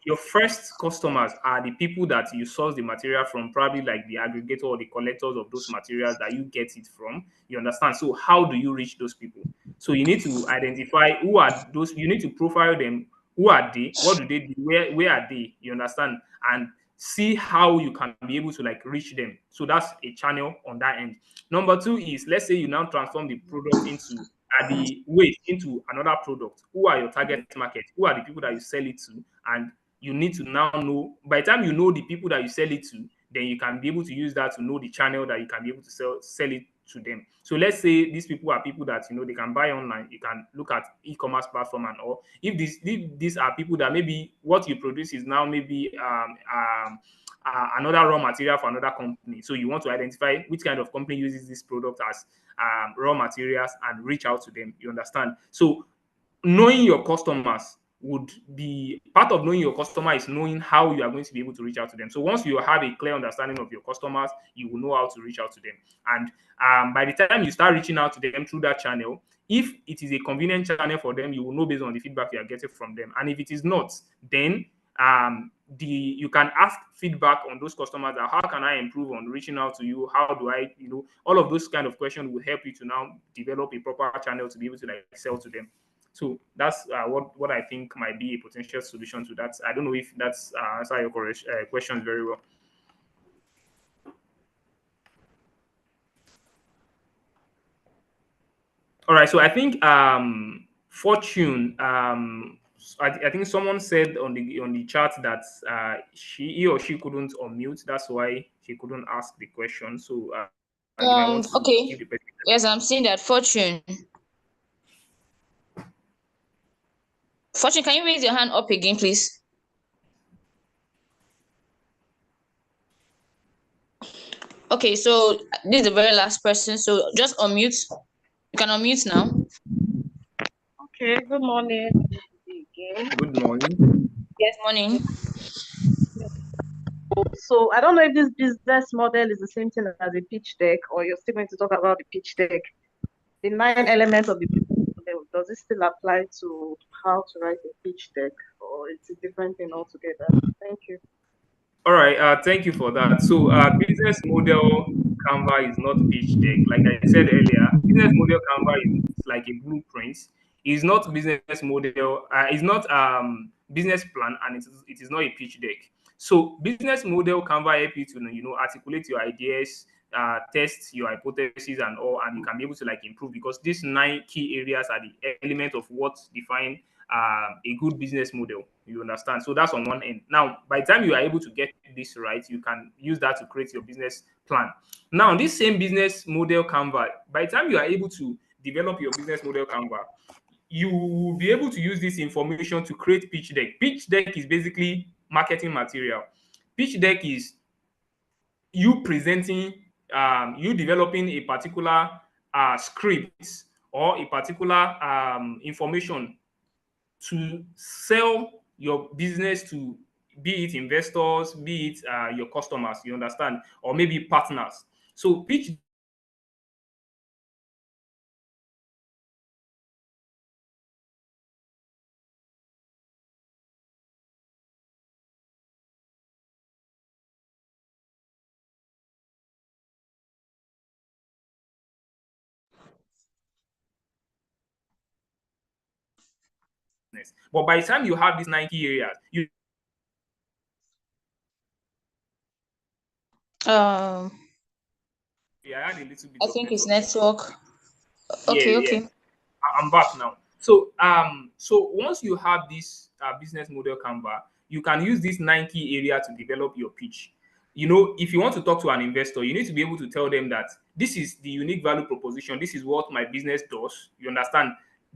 your first customers are the people that you source the material from, probably like the aggregator or the collectors of those materials that you get it from. You understand? So how do you reach those people? So you need to identify who are those. You need to profile them. Who are they? What do they do? Where are they? You understand? And see how you can be able to reach them. So that's a channel on that end. Number two is, let's say you now transform the product into the waste into another product. Who are your target market? Who are the people that you sell it to? And you need to now know, by the time you know the people that you sell it to, then you can be able to use that to know the channel that you can be able to sell it to them. So let's say these people are people that they can buy online. You can look at e-commerce platform and all. If these are people that maybe what you produce is now maybe another raw material for another company. So you want to identify which kind of company uses this product as raw materials and reach out to them. You understand? So knowing your customers would be part of knowing your customer is knowing how you are going to be able to reach out to them. So once you have a clear understanding of your customers, you will know how to reach out to them. And by the time you start reaching out to them through that channel, if it is a convenient channel for them, you will know based on the feedback you are getting from them. And if it is not, then you can ask feedback on those customers. That how can I improve on reaching out to you? How do I, all of those kind of questions will help you to now develop a proper channel to be able to sell to them. So that's what I think might be a potential solution to that. I don't know if that's answer your questions very well. All right. So I think Fortune. I think someone said on the chat that he or she couldn't unmute. That's why she couldn't ask the question. So you might want to Okay. give the person. Yes, I'm seeing that. Fortune, can you raise your hand up again, please? Okay, so this is the very last person. So just unmute. You can unmute now. Okay, good morning again. Good morning. Yes, morning. So I don't know if this business model is the same thing as a pitch deck, or you're still going to talk about the pitch deck. The 9 elements of the business model, does it still apply to how to write a pitch deck, or it's a different thing altogether? Thank you. All right. Thank you for that. So business model Canva is not pitch deck. Like I said earlier, business model Canva is like a blueprint. It's not business model. It's not business plan, and it is not a pitch deck. So business model Canva help you to articulate your ideas, test your hypotheses and all, and you can be able to improve, because these 9 key areas are the element of what define a good business model. You understand? So that's on one end. Now, by the time you are able to get this right, you can use that to create your business plan. Now, this same business model Canva, by the time you are able to develop your business model Canva, you will be able to use this information to create pitch deck. Pitch deck is basically marketing material. Pitch deck is you presenting, you developing a particular script or a particular information to sell your business to be it investors, be it your customers, you understand, or maybe partners. So pitch business. But by the time you have these 90 areas, Um, I had a little bit I of think it's network. network. Yeah, Okay, yeah. okay. I'm back now. So so once you have this business model Canva, you can use this 90 area to develop your pitch. You know, if you want to talk to an investor, you need to be able to tell them that this is the unique value proposition. This is what my business does. You understand?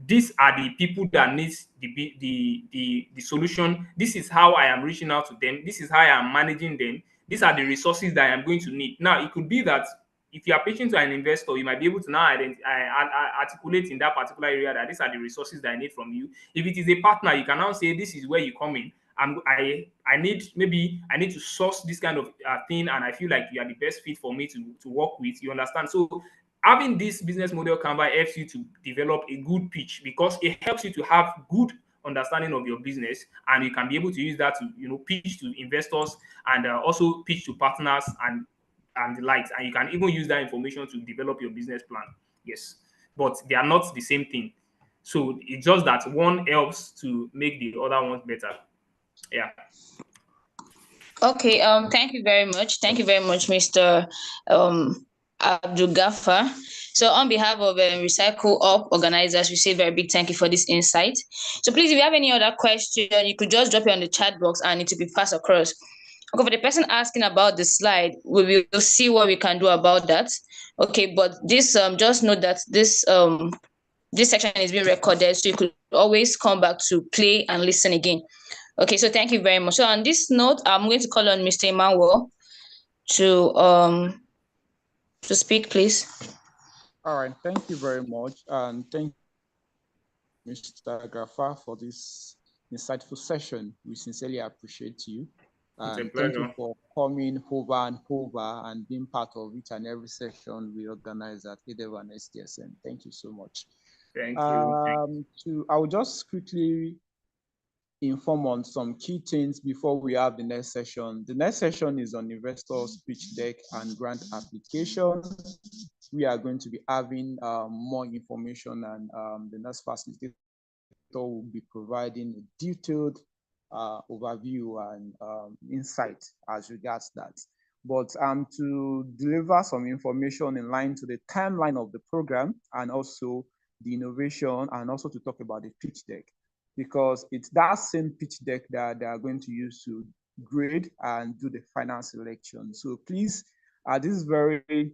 These are the people that needs the solution. This is how I am reaching out to them. This is how I am managing them. These are the resources that I am going to need. Now, it could be that if you are pitching to an investor, you might be able to now articulate in that particular area that these are the resources that I need from you. If it is a partner, you can now say this is where you come in. I need to source this kind of thing, and I feel like you are the best fit for me to work with. You understand? So having this business model Canva helps you to develop a good pitch because it helps you to have good understanding of your business, and you can be able to use that to pitch to investors and also pitch to partners and the likes, and you can even use that information to develop your business plan. Yes, but they are not the same thing. So it's just that one helps to make the other ones better. Yeah. Okay, thank you very much. Thank you very much, Mr. Abdul Gaffer. So on behalf of RecycleUp organizers, we say a very big thank you for this insight. So please, if you have any other question, you could just drop it on the chat box and it will be passed across. Okay, for the person asking about the slide, we will see what we can do about that. Okay, but this just note that this section is being recorded, so you could always come back to play and listen again. Okay, so thank you very much. So on this note, I'm going to call on Mr. Emmanuel to speak, please. All right, thank you very much, and thank you, Mr. Gaffer, for this insightful session. We sincerely appreciate you. And thank you for coming over and over and being part of each and every session we organize at EDEV and STSN. Thank you so much. Thank you. I will just quickly inform on some key things before we have the next session. The next session is on investors, pitch deck, and grant application. We are going to be having more information, and the next facilitator will be providing a detailed overview and insight as regards that. But to deliver some information in line to the timeline of the program and also the innovation, and also to talk about the pitch deck, because it's that same pitch deck that they are going to use to grade and do the final selection. So please, at this very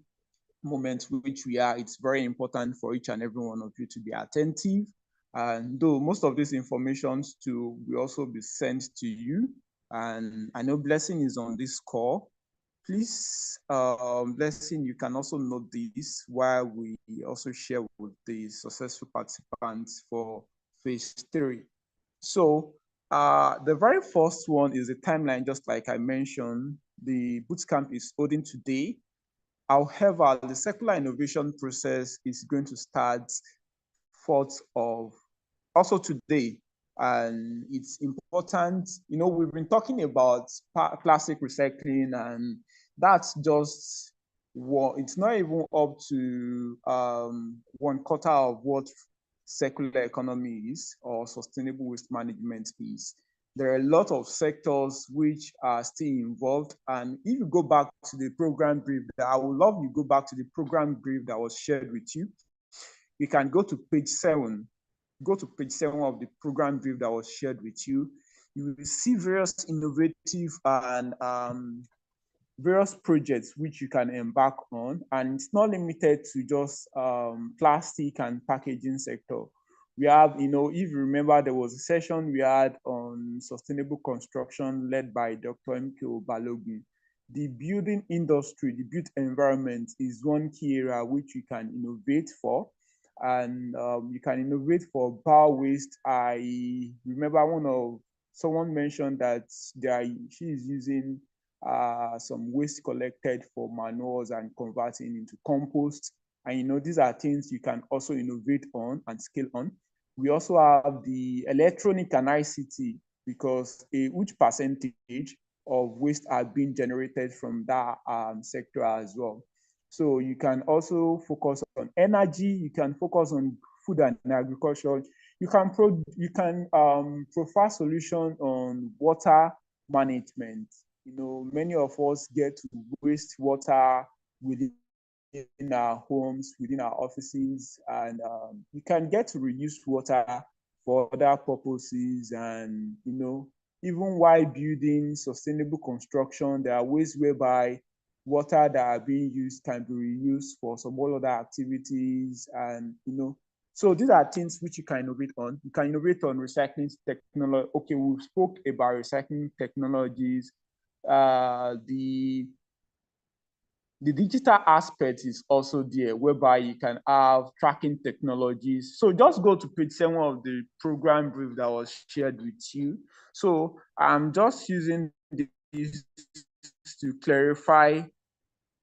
moment which we are, it's very important for each and every one of you to be attentive. And though most of this information will also be sent to you, and I know Blessing is on this call. Please, Blessing, you can also note this while we also share with the successful participants for phase 3. So the very first one is the timeline, just like I mentioned. The bootcamp is holding today. However, the circular innovation process is going to start 4th of also today. And it's important, we've been talking about plastic recycling, and that's just it's not even up to 1/4 of what circular economy is or sustainable waste management is. There are a lot of sectors which are still involved. And if you go back to the program brief, I would love you to go back to the program brief that was shared with you. You can go to page 7. Go to page 7 of the program brief that was shared with you. You will see various innovative and various projects which you can embark on. And it's not limited to just plastic and packaging sector. We have, if you remember, there was a session we had on sustainable construction led by Dr. M.K. Balogun. The building industry, the built environment is one key area which you can innovate for. And you can innovate for bio waste. I remember one of someone mentioned that she is using some waste collected for manures and converting into compost. And these are things you can also innovate on and scale on. We also have the electronic and ICT, because a huge percentage of waste are being generated from that sector as well. So you can also focus on energy, you can focus on food and agriculture, you can provide solution on water management. Many of us get to waste water within our homes, within our offices, and you can get to reuse water for other purposes. And even while building sustainable construction, there are ways whereby water that are being used can be reused for some other activities. And so these are things which you can innovate on. You can innovate on recycling technology. Okay, we spoke about recycling technologies. The digital aspect is also there, whereby you can have tracking technologies. So just go to page 7 of the program brief that was shared with you. So I'm just using this to clarify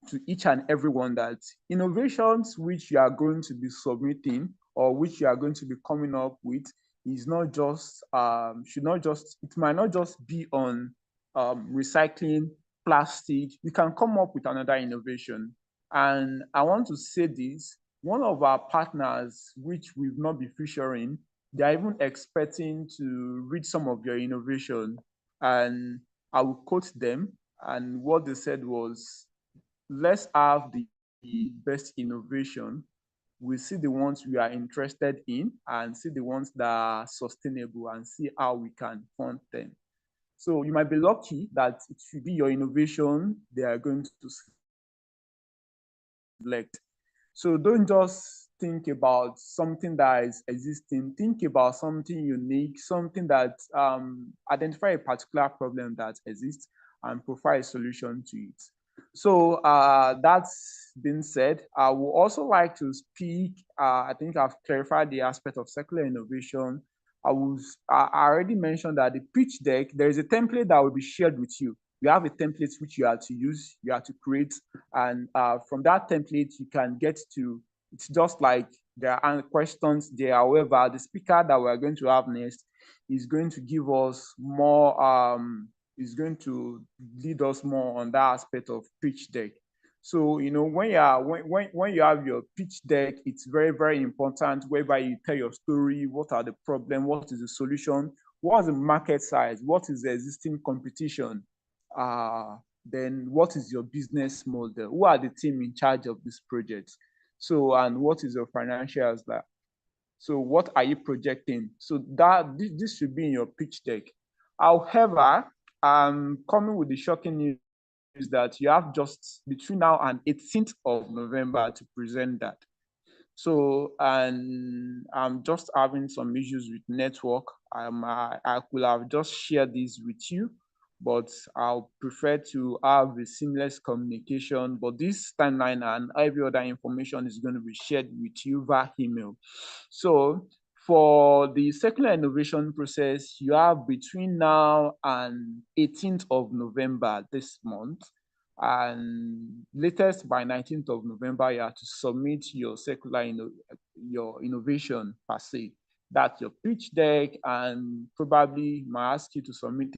to each and everyone that innovations which you are going to be submitting or which you are going to be coming up with is not just, it might not just be on recycling plastic. You can come up with another innovation. And I want to say this, one of our partners, which we've not been featuring, they're even expecting to read some of your innovation. And I will quote them. And what they said was, let's have the best innovation. We see the ones we are interested in and see the ones that are sustainable and see how we can fund them. So you might be lucky that it should be your innovation they are going to select. So don't just think about something that is existing. Think about something unique, something that identify a particular problem that exists and provide a solution to it. So that's been said, I would also like to speak, I think I've clarified the aspect of circular innovation. I already mentioned that the pitch deck, there is a template that will be shared with you. You have a template which you have to use, you have to create, and from that template, you can get to, it's just like there are questions there. However, the speaker that we're going to have next is going to give us more, is going to lead us more on that aspect of pitch deck. So, when you have your pitch deck, it's very, very important whereby you tell your story, what are the problems, what is the solution, what is the market size, what is the existing competition, then what is your business model, who are the team in charge of this project, so, and what is your financials like, so what are you projecting? So this should be in your pitch deck. However, I'm coming with the shocking news that you have just between now and 18th of November to present that. So, and I'm just having some issues with network. I could have just shared this with you, but I'll prefer to have a seamless communication. But this timeline and every other information is going to be shared with you via email. So for the circular innovation process, you have between now and 18th of November this month, and latest by 19th of November, you have to submit your your innovation per se. That's your pitch deck, and probably might ask you to submit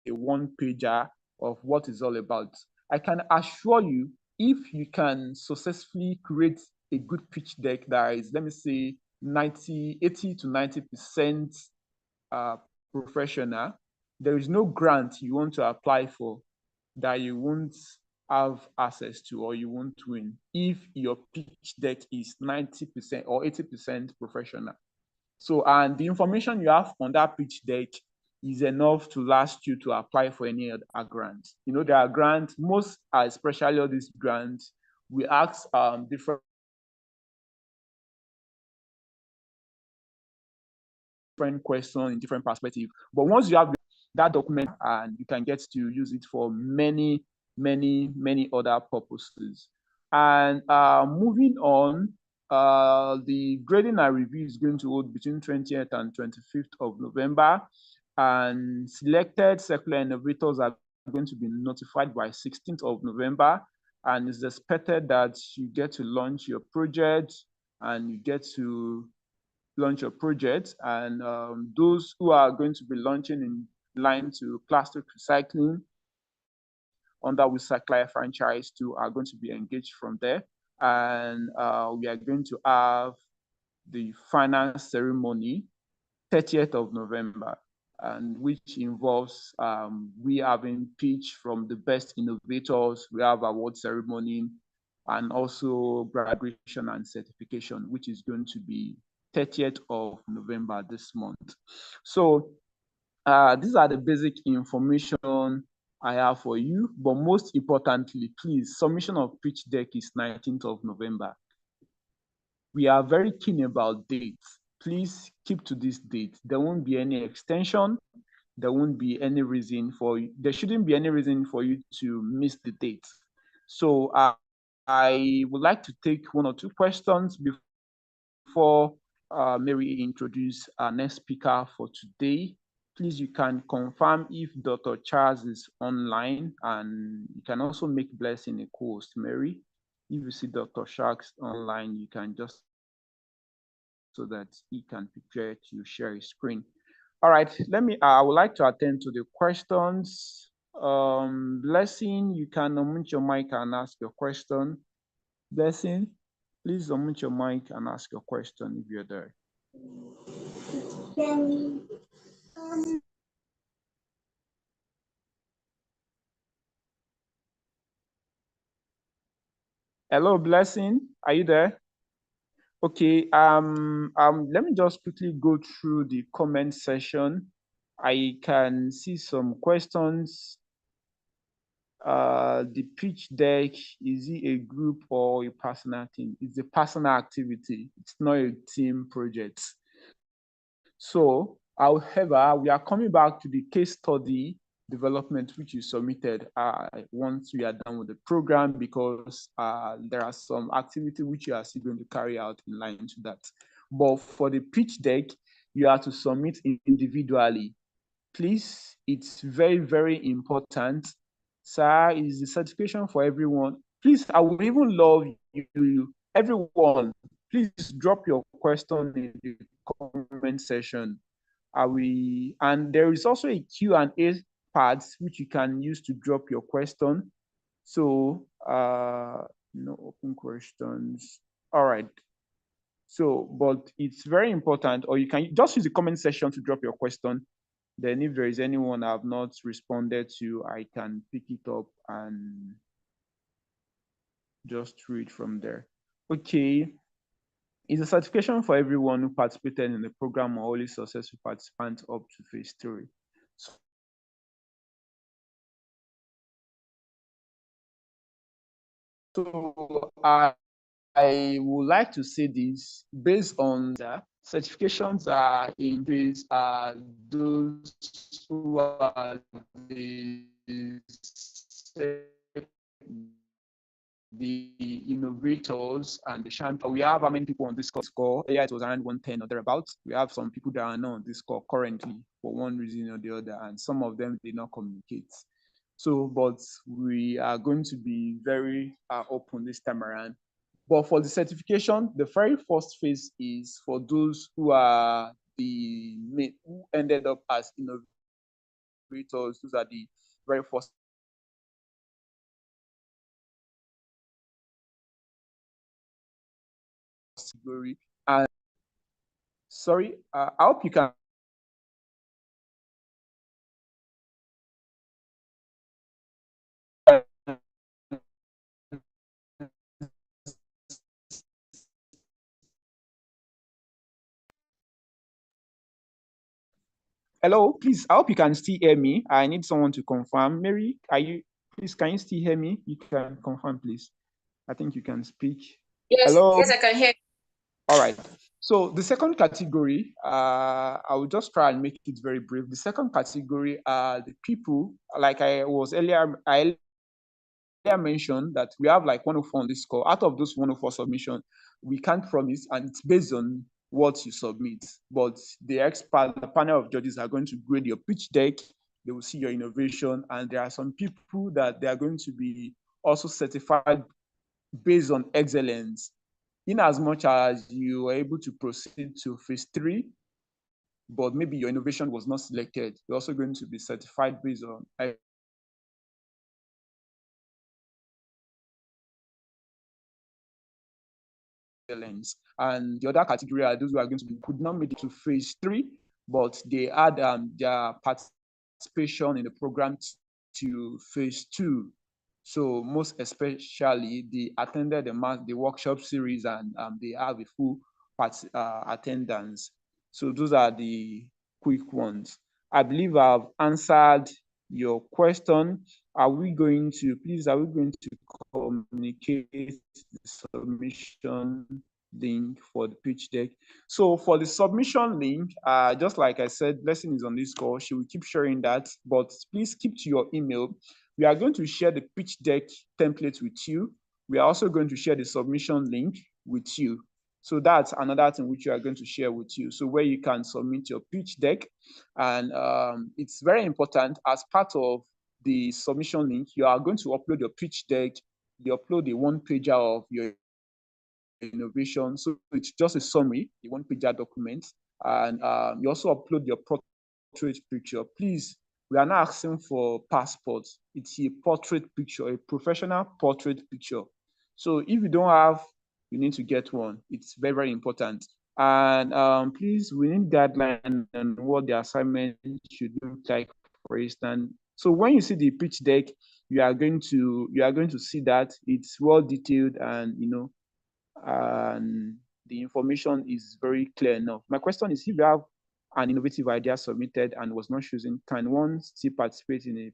a one-pager of what it's all about. I can assure you, if you can successfully create a good pitch deck that is, let me say, 80 to 90% professional, there is no grant you want to apply for that you won't have access to or you won't win if your pitch deck is 90% or 80% professional. So, and the information you have on that pitch deck is enough to last you to apply for any other grant. There are grants, most, especially all these grants, we ask different questions in different perspectives. But once you have that document, and you can get to use it for many, many, many other purposes. And moving on, The grading and review is going to hold between 20th and 25th of November, and selected circular innovators are going to be notified by 16th of November, and it's expected that you get to launch your project and those who are going to be launching in line to plastic recycling under RecycleUp franchise too are going to be engaged from there. And we are going to have the final ceremony 30th of November, and which involves we having pitch from the best innovators. We have award ceremony and also graduation and certification, which is going to be 30th of November this month. So these are the basic information I have for you, but most importantly, please, submission of pitch deck is 19th of November. We are very keen about dates. Please keep to this date. There won't be any extension. There shouldn't be any reason for you to miss the date. So I would like to take one or two questions before Mary introduce our next speaker for today. Please, you can confirm if Dr. Charles is online, and you can also make Blessing a co-host, Mary. If you see Dr. Sharks online, you can just so that he can prepare to share his screen. All right, I would like to attend to the questions. Blessing, you can unmute your mic and ask your question. Blessing, please unmute your mic and ask your question if you're there. Hello, Blessing, are you there? Okay, let me just quickly go through the comment section. I can see some questions. The pitch deck, is it a group or a personal thing? It's a personal activity. It's not a team project. So, however, we are coming back to the case study development which you submitted once we are done with the program, because there are some activity which you are still going to carry out in line to that. But for the pitch deck, you have to submit individually. Please, it's very, very important. Sir, is the certification for everyone? Please, I would even love you, everyone, please drop your question in the comment section. And there is also a Q&A part which you can use to drop your question. So, no open questions. All right. So, but it's very important, or you can just use the comment section to drop your question. Then if there is anyone I have not responded to, I can pick it up and just read from there. Okay. Is a certification for everyone who participated in the program or only successful participants up to phase 3? So I would like to say this based on the certifications are in place, those who are the innovators and the champion. We have how many people on this call? Yeah, it was around 110 or thereabouts. We have some people that are not on this call currently for one reason or the other, and some of them did not communicate. So, but we are going to be very open this time around. But for the certification, the very first phase is for those who are who ended up as innovators. Those are the very first category. And sorry, I hope you can. Hello, please, I hope you can still hear me. I need someone to confirm. Mary, can you still hear me? You can confirm, please. I think you can speak. Yes, hello? yes, I can hear. All right. So the second category, I will just try and make it very brief. The second category are the people, like I mentioned that we have like 104 on this call. Out of those 104 submissions, we can't promise, and it's based on what you submit. But the panel of judges are going to grade your pitch deck. They will see your innovation, and there are some people that they are going to be also certified based on excellence. In as much as you are able to proceed to phase 3, but maybe your innovation was not selected, you're also going to be certified based on excellence. And the other category are those who are going to be could not make it to phase 3, but they add their participation in the program to phase 2. So most especially, they attended the workshop series, and they have a full attendance. So those are the quick ones. I believe I've answered your question. Are we going to communicate the submission link for the pitch deck? So for the submission link, just like I said, Blessing is on this call. She will keep sharing that, but please keep to your email. We are going to share the pitch deck template with you. We are also going to share the submission link with you. So that's another thing which we are going to share with you. So where you can submit your pitch deck. And it's very important, as part of the submission link, you are going to upload your pitch deck. You upload a one-pager of your innovation. So it's just a summary, a one-pager document. And you also upload your portrait picture. Please, we are not asking for passports. It's a portrait picture, a professional portrait picture. So if you don't have, you need to get one. It's very, very important. And please, we need guidelines on what the assignment should look like, for instance. So when you see the pitch deck, you are going to see that it's well detailed, and and the information is very clear enough. My question is, if you have an innovative idea submitted and was not chosen, can one still participate in a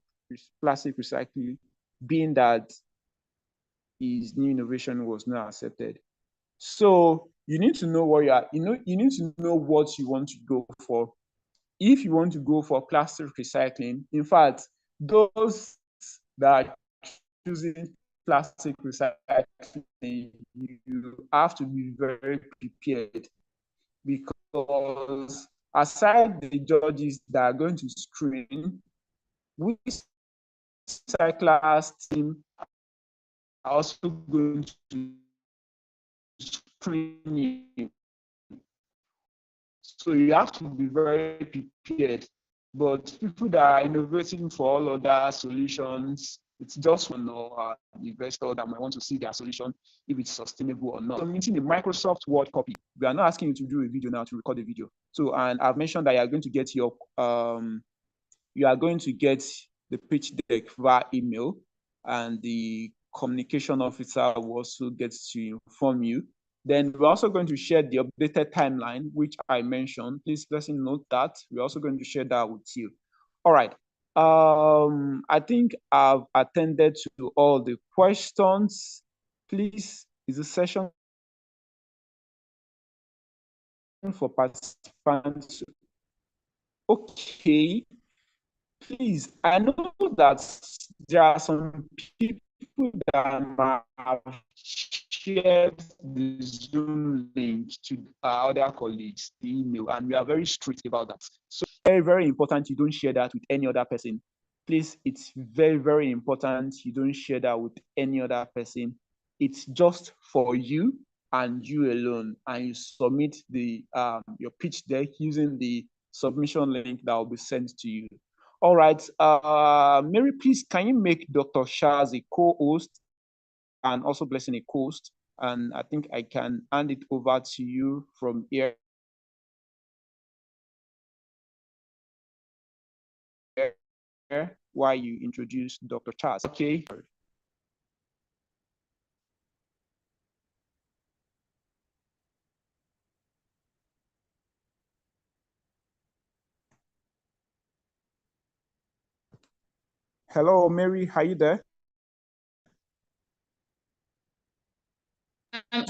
plastic recycling, being that his new innovation was not accepted? So you need to know what you need to know what you want to go for. If you want to go for plastic recycling, in fact, those that are choosing plastic recycling, you have to be very prepared, because aside the judges that are going to screen, we recyclers team are also going to screen you. So you have to be very prepared. But people that are innovating for all other solutions, it's just one investor that might want to see their solution, if it's sustainable or not. Submitting a Microsoft Word copy. We are not asking you to do a video now, to record a video. So, and I've mentioned that you are going to get the pitch deck via email, and the communication officer will also get to inform you. Then we're also going to share the updated timeline, which I mentioned. Please note that. We're also going to share that with you. All right. I think I've attended to all the questions. Please, is a session for participants. Okay. Please, I know that there are some people that have shared the Zoom link to our other colleagues, the email, and we are very strict about that. So very, very important you don't share that with any other person. Please, it's very, very important you don't share that with any other person. It's just for you and you alone, and you submit your pitch deck using the submission link that will be sent to you. All right, Mary, please, can you make Dr. Shaz a co-host and also Blessing a co-host? And I think I can hand it over to you from here. While you introduce Dr. Chaz. Okay. Hello, Mary, are you there?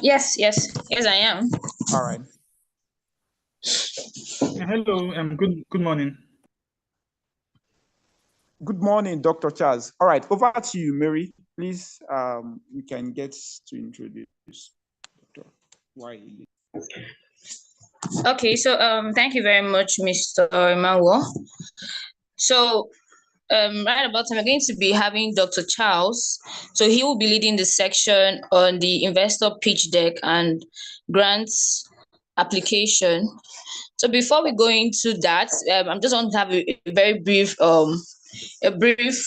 Yes, I am. All right. Hello, good morning. Good morning, Dr. Chaz. All right, over to you, Mary. Please, we can get to introduce Dr. Okay, so thank you very much, Mr. Emmanuel. So right about time, we're going to be having Dr. Charles. So he will be leading the section on the investor pitch deck and grants application. So before we go into that, I'm just want to have a very brief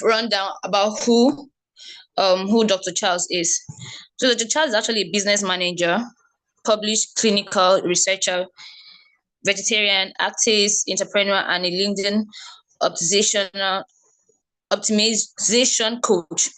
rundown about who Dr. Charles is. So Dr. Charles is actually a business manager, published clinical researcher, vegetarian, activist, entrepreneur, and a LinkedIn optimization coach.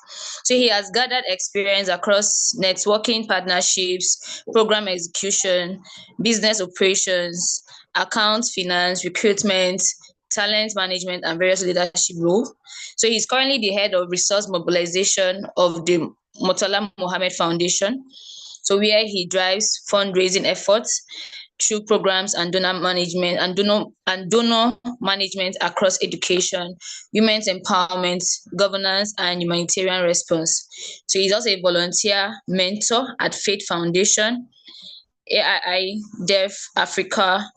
So he has gathered experience across networking, partnerships, program execution, business operations, accounts, finance, recruitment, talent management, and various leadership roles. So he's currently the head of resource mobilization of the Murtala Mohammed Foundation. So where he drives fundraising efforts through programs and donor management across education, women's empowerment, governance, and humanitarian response. So he's also a volunteer mentor at Faith Foundation, AII, Deaf Africa,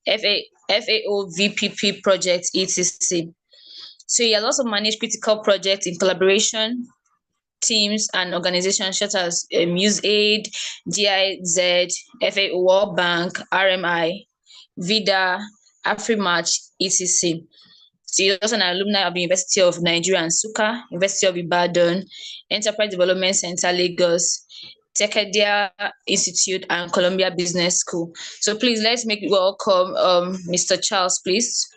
FAO VPP project, etc. So he has also managed critical projects in collaboration teams and organizations such as USAID, GIZ, FAO World Bank, RMI, VIDA, AfriMatch, etc. So he's also an alumni of the University of Nigeria and Nsukka, University of Ibadan, Enterprise Development Center, Lagos, Tekedia Institute, and Columbia Business School. So please let's make welcome Mr. Charles, please.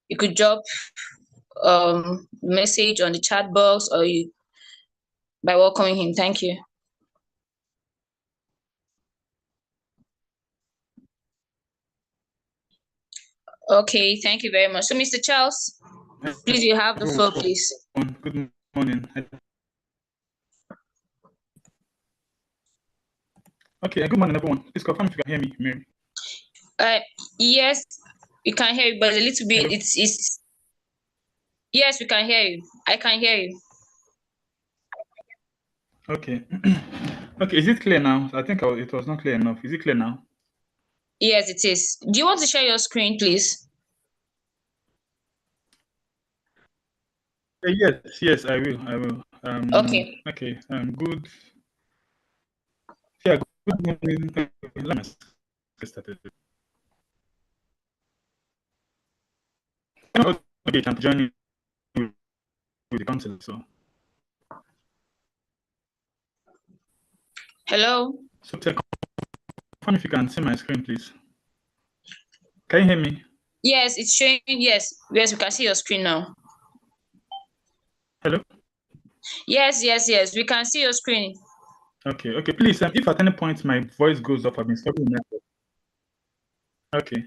You could drop message on the chat box or by welcoming him. Thank you. Okay, thank you very much. So, Mr. Charles, please, you have the floor, please. Good morning. Okay, good morning, everyone. Please confirm if you can hear me, Mary. Yes, we can hear you, but a little bit. Hello? It's yes, we can hear you. I can hear you. Okay. Okay, is it clear now? I think it was not clear enough. Is it clear now? Yes, it is. Do you want to share your screen, please? Yes, I will. Okay. Okay. Good. Yeah. Good morning. Let me get started. Okay, I'm joining with the council. So. Hello. So, confirm if you can see my screen, please. Can you hear me? Yes, it's showing. Yes, we can see your screen now. Hello. Yes, we can see your screen. Okay. Please, if at any point my voice goes off, I've been struggling with network. Okay.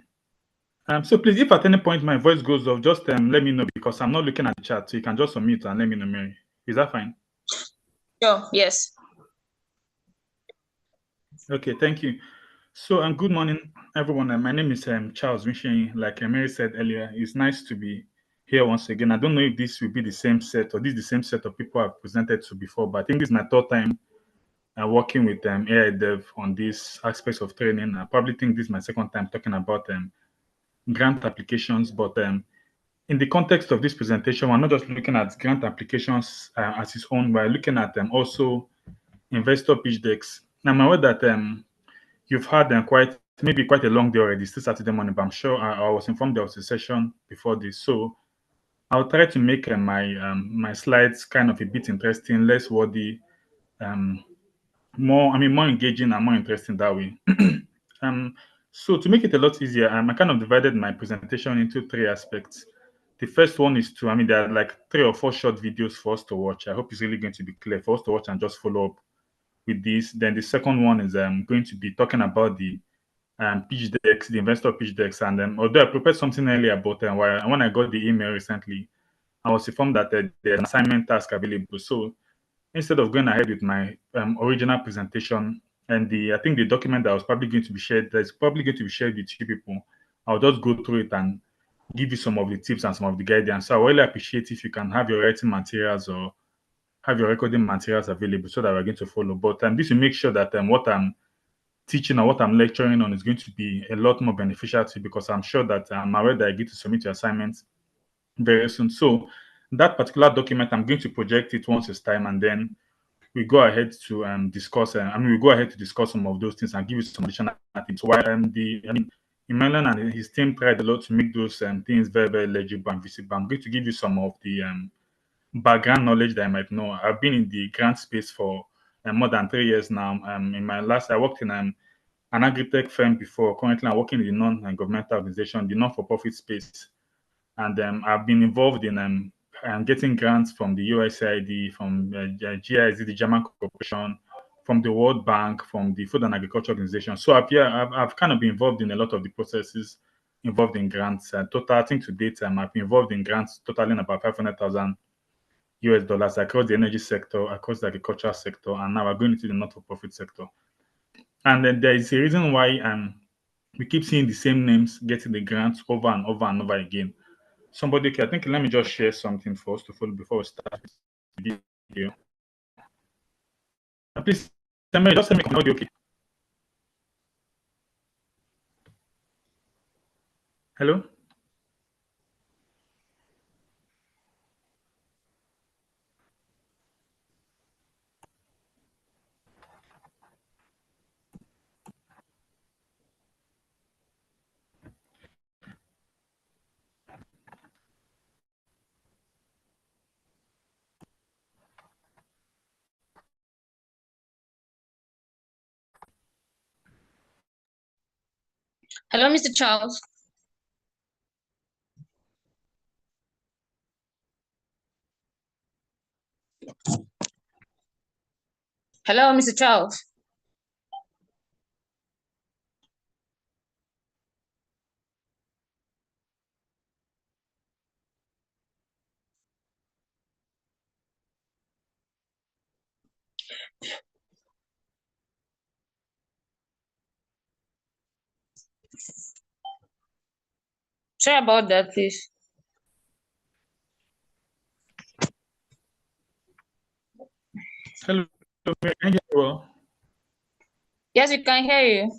So please, if at any point my voice goes off, just let me know because I'm not looking at the chat, so you can just unmute and let me know, Mary. Is that fine? Sure. Yes. Okay. Thank you. So, good morning, everyone. My name is Charles Mishen. Like Mary said earlier, it's nice to be here once again. I don't know if this will be the same set or this is the same set of people I've presented to before, but I think this is my third time working with AI Dev on these aspects of training. I probably think this is my second time talking about grant applications, but in the context of this presentation, we're not just looking at grant applications as its own, we're looking at also investor pitch decks. Now, I'm aware that you've had quite a long day already, still Saturday morning, but I'm sure I was informed there was a session before this. So I'll try to make my slides kind of a bit interesting, less wordy, more engaging and more interesting that way. So to make it a lot easier, I kind of divided my presentation into three aspects. The first one is there are like 3 or 4 short videos for us to watch. I hope it's really going to be clear for us to watch and just follow up with this. Then the second one is going to be talking about the pitch decks, the investor pitch decks. And then although I prepared something earlier, but when I got the email recently, I was informed that there's an assignment task available. So instead of going ahead with my original presentation and I think the document that was probably going to be shared, that's probably going to be shared with you people, I'll just go through it and give you some of the tips and some of the guidance. So I really appreciate if you can have your writing materials or have your recording materials available so that we're going to follow. But this will make sure that what I'm teaching or what I'm lecturing on is going to be a lot more beneficial to you, because I'm sure that I'm aware that I get to submit your assignments very soon. So that particular document, I'm going to project it once it's time, and then we go ahead to discuss. We go ahead to discuss some of those things and give you some additional things. So while Emmanuel and his team tried a lot to make those things very, very legible and visible, I'm going to give you some of the background knowledge that I might know. I've been in the grant space for more than 3 years now. In my last, I worked in an agri-tech firm before. Currently, I'm working in the non-governmental organization, the non-for-profit space, and I've been involved in getting grants from the USAID, from GIZ, the German Corporation, from the World Bank, from the Food and Agriculture Organization. So I've kind of been involved in a lot of the processes involved in grants. Total, I think to date, I've been involved in grants totaling about 500,000 US dollars across the energy sector, across the agricultural sector, and now we're going into the not-for-profit sector. And then there is a reason why we keep seeing the same names getting the grants over and over and over again. Somebody, okay, I think let me just share something for us to follow before we start the video. Please, somebody just send me an audio, okay? Hello? Hello, Mr. Charles. Hello, Mr. Charles. Sorry about that, please. Hello, can you hear me well? Yes, we can hear you.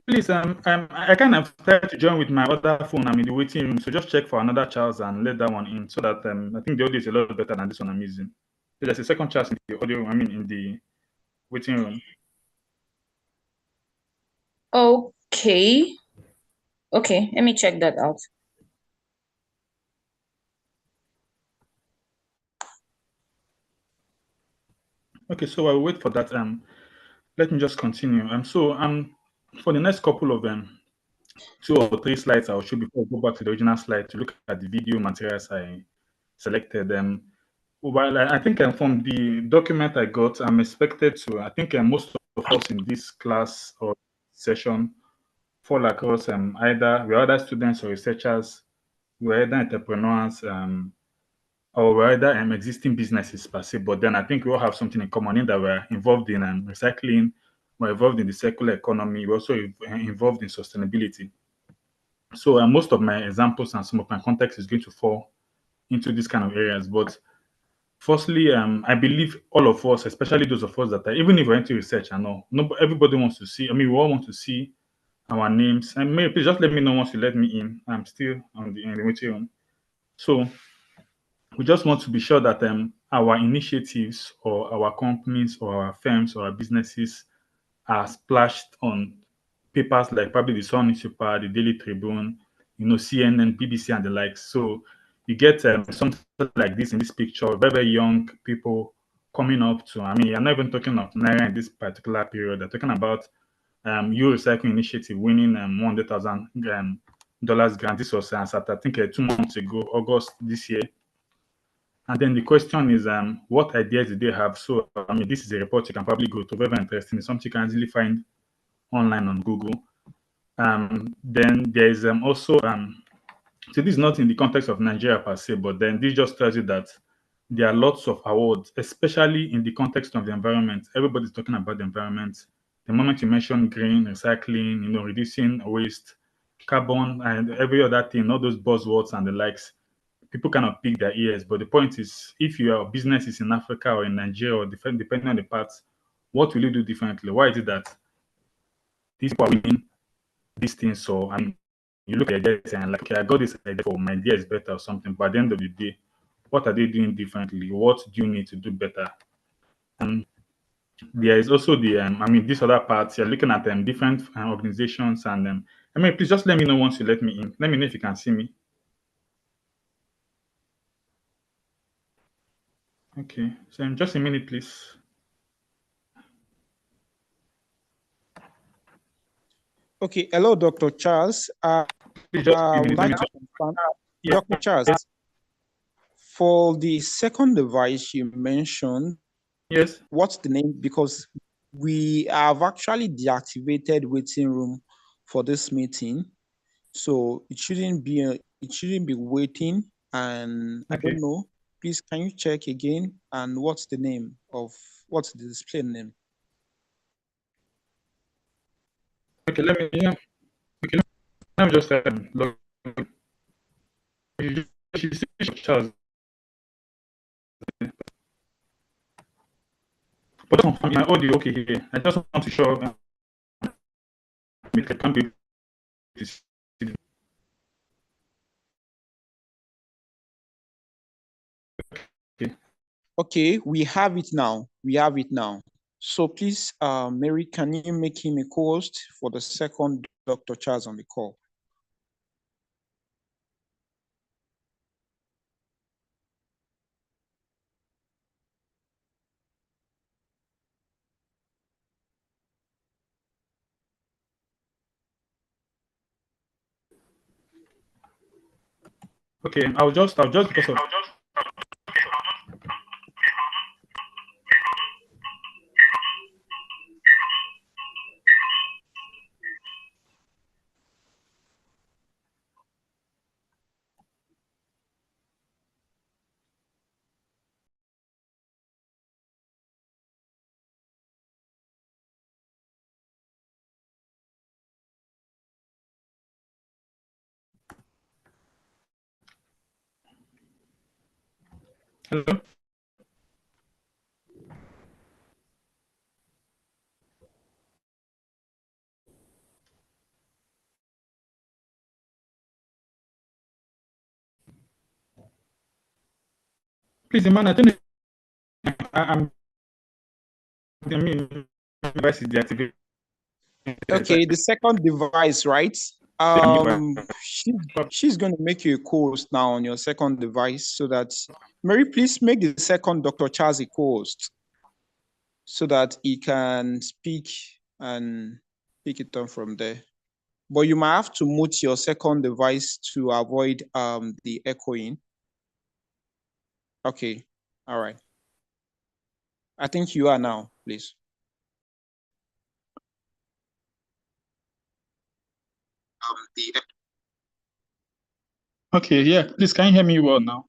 Please, I kind of tried to join with my other phone. I'm in the waiting room, so just check for another Charles and let that one in, so that I think the audio is a lot better than this one I'm using. So there's a second Charles in the audio. In the waiting room. Okay. Okay, let me check that out. Okay, so I'll wait for that. Let me just continue. So for the next couple of 2 or 3 slides I'll show before I go back to the original slide to look at the video materials I selected. While I think from the document I got, I'm expected to, I think most of us in this class or session fall across either we're either students or researchers, we're either entrepreneurs, or we're either existing businesses per se. But then I think we all have something in common in that we're involved in recycling, we're involved in the circular economy, we're also involved in sustainability. So most of my examples and some of my context is going to fall into these kind of areas. But firstly, I believe all of us, especially those of us that are, even if we're into research and all, everybody wants to see, we all want to see our names. And maybe please just let me know once you let me in. I'm still in the waiting room. So we just want to be sure that our initiatives or our companies or our firms or our businesses are splashed on papers like probably the Sun newspaper, the Daily Tribune, CNN, BBC, and the likes. So you get something like this in this picture, very, very young people coming up to, I'm not even talking of Naira in this particular period. They're talking about You Recycle Initiative winning $100,000 grant. This was, I think, 2 months ago, August this year. And then the question is, what ideas did they have? So, this is a report you can probably go to, very, very interesting. It's something you can easily find online on Google. Then there is also, so this is not in the context of Nigeria per se, but then this just tells you that there are lots of awards, especially in the context of the environment. Everybody's talking about the environment. The moment you mention green, recycling, reducing waste, carbon, and every other thing, all those buzzwords and the likes, people kind of pick their ears. But the point is, if your business is in Africa or in Nigeria, or depending on the parts, what will you do differently? Why is it that these people are winning these things? So, I mean, you look at their idea and like, okay, I got this idea for my idea is better or something. But at the end of the day, what are they doing differently? What do you need to do better? And there is also the, I mean, this other part, you're looking at different organizations. And I mean, please just let me know once you let me in. Let me know if you can see me. Okay, so just a minute, please. Okay, hello, Dr. Charles. Please just I would like to confirm, Dr. Charles, for the second device you mentioned, yes, what's the name? Because we have actually deactivated waiting room for this meeting, so it shouldn't be waiting. And I okay. don't know. Please, can you check again? And what's the display name? Okay, let me just log in. Charles. But confirm my audio okay here. I just want to show I can't be this. Okay. Okay, we have it now. So please, Mary, can you make him a co-host for the second Dr. Charles on the call? Okay, I'll just because of hello. Please, man, I think I mean, device is deactivated. Okay, the second device, right? She's going to make you a co-host now on your second device, so that Mary, please make the second Dr. Charles a co-host, so that he can speak and pick it up from there. But you might have to mute your second device to avoid the echoing. Okay, all right. I think you are now, please. Okay, yeah. Please, can you hear me well now?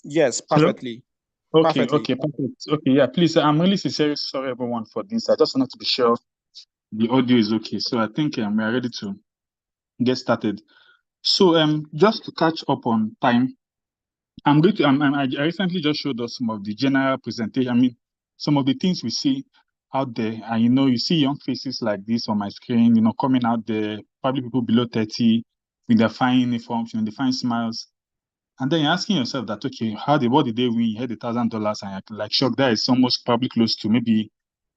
Yes, perfectly. Hello? Okay, perfectly. okay, perfect. Okay, yeah. Please, I'm really sincerely sorry, everyone, for this. I just wanted to be sure the audio is okay. So I think we are ready to get started. So just to catch up on time, I recently just showed us some of the general presentation. I mean, some of the things we see out there, and you see young faces like this on my screen, coming out there, probably people below 30 with their fine uniforms, the fine smiles. And then you're asking yourself that, okay, what did they win? You had $1,000 and you're like shocked. That is almost probably close to maybe,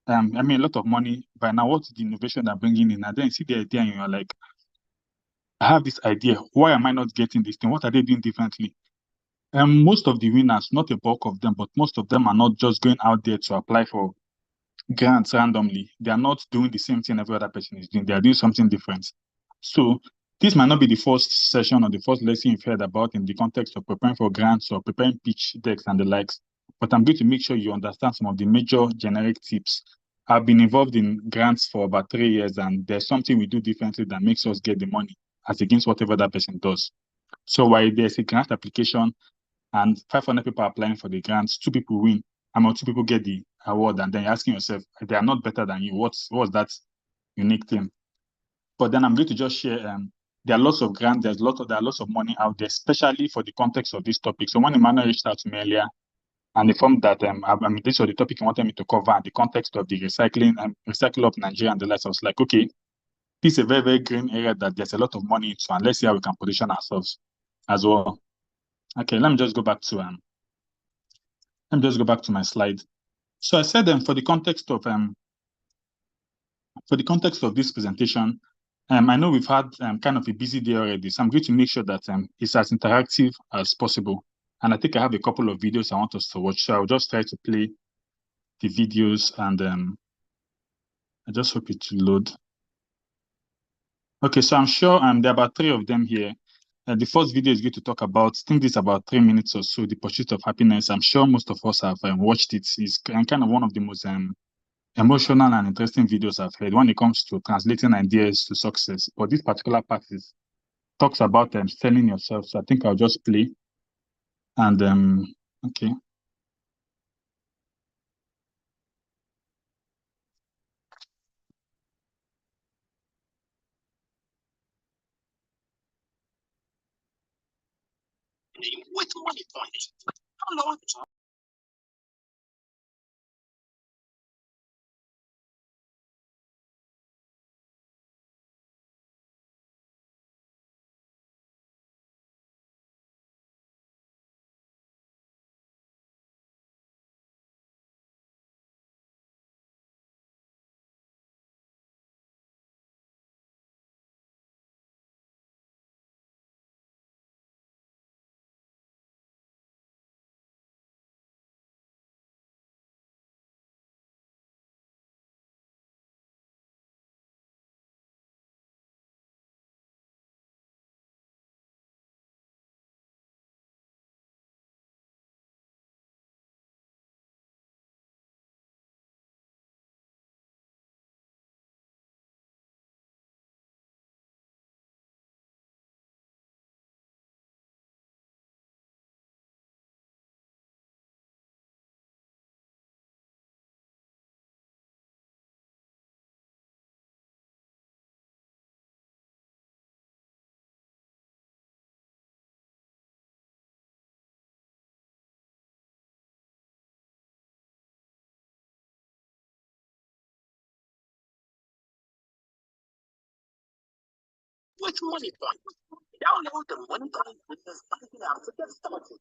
a lot of money. By now, what's the innovation they're bringing in? And then you see the idea and you're like, I have this idea. Why am I not getting this thing? What are they doing differently? Most of the winners, not a bulk of them, but most of them are not just going out there to apply for grants randomly. They are not doing the same thing every other person is doing. They are doing something different. So this might not be the first session or the first lesson you've heard about in the context of preparing for grants or preparing pitch decks and the likes, but I'm going to make sure you understand some of the major generic tips. I've been involved in grants for about 3 years, and there's something we do differently that makes us get the money as against whatever that person does. So while there's a grant application and 500 people are applying for the grants, 2 people win, 2 people get the award, and then you're asking yourself, they are not better than you. What's that unique thing? But then I'm going to just share, there are lots of grants, there are lots of money out there, especially for the context of this topic. So when Emmanuel reached out to me earlier, and informed that this was the topic he wanted me to cover in the context of the recycling of Nigeria and the likes. I was like, okay, this is a very, very green area that there's a lot of money into, and let's see how we can position ourselves as well. Okay, let me just go back to my slide. So I said for the context of this presentation, I know we've had kind of a busy day already, so I'm going to make sure that it's as interactive as possible. And I think I have a couple of videos I want us to watch, so I'll just try to play the videos, and I just hope it will load. Okay, so I'm sure there are about 3 of them here. The first video is going to talk about, I think this is about 3 minutes or so, the pursuit of happiness. I'm sure most of us have watched it. It's kind of one of the most emotional and interesting videos I've heard when it comes to translating ideas to success. But this particular part talks about selling yourself. So I think I'll just play. And okay. With money points. How long? With money points. Y'all know the money point business starting out to get started.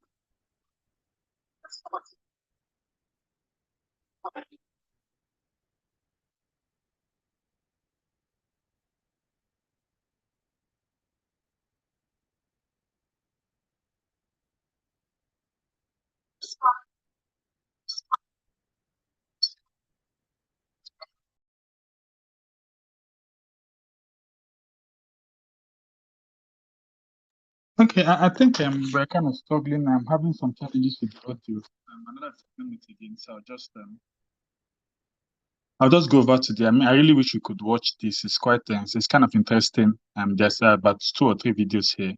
Okay, I think we're kind of struggling. I'm having some challenges with the audio. Another minute again, so I'll just go over to the. I really wish we could watch this. It's quite it's kind of interesting. There's about 2 or 3 videos here.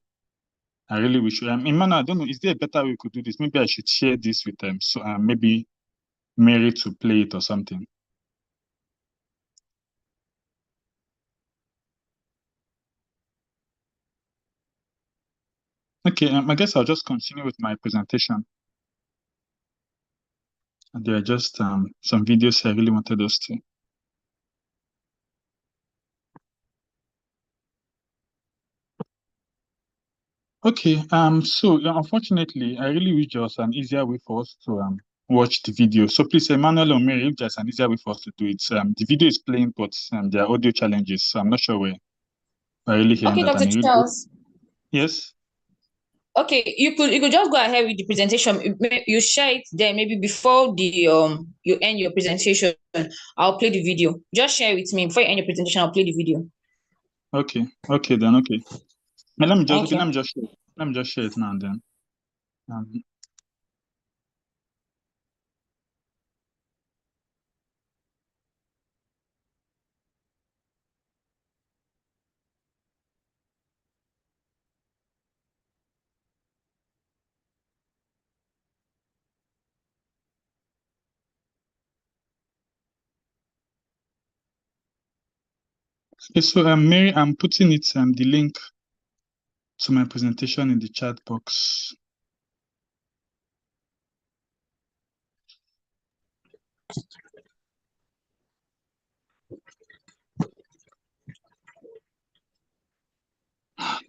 I really wish. Emmanuel, I don't know. Is there a better way we could do this? Maybe I should share this with them. So maybe Mary to play it or something. Okay, I guess I'll just continue with my presentation. And there are just some videos I really wanted us to. Okay, so unfortunately, I really wish there was an easier way for us to watch the video. So please, Emmanuel or Mary, if there's an easier way for us to do it. The video is playing, but there are audio challenges, so I'm not sure where we're really hearing Okay, that. Dr. Charles. Yes. Okay, you could just go ahead with the presentation. You share it then maybe before the you end your presentation. I'll play the video. Just share it with me before you end your presentation. I'll play the video. Okay. Okay then. Okay. Now, let me just Okay. let me just share. Let me just share it now and then. Okay, so Mary, I'm putting it the link to my presentation in the chat box.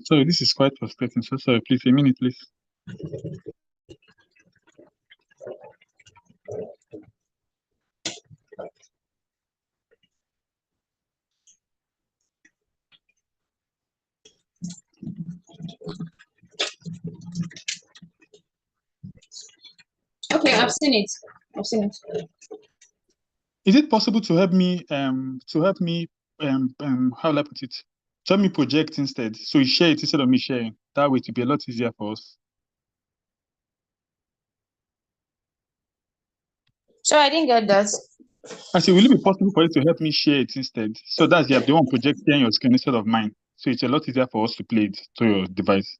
Sorry, this is quite frustrating. So sorry, please, a minute, please. Okay, I've seen it. Is it possible to help me how will I put it? To help me project instead. So you share it instead of me sharing. That way it will be a lot easier for us. So I didn't get that. I say, will it be possible for you to help me share it instead? So that's you have the one projecting your screen instead of mine. So it's a lot easier for us to play it to your device.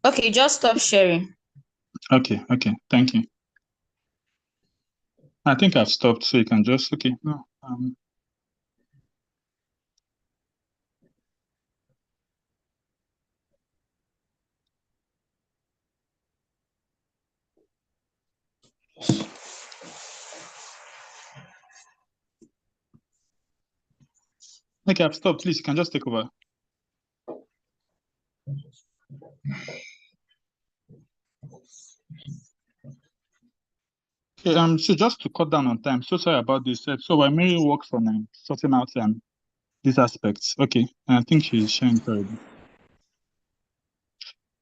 Okay, just stop sharing. Okay, thank you. I think I've stopped, so you can just no. Okay, I've stopped. Please, you can just take over. Okay, so just to cut down on time, so sorry about this. So while Mary works on sorting out these aspects. Okay, and I think she's sharing it already.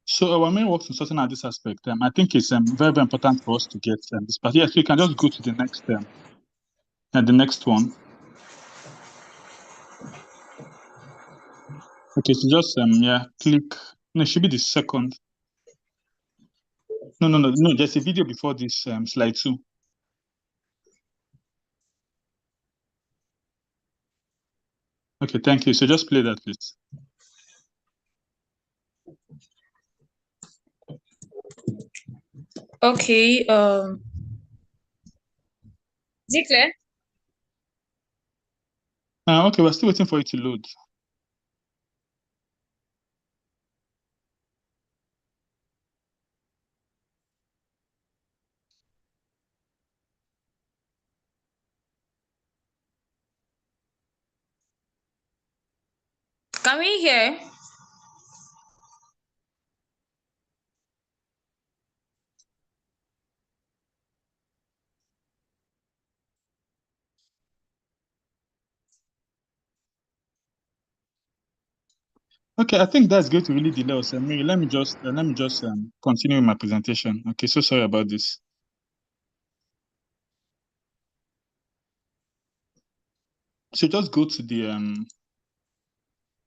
So our main works in sorting out this aspect, I think it's very, very important for us to get this part. Yeah, so you can just go to the next one. Okay, so just click. No, it should be the second. No. There's a video before this slide 2. Okay, thank you. So just play that, please. Okay. Is it clear? Okay, we're still waiting for it to load. Can we hear? Okay, I think that's going to really delay us. Mary, let me just continue my presentation. Okay, so sorry about this. So just go to the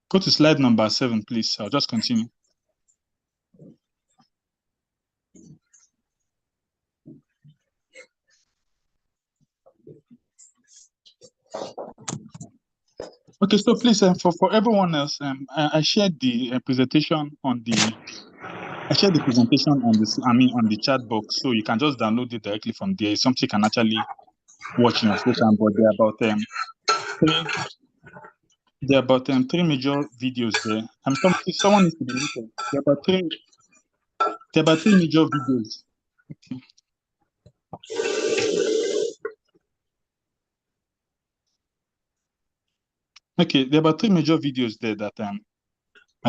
go to slide number 7, please. I'll just continue. Okay, so please, for everyone else, I shared the presentation on the. I shared the presentation on this. On the chat box, so you can just download it directly from there. It's something you can actually watch in your free time. But there are about three major videos there. Someone needs to be muted. There are about three major videos. Okay, there are about three major videos there that are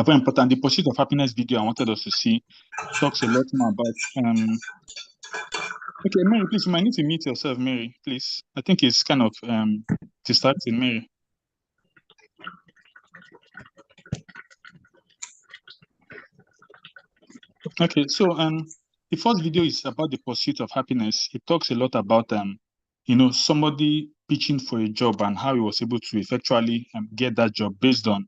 very important. The Pursuit of Happiness video I wanted us to see talks a lot more about Okay, Mary, please, you might need to mute yourself, Mary, please. I think it's kind of distracting, Mary. Okay, so the first video is about the pursuit of happiness. It talks a lot about somebody pitching for a job and how he was able to effectually get that job based on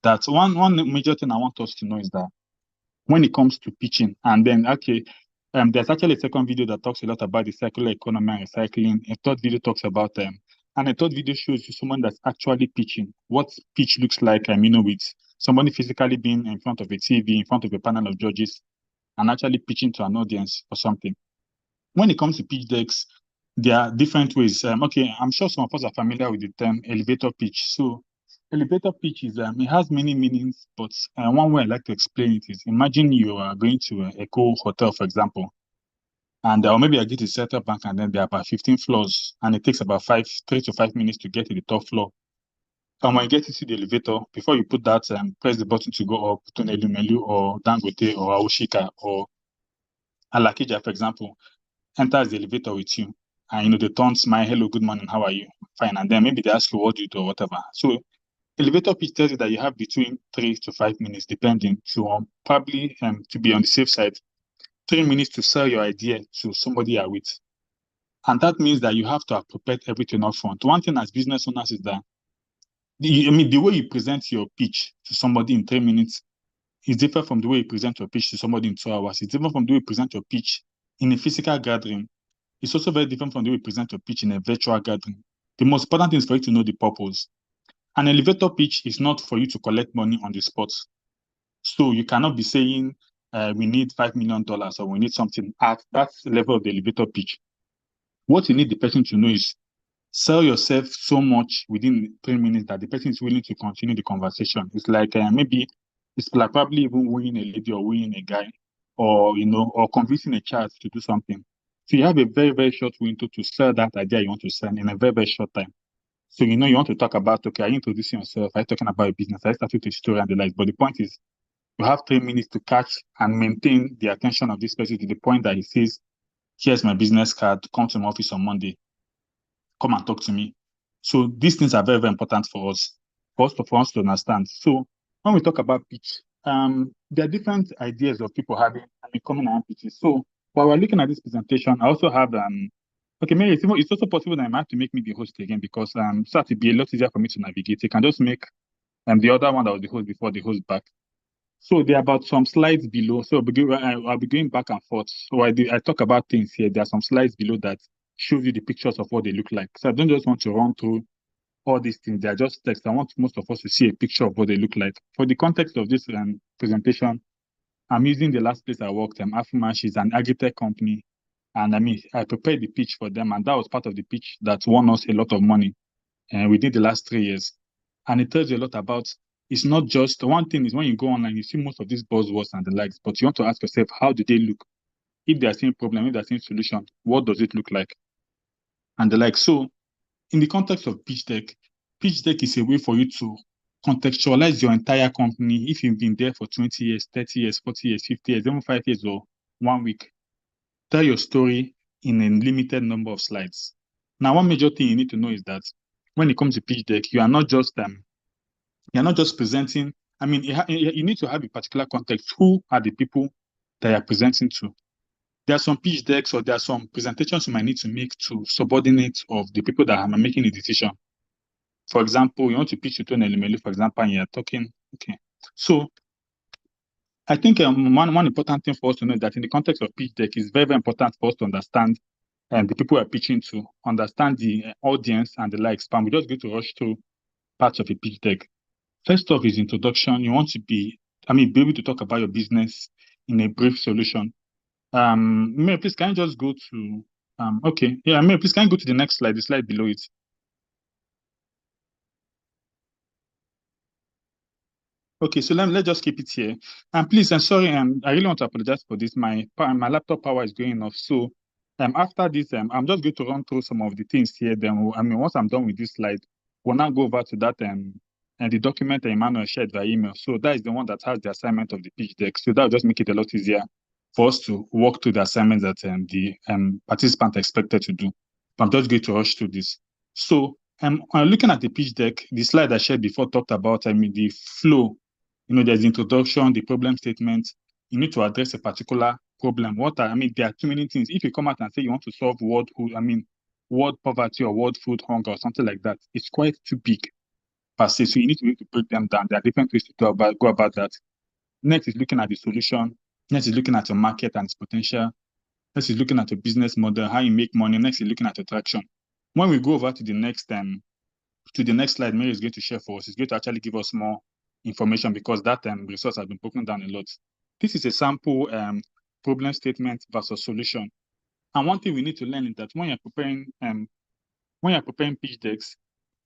that. One major thing I want us to know is that when it comes to pitching, and then there's actually a second video that talks a lot about the circular economy and recycling. A third video talks about and a third video shows you someone that's actually pitching, what pitch looks like, with somebody physically being in front of a TV, in front of a panel of judges, and actually pitching to an audience or something. When it comes to pitch decks, there are different ways. I'm sure some of us are familiar with the term elevator pitch. So elevator pitch is, it has many meanings, but one way I like to explain it is, imagine you are going to a Eco Hotel, for example, And or maybe I get to Central Bank and then there are about 15 floors and it takes about 3 to 5 minutes to get to the top floor. And when you get into the elevator, before you put that, press the button to go up to Nelumelu or Dangote or Aushika or Alakija, for example, enters the elevator with you. And, they turn, smile, hello, good morning, how are you? Fine. And then maybe they ask you what do you do or whatever. So elevator pitch tells you that you have between 3 to 5 minutes, depending, to probably to be on the safe side, 3 minutes to sell your idea to somebody you're with. And that means that you have to have prepared everything up front. One thing as business owners is that the way you present your pitch to somebody in 3 minutes is different from the way you present your pitch to somebody in 2 hours. It's different from the way you present your pitch in a physical gathering. It's also very different from the way you present your pitch in a virtual gathering. The most important thing is for you to know the purpose. An elevator pitch is not for you to collect money on the spot. So you cannot be saying, we need $5 million or we need something at that level of the elevator pitch. What you need the person to know is sell yourself so much within 3 minutes that the person is willing to continue the conversation. It's like maybe it's like probably even winning a lady or winning a guy or, or convincing a child to do something. So you have a very, very short window to sell that idea you want to sell in a very, very short time. So, you want to talk about, okay, are you introducing yourself? Are you talking about a business? Are you starting to story and the like? But the point is, you have 3 minutes to catch and maintain the attention of this person to the point that he says, here's my business card, come to my office on Monday. Come and talk to me. So these things are very, very important for us to understand. So when we talk about pitch, there are different ideas of people having coming around pitches. So while we're looking at this presentation, I also have okay, Mary, it's also possible that I might have to make me the host again because so it be a lot easier for me to navigate. You can just make the other one that was the host before the host back. So there are about some slides below. So I'll be going back and forth. So I talk about things here. There are some slides below that shows you the pictures of what they look like. So I don't just want to run through all these things. They are just text. I want most of us to see a picture of what they look like. For the context of this presentation, I'm using the last place I worked. Afumash is an agri-tech company. And I prepared the pitch for them. And that was part of the pitch that won us a lot of money within the last 3 years. And it tells you a lot about, it's not just, one thing is when you go online, you see most of these buzzwords and the likes, but you want to ask yourself, how do they look? If they are seeing problem, if they are seeing solution, what does it look like? And the like. So in the context of pitch deck is a way for you to contextualize your entire company. If you've been there for 20 years, 30 years, 40 years, 50 years, even 5 years or 1 week, tell your story in a limited number of slides. Now, one major thing you need to know is that when it comes to pitch deck, you are not just presenting. You need to have a particular context. Who are the people that you're presenting to? There are some pitch decks or there are some presentations you might need to make to subordinates of the people that are making a decision. For example, you want to pitch to Tony Elimelu, for example, and you're talking, okay. So I think one important thing for us to know is that in the context of pitch deck, it's very, very important for us to understand the people we're pitching to, understand the audience and the likes. But we're just going to rush through parts of a pitch deck. First off is introduction. You want to be able to talk about your business in a brief solution. Mary, please, can you just go to, okay. Yeah, Mary, please, can you go to the next slide, the slide below it? Okay, so let's just keep it here. And please, I'm sorry, I really want to apologize for this. My laptop power is going off. So after this, I'm just going to run through some of the things here. Then, once I'm done with this slide, we'll now go over to that and the document that Emmanuel shared via email. So that is the one that has the assignment of the pitch deck. So that will just make it a lot easier for us to walk through the assignments that the participant expected to do. But I'm just going to rush through this. So looking at the pitch deck, the slide I shared before talked about the flow. There's the introduction, the problem statement. You need to address a particular problem. There are too many things. If you come out and say you want to solve world poverty or world food hunger or something like that, it's quite too big per se. So you need to be able to break them down. There are different ways to go about that. Next is looking at the solution. Next is looking at your market and its potential. Next is looking at your business model, how you make money. Next is looking at attraction. When we go over to the next slide, Mary is going to share for us. It's going to actually give us more information because that resource has been broken down a lot. This is a sample problem statement versus solution. And one thing we need to learn is that when you're preparing pitch decks,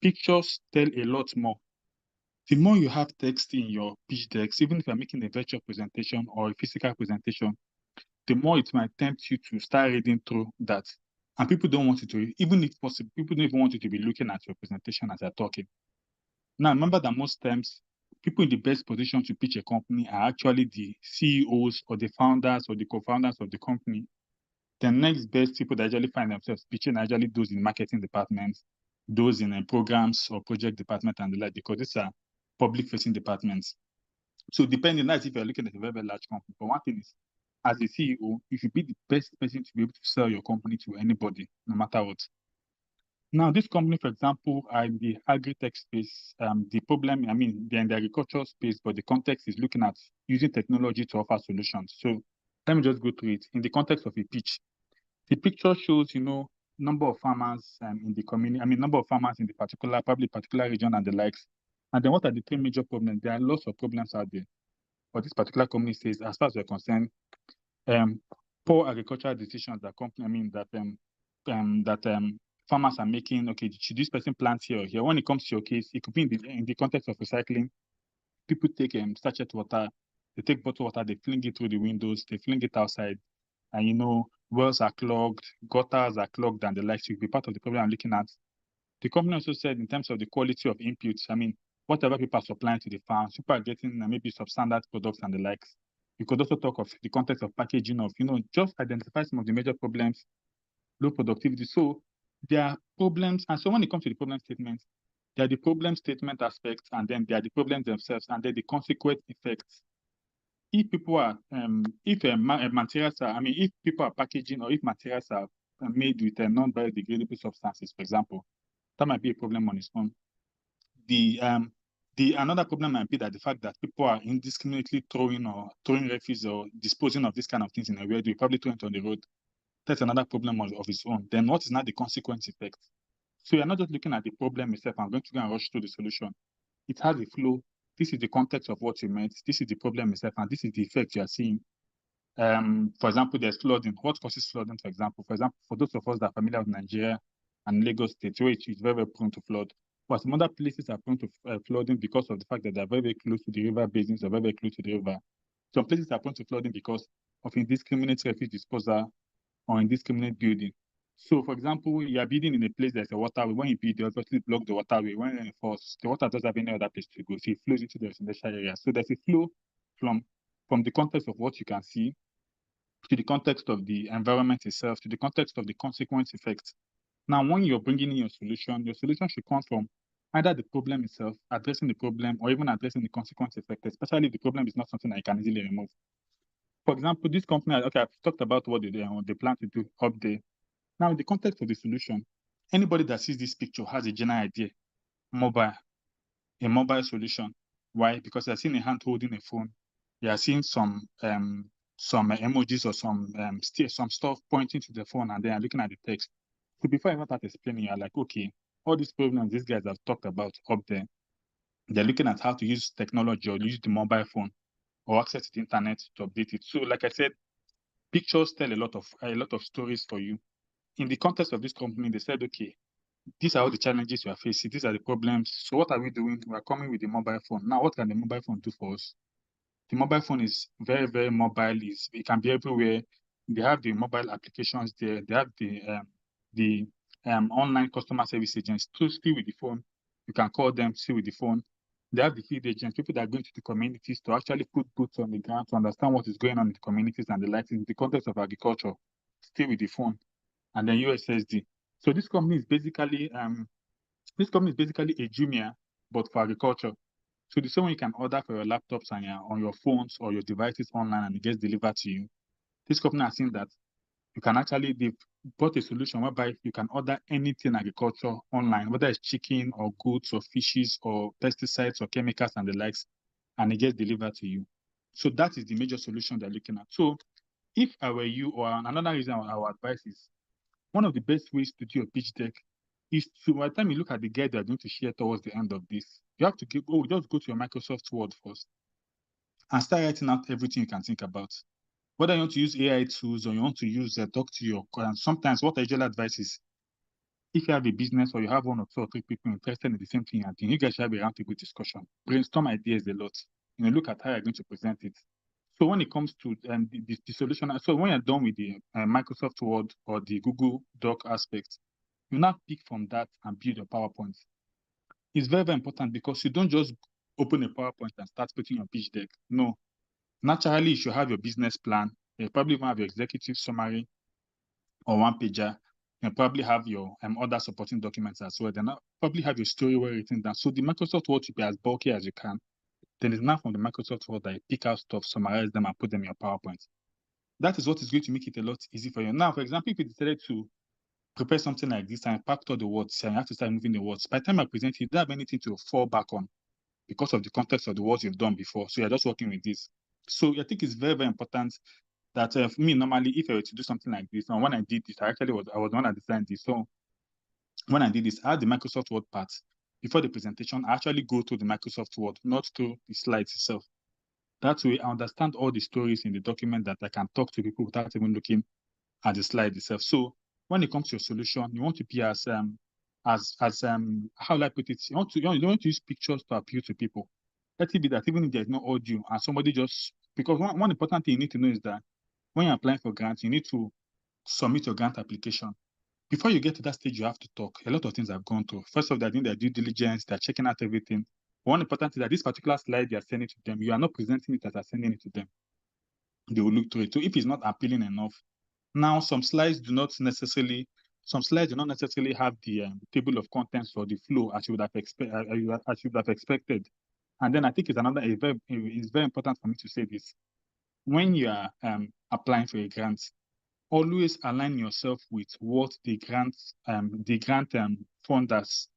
pictures tell a lot more. The more you have text in your pitch decks, even if you're making a virtual presentation or a physical presentation, the more it might tempt you to start reading through that. And people don't want you to, even if possible, people don't even want you to be looking at your presentation as you're talking. Now, remember that most times, people in the best position to pitch a company are actually the CEOs or the founders or the co-founders of the company. The next best people that actually find themselves pitching are actually those in marketing departments, those in programs or project department and the like, because these are public-facing departments. So depending, that's if you're looking at a very, very large company. But one thing is, as a CEO, you should be the best person to be able to sell your company to anybody, no matter what. Now, this company, for example, are in the agri-tech space. The problem, I mean, they're in the agricultural space, but the context is looking at using technology to offer solutions. So let me just go through it. In the context of a pitch, the picture shows, number of farmers in the community, number of farmers in the probably particular region and the likes. And then what are the three major problems? There are lots of problems out there. But this particular company says, as far as we're concerned, poor agricultural decisions that farmers are making. Okay, should this person plant here or here? When it comes to your case, it could be in the context of recycling. People take sachet water, they take bottled water, they fling it through the windows, they fling it outside, and wells are clogged, gutters are clogged, and the like. So it could be part of the problem I'm looking at. The company also said in terms of the quality of inputs, whatever people are supplying to the farms, people are getting maybe substandard products and the likes. You could also talk of the context of packaging of, just identify some of the major problems, low productivity. So there are problems. And so when it comes to the problem statements, there are the problem statement aspects, and then there are the problems themselves, and then the consequent effects. If people are, materials are, if people are packaging or if materials are made with non-biodegradable substances, for example, that might be a problem on its own. The another problem might be that the fact that people are indiscriminately throwing refuse or disposing of these kind of things in a weird way, probably throwing it on the road. That's another problem of its own. Then what is now the consequence effect? So you're not just looking at the problem itself. I'm going to go and rush through the solution. It has a flow. This is the context of what you meant. This is the problem itself, and this is the effect you are seeing. For example, there's flooding. What causes flooding, for example? For those of us that are familiar with Nigeria and Lagos State, which is very, very prone to flood. But some other places are prone to flooding because of the fact that they're very, very close to the river basins, or very, very close to the river. Some places are prone to flooding because of indiscriminate refuse disposal or indiscriminate building. So, for example, you are building in a place there's a waterway. When you build, you obviously block the waterway. When it falls, the water doesn't have any other place to go. So it flows into the residential area. So there's a flow from the context of what you can see to the context of the environment itself, to the context of the consequence effects. Now, when you're bringing in your solution should come from either the problem itself, addressing the problem, or even addressing the consequence effect, especially if the problem is not something that you can easily remove. For example, this company, I've talked about what they plan to do up there. Now, in the context of the solution, anybody that sees this picture has a general idea, a mobile solution. Why? Because they're seeing a hand holding a phone. They are seeing some emojis or some stuff pointing to the phone, and they are looking at the text. So before I even start explaining, you're like, okay, all these problems these guys have talked about up there, they're looking at how to use technology or use the mobile phone or access to the internet to update it. So like I said, pictures tell a lot of stories for you. In the context of this company, they said, okay, these are all the challenges we are facing. These are the problems. So what are we doing? We are coming with the mobile phone. Now, what can the mobile phone do for us? The mobile phone is very, very mobile. It can be everywhere. They have the mobile applications there. They have the online customer service agents still with the phone. You can call them still with the phone. They have the field agents, people that are going to the communities to actually put boots on the ground to understand what is going on in the communities and the like in the context of agriculture, still with the phone, and then USSD. So this company is basically a Jumia, but for agriculture. So the same way you can order for your laptops and on your phones or your devices online and it gets delivered to you. This company has seen that you can actually, they've brought a solution whereby you can order anything agriculture online, whether it's chicken or goods or fishes or pesticides or chemicals and the likes, and it gets delivered to you. So that is the major solution they're looking at. So if I were you, or another reason our advice is, one of the best ways to do your pitch deck is to, by the time you look at the guide they're going to share towards the end of this, you have to just go to your Microsoft Word first and start writing out everything you can think about. Whether you want to use AI tools or you want to use talk to your clients. Sometimes what I usually advise is, if you have a business or you have one or two or three people interested in the same thing you're doing, you guys should have a roundtable discussion. Brainstorm ideas a lot. Look at how you're going to present it. So when it comes to the solution, so when you're done with the Microsoft Word or the Google Doc aspect, you now pick from that and build your PowerPoint. It's very, very important because you don't just open a PowerPoint and start putting your pitch deck. No. Naturally, you should have your business plan. You probably even have your executive summary or one pager. You probably have your other supporting documents as well. Then probably have your story well written down. So the Microsoft Word should be as bulky as you can. Then it's now from the Microsoft Word that you pick out stuff, summarize them, and put them in your PowerPoint. That is what is going to make it a lot easy for you. Now, for example, if you decided to prepare something like this and packed all the words and you have to start moving the words, by the time I present, you don't have anything to fall back on because of the context of the words you've done before. So you're just working with this. So I think it's very, very important that for me, normally, if I were to do something like this, and when I did this, I was the one that designed this. So when I did this, I had the Microsoft Word part. Before the presentation, I actually go to the Microsoft Word, not to the slides itself. That way, I understand all the stories in the document that I can talk to people without even looking at the slide itself. So when it comes to your solution, you want to be as how will I put it? You want to use pictures to appeal to people. Let it be that even if there's no audio and somebody just, because one important thing you need to know is that when you're applying for grants, you need to submit your grant application. Before you get to that stage, you have to talk. A lot of things have gone through. First of all, they're doing their due diligence, they're checking out everything. One important thing is that this particular slide you're sending to them, you are not presenting it as you're sending it to them. They will look through it. So if it's not appealing enough, now some slides do not necessarily have the table of contents or the flow as you would have expected. And then I think it's very important for me to say this. When you are applying for a grant, always align yourself with what the grant funders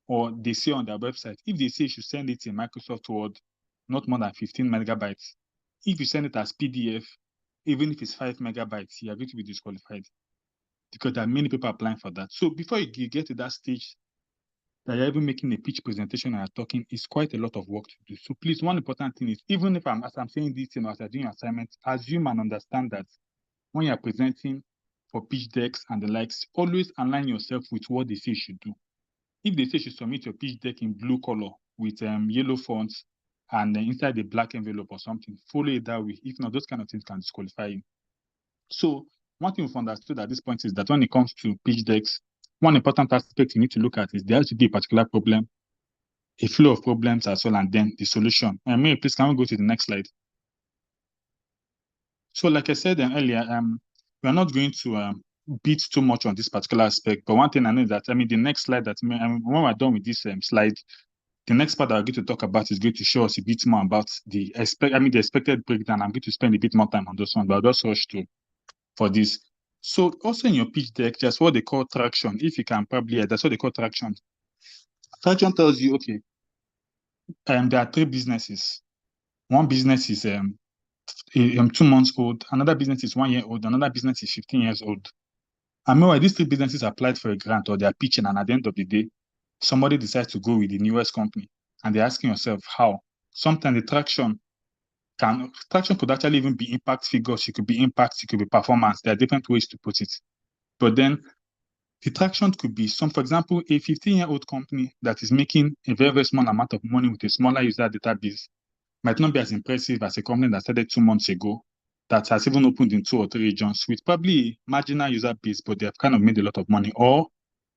or they say on their website. If they say you should send it in Microsoft Word, not more than 15 megabytes. If you send it as PDF, even if it's 5 megabytes, you are going to be disqualified because there are many people applying for that. So before you get to that stage, that you're even making a pitch presentation and you're talking, is quite a lot of work to do. So please, one important thing is, even if as I'm saying this, as I'm doing assignments, assume and understand that when you're presenting for pitch decks and the likes, always align yourself with what they say you should do. If they say you should submit your pitch deck in blue color with yellow fonts and inside the black envelope or something, follow it that way. If not, those kind of things can disqualify you. So one thing we've understood at this point is that when it comes to pitch decks, one important aspect you need to look at is there has to be a particular problem, a flow of problems as well, and then the solution. And Mary, please, can we go to the next slide? So like I said earlier, we're not going to beat too much on this particular aspect, but one thing I know is that, the next slide when we're done with this slide, the next part that I'm going to talk about is going to show us a bit more about the expected breakdown. I'm going to spend a bit more time on those ones, but I'll just rush through for this. So also in your pitch deck, just what they call traction. If you can probably, that's what they call traction. Traction tells you, okay, there are 3 businesses. One business is 2 months old, another business is 1 year old, another business is 15 years old. And meanwhile, these 3 businesses applied for a grant or they are pitching, and at the end of the day, somebody decides to go with the newest company, and they're asking yourself how. Sometimes the traction could actually even be impact figures, it could be impact, it could be performance. There are different ways to put it. But then the traction could be for example, a 15-year-old company that is making a very, very small amount of money with a smaller user database might not be as impressive as a company that started 2 months ago that has even opened in 2 or 3 regions with probably a marginal user base, but they have kind of made a lot of money, or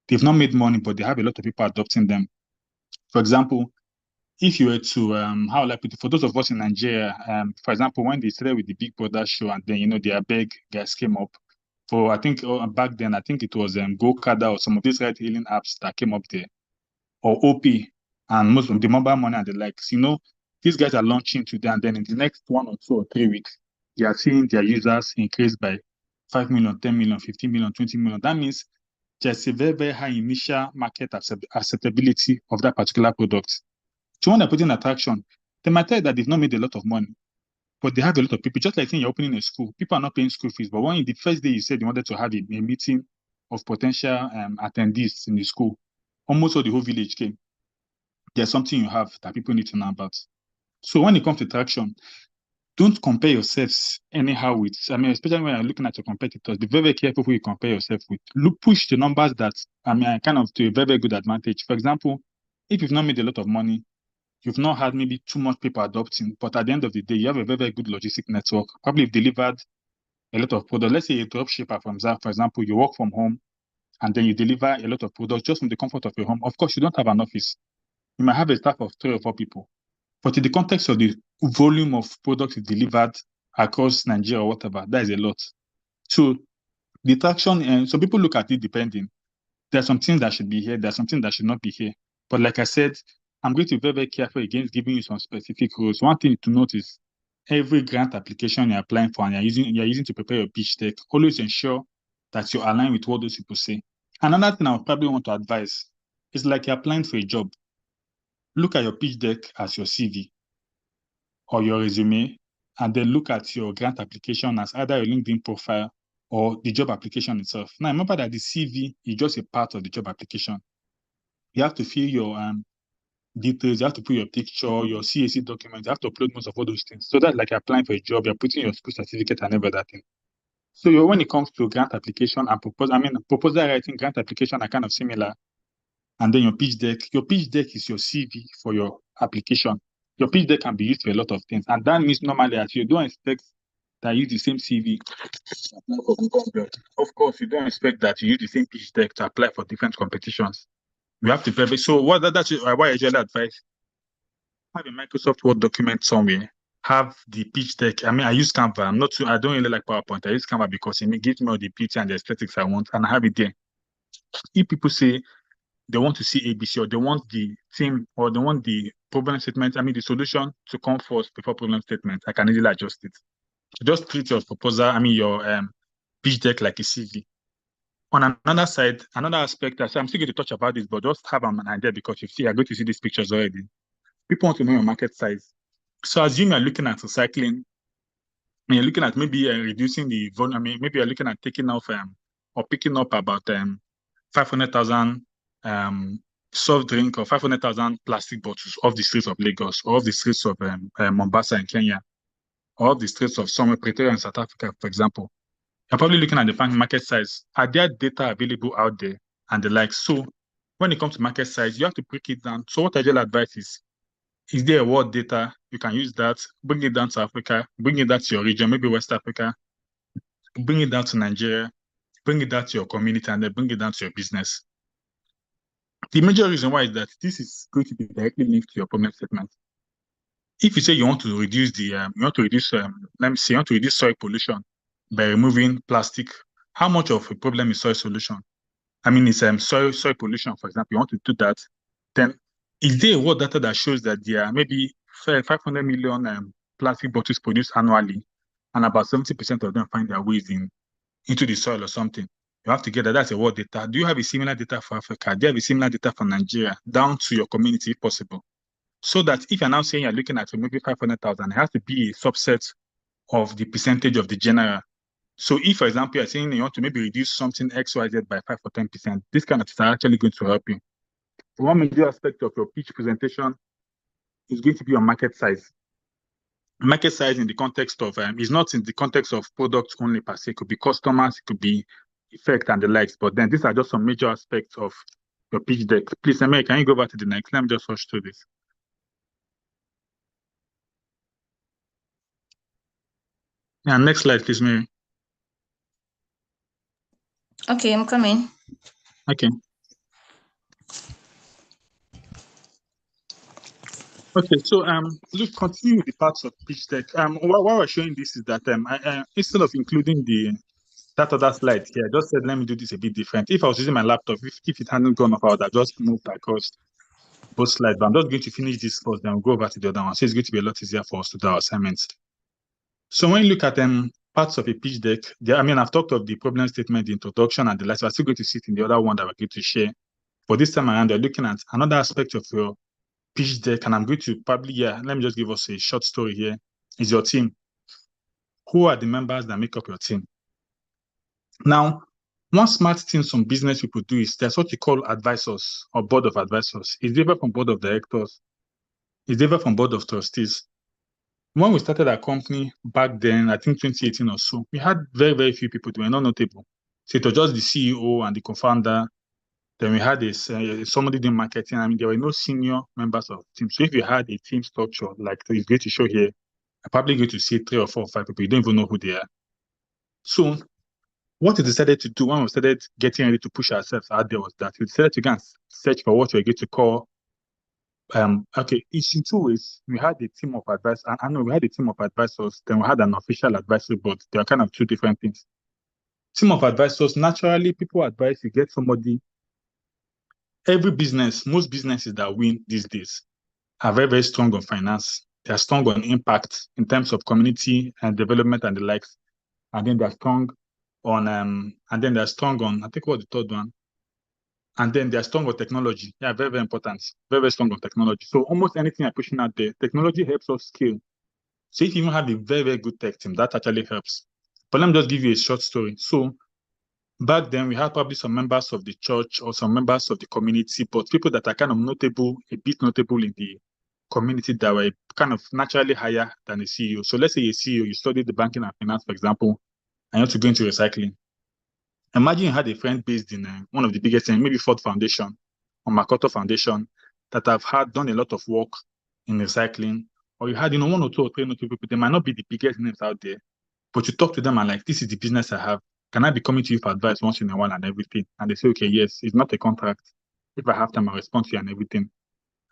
they've not made money, but they have a lot of people adopting them. For example, if you were to, for those of us in Nigeria, for example, when they started with the Big Brother show and then, the Abeg guys came up, I think back then, I think it was GoCada or some of these ride-hailing apps that came up there, or OP, and most of the mobile money and the likes. These guys are launching today, and then in the next 1 or 2 or 3 weeks, they are seeing their users increase by 5 million, 10 million, 15 million, 20 million. That means there's a very, very high initial market acceptability of that particular product. So when they're putting attraction, they might tell you that they've not made a lot of money, but they have a lot of people. Just like saying you're opening a school, people are not paying school fees. But when the first day you said you wanted to have a meeting of potential attendees in the school, almost all the whole village came. There's something you have that people need to know about. So when it comes to traction, don't compare yourselves anyhow with, especially when you're looking at your competitors, be very, very careful who you compare yourself with. Push the numbers that, kind of to a very, very good advantage. For example, if you've not made a lot of money, you've not had maybe too much people adopting, but at the end of the day, you have a very, very good logistic network. Probably you've delivered a lot of products. Let's say a drop shipper, for example, you work from home and then you deliver a lot of products just from the comfort of your home. Of course, you don't have an office. You might have a staff of 3 or 4 people. But in the context of the volume of products you delivered across Nigeria or whatever, that is a lot. So the traction, and so people look at it depending. There's some things that should be here, there's something that should not be here. But like I said, I'm going to be very, very careful against giving you some specific rules. One thing to note is every grant application you're applying for and you're using to prepare your pitch deck, always ensure that you're aligned with what those people say. Another thing I would probably want to advise is like you're applying for a job. Look at your pitch deck as your CV or your resume, and then look at your grant application as either your LinkedIn profile or the job application itself. Now, remember that the CV is just a part of the job application. You have to fill your details, you have to put your picture, your CAC documents, you have to upload most of all those things. So that's like you're applying for a job, you're putting your school certificate and every other thing. So when it comes to grant application and proposal writing, grant application are kind of similar. And then your pitch deck is your CV for your application. Your pitch deck can be used for a lot of things. And that means normally as you don't expect that you use the same CV. Of course, you don't expect that you use the same pitch deck to apply for different competitions. You have to prepare. So that's why I usually advise, have a Microsoft Word document somewhere, have the pitch deck. I use Canva. I don't really like PowerPoint. I use Canva because it gives me all the beauty and the aesthetics I want, and I have it there. If people say they want to see ABC, or they want the theme, or they want the problem statement, the solution to come first before problem statement, I can easily adjust it. Just treat your proposal, your pitch deck like a CV. On another side, another aspect, I'm still going to touch about this, but just have an idea because you're going to see these pictures already. People want to know your market size. So assume you're looking at recycling, and you're looking at maybe reducing the volume. Maybe you're looking at taking off or picking up about 500,000 soft drink or 500,000 plastic bottles off the streets of Lagos, or off the streets of Mombasa in Kenya, or off the streets of somewhere, Pretoria in South Africa, for example. You're probably looking at the market size. Are there data available out there and the like? So when it comes to market size, you have to break it down. So what I generally advise is there a world data? You can use that, bring it down to Africa, bring it down to your region, maybe West Africa, bring it down to Nigeria, bring it down to your community, and then bring it down to your business. The major reason why is that this is going to be directly linked to your problem statement. If you say you want to reduce soil pollution by removing plastic, how much of a problem is soil solution? It's soil pollution, for example. You want to do that, then is there a world data that shows that there are maybe 500 million plastic bottles produced annually, and about 70% of them find their ways into the soil or something? You have to get that. That's a world data. Do you have a similar data for Africa? Do you have a similar data for Nigeria, down to your community if possible? So that if you're now saying you're looking at maybe 500,000, it has to be a subset of the percentage of the general. So if, for example, you're saying you want to maybe reduce something XYZ by 5 or 10%, this kind of things are actually going to help you. One major aspect of your pitch presentation is going to be your market size. Market size in the context of, is not in the context of products only per se. It could be customers, it could be effect and the likes. But then these are just some major aspects of your pitch deck. Please, Emma, can you go back to the next? Let me just rush through this. Yeah, next slide, please, Mary. Okay, I'm coming. Okay. Okay, so look, continue with the parts of pitch deck. What we're showing this is that instead of including that other slide here, I just said let me do this a bit different. If I was using my laptop, if it hadn't gone off, I would have just moved across both slides. But I'm just going to finish this first, then we'll go over to the other one. So it's going to be a lot easier for us to do our assignments. So when you look at parts of a pitch deck, I've talked of the problem statement, the introduction, and the last. We're still going to sit in the other one that we're going to share. But this time around, we're looking at another aspect of your pitch deck, and I'm going to probably, let me just give us a short story here, is your team. Who are the members that make up your team? Now, one smart thing some business people do is there's what you call advisors or board of advisors. It's different from board of directors. It's different from board of trustees. When we started our company back then, I think 2018 or so, we had very, very few people. They were not notable. So it was just the CEO and the co-founder Then we had this somebody doing marketing. I mean, there were no senior members of the team. So if you had a team structure like it's going to show here, I'm probably going to see 3 or 4 or 5 people. You don't even know who they are. So what we decided to do when we started getting ready to push ourselves out there was that we decided to go and search for what we're going to call it's in 2 ways. We had a team of advisors. I know we had a team of advisors, then we had an official advisory board. They are kind of 2 different things. Team of advisors, naturally, people advise you get somebody. Every business, most businesses that win these days are very, very strong on finance. They are strong on impact in terms of community and development and the likes. And then they're strong on I think what the third one. And then they're strong on technology. Yeah, very, very important. Very, very strong on technology. So almost anything I'm pushing out there, technology helps us scale. So if you even have a very, very good tech team, that actually helps. But let me just give you a short story. So back then, we had probably some members of the church or some members of the community, but people that are kind of notable, a bit notable in the community that were kind of naturally higher than a CEO. So let's say a CEO, you studied the banking and finance, for example, and you want to go into recycling. Imagine you had a friend based in one of the biggest, maybe Ford Foundation or Makoto Foundation, that have done a lot of work in recycling, or you had 1 or 2 or 3 notable people. They might not be the biggest names out there, but you talk to them and like, this is the business I have. Can I be coming to you for advice once in a while and everything? And they say, okay, yes, it's not a contract. If I have time, I'll respond to you and everything.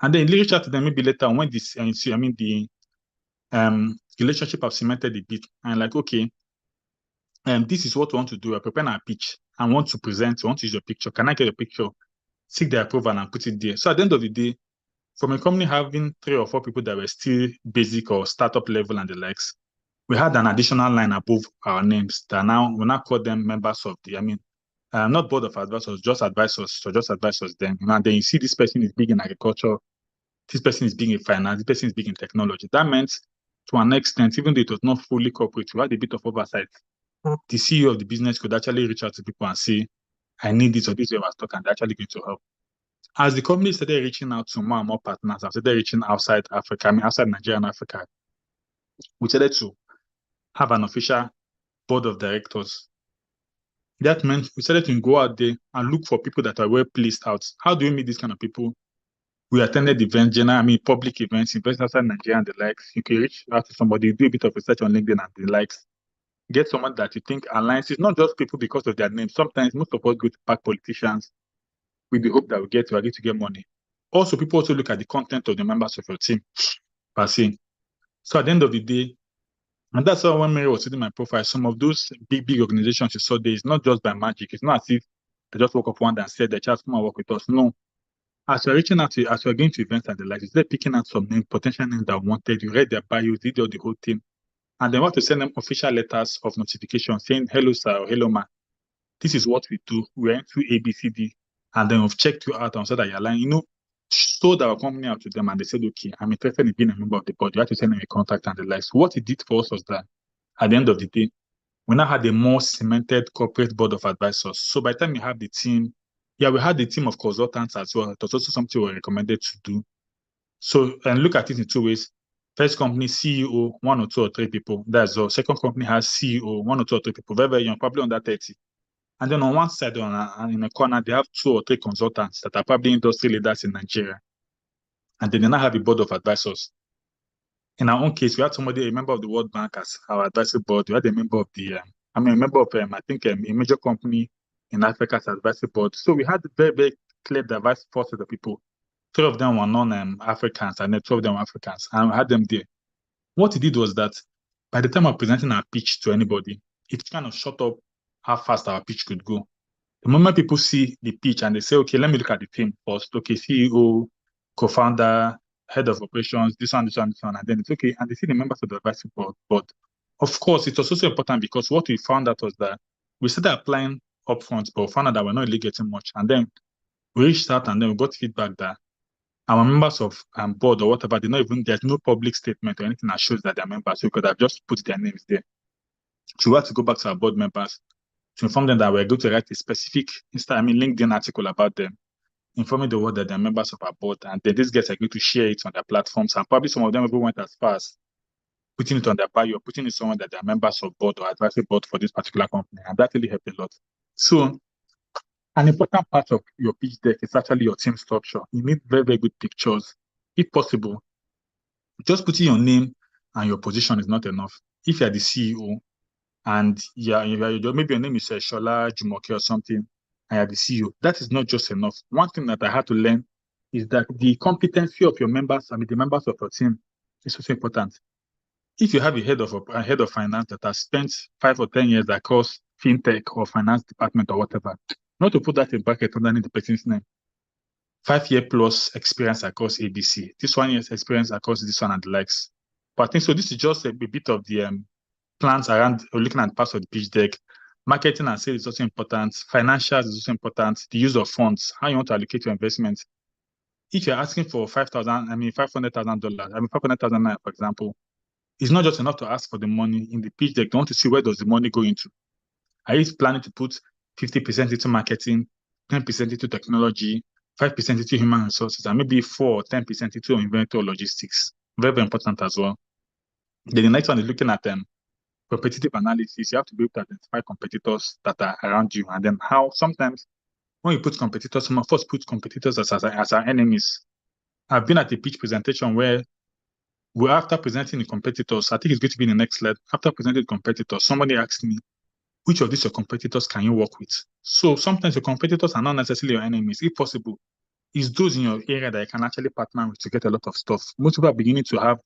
And then you reach out to them maybe later when the relationship have cemented a bit and like, okay, this is what we want to do. We're preparing our pitch and want to present, want to use your picture. Can I get your picture? Seek their approval and put it there. So at the end of the day, from a company having 3 or 4 people that were still basic or startup level and the likes, we had an additional line above our names that we now call them members of the, not board of advisors, just advisors. So just advisors then. And then you see this person is big in agriculture, this person is big in finance, this person is big in technology. That meant to an extent, even though it was not fully corporate, we had a bit of oversight. The CEO of the business could actually reach out to people and say, I need this or this way of stock, and they're actually going to help. As the company started reaching out to more and more partners, I've started reaching outside Africa, outside Nigeria and Africa, we started to have an official board of directors. That meant we started to go out there and look for people that are well placed out. How do we meet these kind of people? We attended events, public events, events outside Nigeria and the likes. You can reach out to somebody, do a bit of research on LinkedIn and the likes. Get someone that you think aligns. It's not just people because of their name. Sometimes most of us go to back politicians with the hope that we are going to get money. Also, people also look at the content of the members of your team per se. So at the end of the day, and that's why when Mary was reading my profile, some of those big organizations you saw there is not just by magic. It's not as if they just woke up one day and said, just come and work with us. No. As you're reaching out to, as you're going to events and the like, they're picking out some names, potential names that wanted. You read their bios, did all the whole thing. And they want to send them official letters of notification saying, hello, sir, or hello, ma. This is what we do. We're into ABCD. And then we've checked you out and said that you're lying. Sold our company out to them and they said, okay, I'm interested in being a member of the board. You have to send them a contract and the like. So what it did for us was that at the end of the day, we now had a more cemented corporate board of advisors. So by the time you have the team, we had the team of consultants as well. It was also something we were recommended to do. So, and look at it in 2 ways. First company, CEO, 1 or 2 or 3 people. That's all. Second company has CEO, 1 or 2 or 3 people. Very, very young, probably under 30. And then on one side, in a corner, they have 2 or 3 consultants that are probably industry leaders in Nigeria. And then they now have a board of advisors. In our own case, we had somebody, a member of the World Bank as our advisory board. We had a member of a member of, a major company in Africa's advisory board. So we had very, very clear, diverse forces of people. 3 of them were non-Africans, and then 2 of them were Africans, and we had them there. What it did was that by the time of presenting our pitch to anybody, it kind of shut up how fast our pitch could go. The moment people see the pitch and they say, okay, let me look at the team first. Okay, CEO, co-founder, head of operations, this one, and then it's okay. And they see the members of the advisory board. But of course, it was also important because what we found out was that we started applying upfront, but we found out that we're not really getting much. And then we reached out and then we got feedback that our members of board or whatever, there's no public statement or anything that shows that they're members. So we could have just put their names there. So we had to go back to our board members to inform them that we're going to write a specific LinkedIn article about them, informing the world that they're members of our board. And then these guys are going to share it on their platforms. And probably some of them even went as far as putting it on their bio, putting it somewhere that they're members of board or advisory board for this particular company. And that really helped a lot. So An important part of your pitch deck is actually your team structure. You need very, very good pictures. If possible, just putting your name and your position is not enough. If you're the CEO and maybe your name is Shola Jumoke or something, and you're the CEO, that is not just enough. One thing that I had to learn is that the competency of your members, the members of your team, is also important. If you have a head of finance that has spent 5 or 10 years across fintech or finance department or whatever, not to put that in bracket underneath the person's name, 5-year plus experience across ABC, this 1 year's experience across this one and the likes. But I think so. This is just a bit of the plans around looking at parts of the pitch deck. Marketing and sales is also important. Financials is also important. The use of funds, how you want to allocate your investments. If you're asking for $500,000, $500,000, for example, it's not just enough to ask for the money in the pitch deck. They want to see where does the money go into. Are you planning to put 50% into marketing, 10% into technology, 5% into human resources, and maybe 4 or 10% into inventory logistics? Very, very important as well. Then the next one is looking at competitive analysis. You have to be able to identify competitors that are around you, and then how sometimes when you put competitors, someone first put competitors as our enemies. I've been at a pitch presentation where after presenting the competitors, I think it's going to be in the next slide. After presenting the competitors, somebody asked me, which of these your competitors can you work with? So sometimes your competitors are not necessarily your enemies. If possible, it's those in your area that you can actually partner with to get a lot of stuff. Most people are beginning to have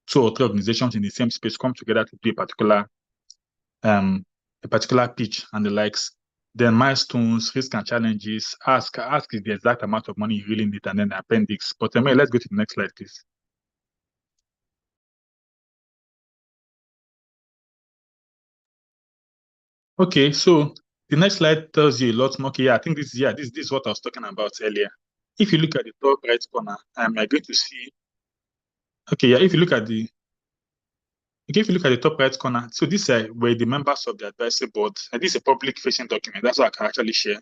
2 or 3 organizations in the same space come together to do a particular pitch and the likes. Then milestones, risks and challenges. Ask is the exact amount of money you really need, and then the appendix. But let's go to the next slide, please. Okay, so the next slide tells you a lot more. Okay, yeah, I think this is what I was talking about earlier. If you look at the top right corner, you're going to see. Okay, yeah, if you look at the top right corner, so these are where the members of the advisory board, and this is a public-facing document. That's why I can actually share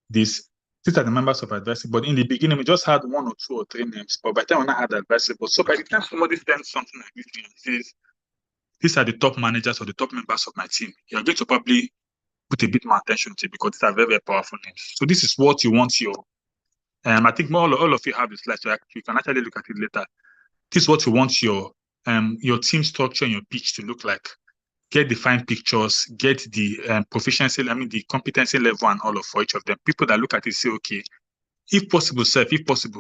this. These are the members of advisory board. In the beginning, we just had 1 or 2 or 3 names, but by the time when I had the advisory board, so by the time somebody sends something like this and says, these are the top managers or the top members of my team, you're going to probably put a bit more attention to it because these are very, very powerful names. So this is what you want your, I think all of you have the slides, so you can actually look at it later. This is what you want your team structure and your pitch to look like. Get defined pictures, get the proficiency, the competency level and all for each of them. People that look at it say, okay, if possible,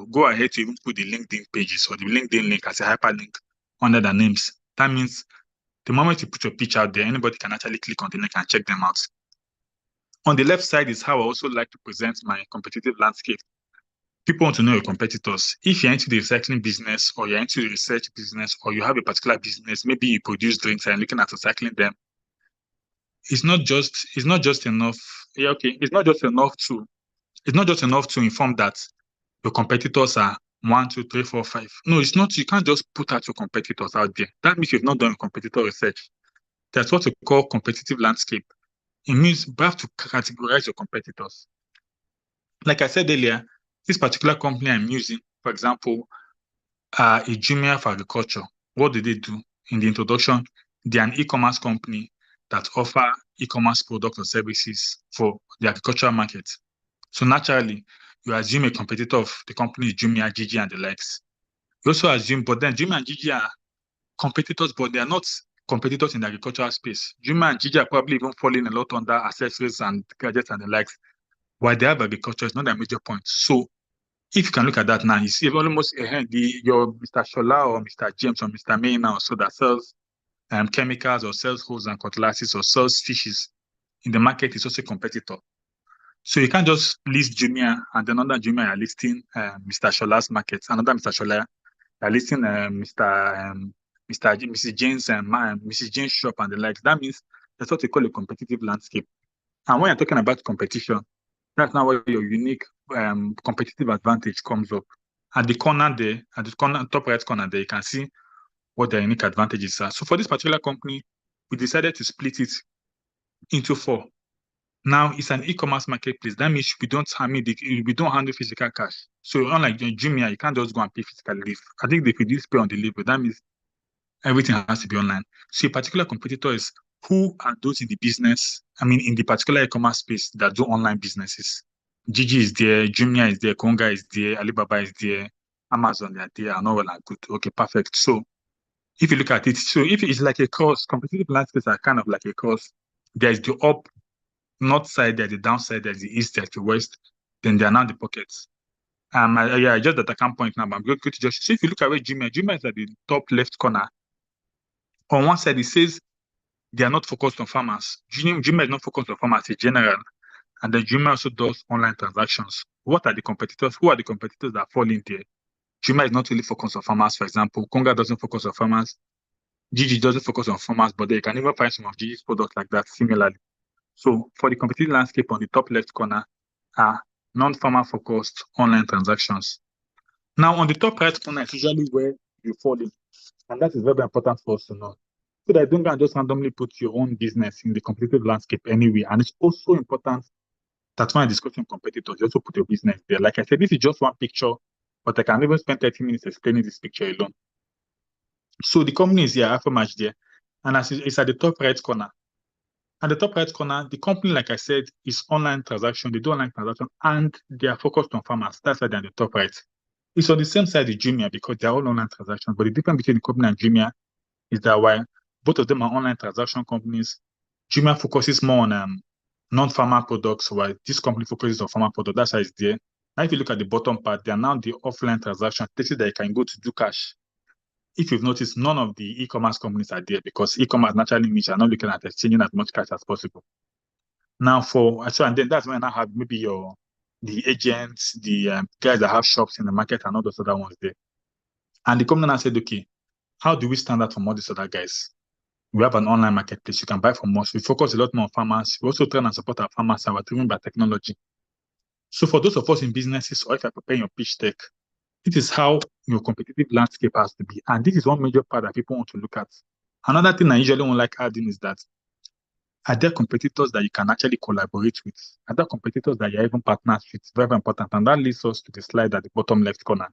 go ahead to even put the LinkedIn pages or the LinkedIn link as a hyperlink under the names. That means the moment you put your pitch out there, anybody can actually click on the link and check them out. On the left side is how I also like to present my competitive landscape. People want to know your competitors. If you're into the recycling business or you're into the research business or you have a particular business, maybe you produce drinks and looking at recycling them, it's not just enough. Yeah, okay. It's not just enough to inform that your competitors are 1, 2, 3, 4, 5. No, it's not. You can't just put out your competitors out there. That means you've not done competitor research. That's what we call competitive landscape. It means you have to categorize your competitors. Like I said earlier, this particular company I'm using, for example, a Jumia for agriculture. What do they do? In the introduction, they're an e-commerce company that offer e-commerce products or services for the agricultural market. So naturally, you assume a competitor of the company is Jumia, Gigi, and the likes. You also assume, but then Jumia and Gigi are competitors, but they are not competitors in the agricultural space. Jumia and Gigi are probably even falling a lot under accessories and gadgets and the likes. While they have agriculture, it's not a major point. So if you can look at that now, you see almost your Mr. Shola or Mr. James or Mr. May now, so that sells chemicals or sells hoses and cutlasses or sells fishes in the market is also a competitor. So you can't just list Jumia and then under Jumia you're listing Mr. Shola's market, another Mr. Shola, you're listing Mrs. Jane's Mrs. Jane's shop and the likes. That means that's what we call a competitive landscape. And when you're talking about competition, that's now where your unique competitive advantage comes up. At the corner there, top right corner there, you can see what their unique advantages are. So for this particular company, we decided to split it into 4. Now it's an e-commerce marketplace. That means we don't handle physical cash. So unlike Jumia, you can't just go and pay physically. I think they produce pay on delivery. That means everything has to be online. So a particular competitor is who are those in the business, in the particular e-commerce space that do online businesses. Gigi is there, Jumia is there, Konga is there, Alibaba is there, Amazon they are there, and all well and good. Okay, perfect. So if you look at it, so if it's like a course, competitive landscapes are kind of like a course. There's the up, north side, there's the downside, there's the east, there's the west, then there are now the pockets. Yeah, just that I can't point now, but I'm going to just see if you look at where Jumia is at the top left corner. On one side, it says they are not focused on farmers. Jumia is not focused on farmers in general. And then Jumia also does online transactions. What are the competitors? Who are the competitors that fall in there? Jumia is not really focused on farmers, for example. Konga doesn't focus on farmers. Gigi doesn't focus on farmers, but they can even find some of Gigi's products like that similarly. So for the competitive landscape on the top left corner are non-farmer focused online transactions. Now on the top right corner is usually where you fall in. And that is very important for us to know. So that you don't just randomly put your own business in the competitive landscape anyway. And it's also important that when discussing competitors, you also put your business there. Like I said, this is just one picture, but I can even spend 30 minutes explaining this picture alone. So the company is here, Afromatch there, and as it's at the top right corner. At the top right corner, the company, like I said, is online transaction. They do online transaction, and they are focused on farmers. That's why they're at the top right. It's on the same side as Jumia because they're all online transactions. But the difference between the company and Jumia is that while both of them are online transaction companies, Jumia focuses more on non-farmer products, while this company focuses on farmer products. That's why it's there. Now, if you look at the bottom part, they are now the offline transaction, places that you can go to do cash. If you've noticed, none of the e-commerce companies are there because e-commerce naturally means you're not looking at exchanging as much cash as possible. Now, and then that's when I have maybe the agents, the guys that have shops in the market, and all those other ones there. And the company now said, okay, how do we stand out from all these other guys? We have an online marketplace. You can buy from us. We focus a lot more on farmers. We also try and support our farmers. We're driven by technology. So for those of us in businesses, or if you're preparing your pitch deck, this is how your competitive landscape has to be. And this is one major part that people want to look at. Another thing I usually don't like adding is that are there competitors that you can actually collaborate with? Are there competitors that you're even partners with? Very, very important. And that leads us to the slide at the bottom left corner.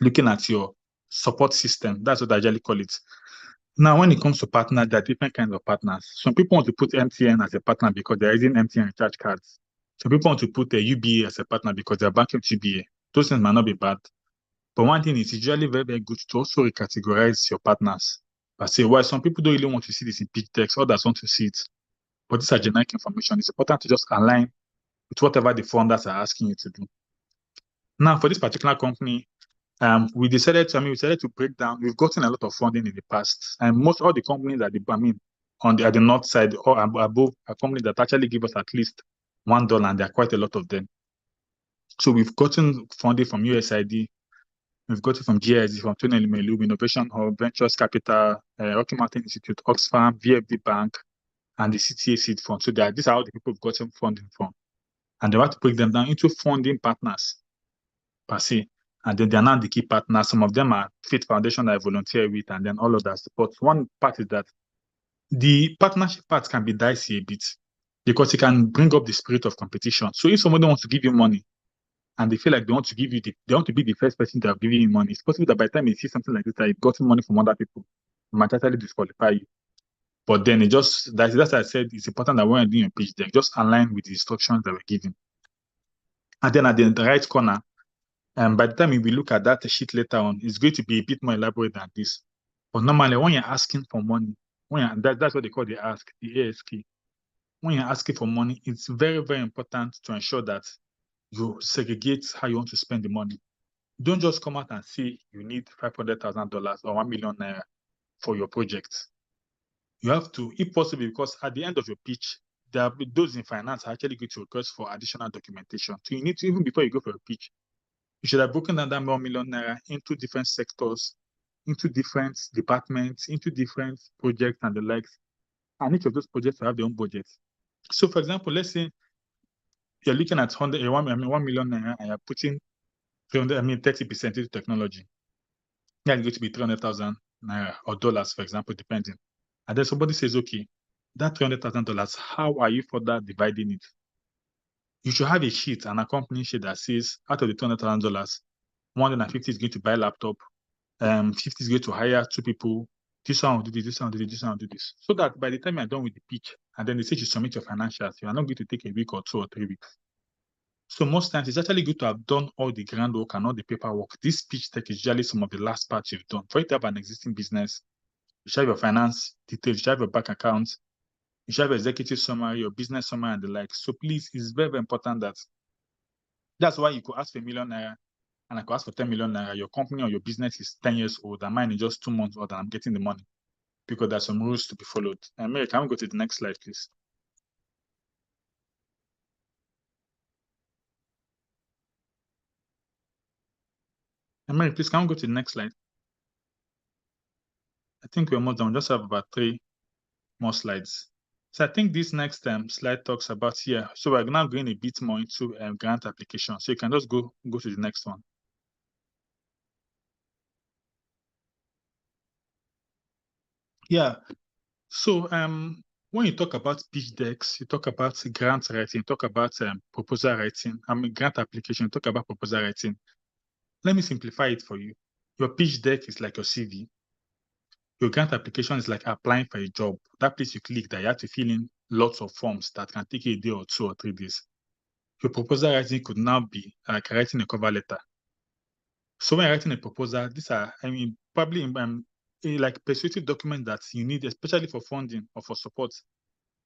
Looking at your support system, that's what I usually call it. Now, when it comes to partners, there are different kinds of partners. Some people want to put MTN as a partner because they're using MTN recharge cards. Some people want to put UBA as a partner because they're banking with UBA. Those things might not be bad. But one thing is usually very, very good to also recategorize your partners. But say, well, some people don't really want to see this in pitch decks, others want to see it. But these are generic information. It's important to just align with whatever the founders are asking you to do. Now, for this particular company, we decided to break down. We've gotten a lot of funding in the past, and most all the companies at the north side or above are companies that actually give us at least $1, and there are quite a lot of them. So we've gotten funding from USAID, we've gotten from GIZ, from Tony Melu, Innovation Hub, Ventures Capital, Rocky Mountain Institute, Oxfam, VFD Bank, and the CTA Seed Fund. So these are all the people we've gotten funding from, and they want to break them down into funding partners per se. And then they are now the key partners. Some of them are Fit Foundation that I volunteer with, and then all of that. But one part is that the partnership part can be dicey a bit because it can bring up the spirit of competition. So if somebody wants to give you money and they feel like they want to be the first person that are giving you money, it's possible that by the time you see something like this, that you've gotten money from other people, it might actually disqualify you. But then that's why I said it's important that when you're doing your pitch deck, just align with the instructions that we're given. And then at the right corner, by the time we look at that sheet later on, it's going to be a bit more elaborate than this. But normally, when you're asking for money, that's what they call the ask, the ASK. When you're asking for money, it's very, very important to ensure that you segregate how you want to spend the money. Don't just come out and say you need $500,000 or 1 million naira for your project. You have to, if possible, because at the end of your pitch, those in finance are actually going to request for additional documentation. So you need to, even before you go for a pitch, you should have broken down that 1 million naira into different sectors, into different departments, into different projects and the likes. And each of those projects have their own budget. So, for example, let's say you're looking at 1 million naira and you're putting 30% into technology. That's going to be 300,000 naira or dollars, for example, depending. And then somebody says, okay, that $300,000, how are you further dividing it? You should have a sheet, an accompanying sheet that says out of the $200,000, 150 is going to buy a laptop, 50 is going to hire 2 people, this one will do this, this one will do this, this one will do this. So that by the time you're done with the pitch, and then they say you submit your financials, you are not going to take a week or 2 or 3 weeks. So most times it's actually good to have done all the groundwork and all the paperwork. This pitch deck is usually some of the last parts you've done. For you to have an existing business, you should have your finance details, you should have your bank accounts, you should have your executive summary, your business summary, and the like. So please, it's very, very important that that's why you could ask for ₦1 million and I could ask for 10 million naira. Your company or your business is 10 years old and mine is just 2 months old and I'm getting the money because there's some rules to be followed. And Mary, can we go to the next slide, please? And Mary, please, can we go to the next slide? I think we're almost done. We just have about 3 more slides. So I think this next slide talks about here. So we're now going a bit more into grant application. So you can just go to the next one. Yeah. So when you talk about pitch decks, you talk about grant writing, you talk about proposal writing. Grant application, you talk about proposal writing. Let me simplify it for you. Your pitch deck is like your CV. Your grant application is like applying for a job. That place you click that you have to fill in lots of forms that can take a day or 2 or 3 days. Your proposal writing could now be like writing a cover letter. So when you're writing a proposal, these are, probably like persuasive documents that you need, especially for funding or for support.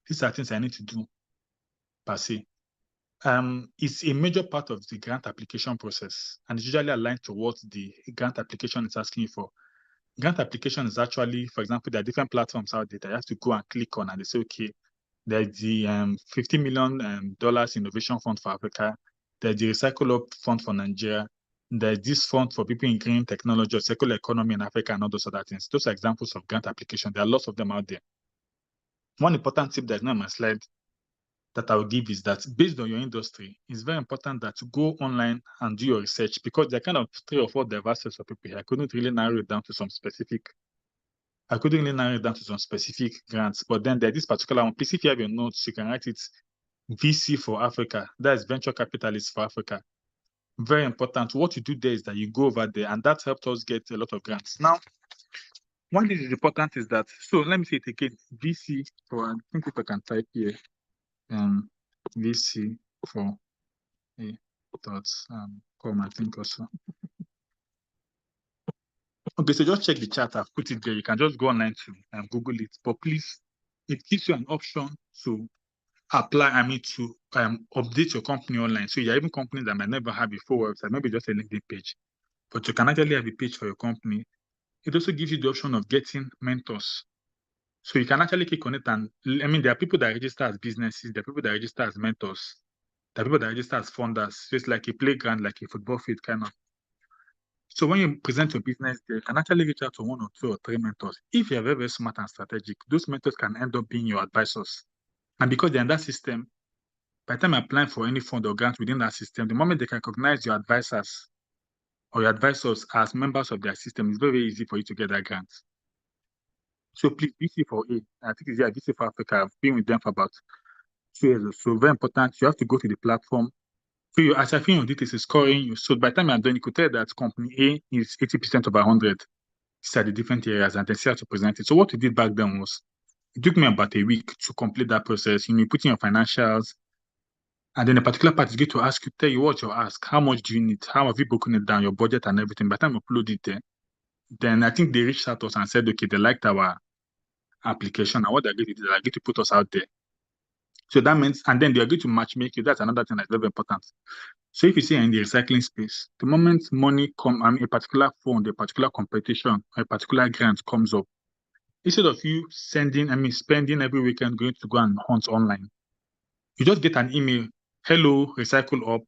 These are things I need to do per se. It's a major part of the grant application process and it's usually aligned to what the grant application is asking you for. Grant application is actually, for example, there are different platforms out there that you have to go and click on and they say, okay, there's the $50 million Innovation Fund for Africa. There's the RecycleUp Fund for Nigeria. There's this fund for people in green technology or circular economy in Africa and all those other things. Those are examples of grant application. There are lots of them out there. One important tip that's not on my slide that I will give is that based on your industry, it's very important that you go online and do your research because there are kind of 3 or 4 diverse sets of people here. I couldn't really narrow it down to some specific grants, but then there's this particular one. Please, if you have your notes, you can write it VC for Africa. That is venture capitalists for Africa. Very important. What you do there is that you go over there and that helped us get a lot of grants. Now, one thing is important is that, so let me say it again, VC for, I think if I can type here, VC for com, I think also. Okay, so just check the chat. I've put it there. You can just go online to Google it. But please, it gives you an option to apply, to update your company online. So you're even companies that might never have a full website, maybe just a LinkedIn page. But you can actually have a page for your company. It also gives you the option of getting mentors. So you can actually click on it and, there are people that register as businesses, there are people that register as mentors, there are people that register as funders. So it's like a playground, like a football field kind of. So when you present your business, you can actually reach out to 1 or 2 or 3 mentors. If you're very, very smart and strategic, those mentors can end up being your advisors. And because they're in that system, by the time you're applying for any fund or grant within that system, the moment they can recognize your advisors or your advisors as members of their system, it's very, very easy for you to get that grant. So please, VC for A, I think it's VC for Africa. I've been with them for about 2 years or so. Very important. You have to go to the platform. So as I think your details is scoring you. So by the time you're done, you could tell that company A is 80% over 100. These are the different areas and then see how to present it. So what we did back then was, it took me about a week to complete that process. You put in your financials, and then a particular part is going to tell you what you ask, how much do you need, how have you broken it down, your budget and everything. By the time you upload it there, then I think they reached out to us and said, okay, they liked our application and what they're going to do, they're going to put us out there. So that means, and then they're going to matchmake you. That's another thing that's very important. So if you see in the recycling space, the moment money a particular fund, a particular competition, a particular grant comes up, instead of you spending every weekend going to go and hunt online, you just get an email. Hello, RecycleUp.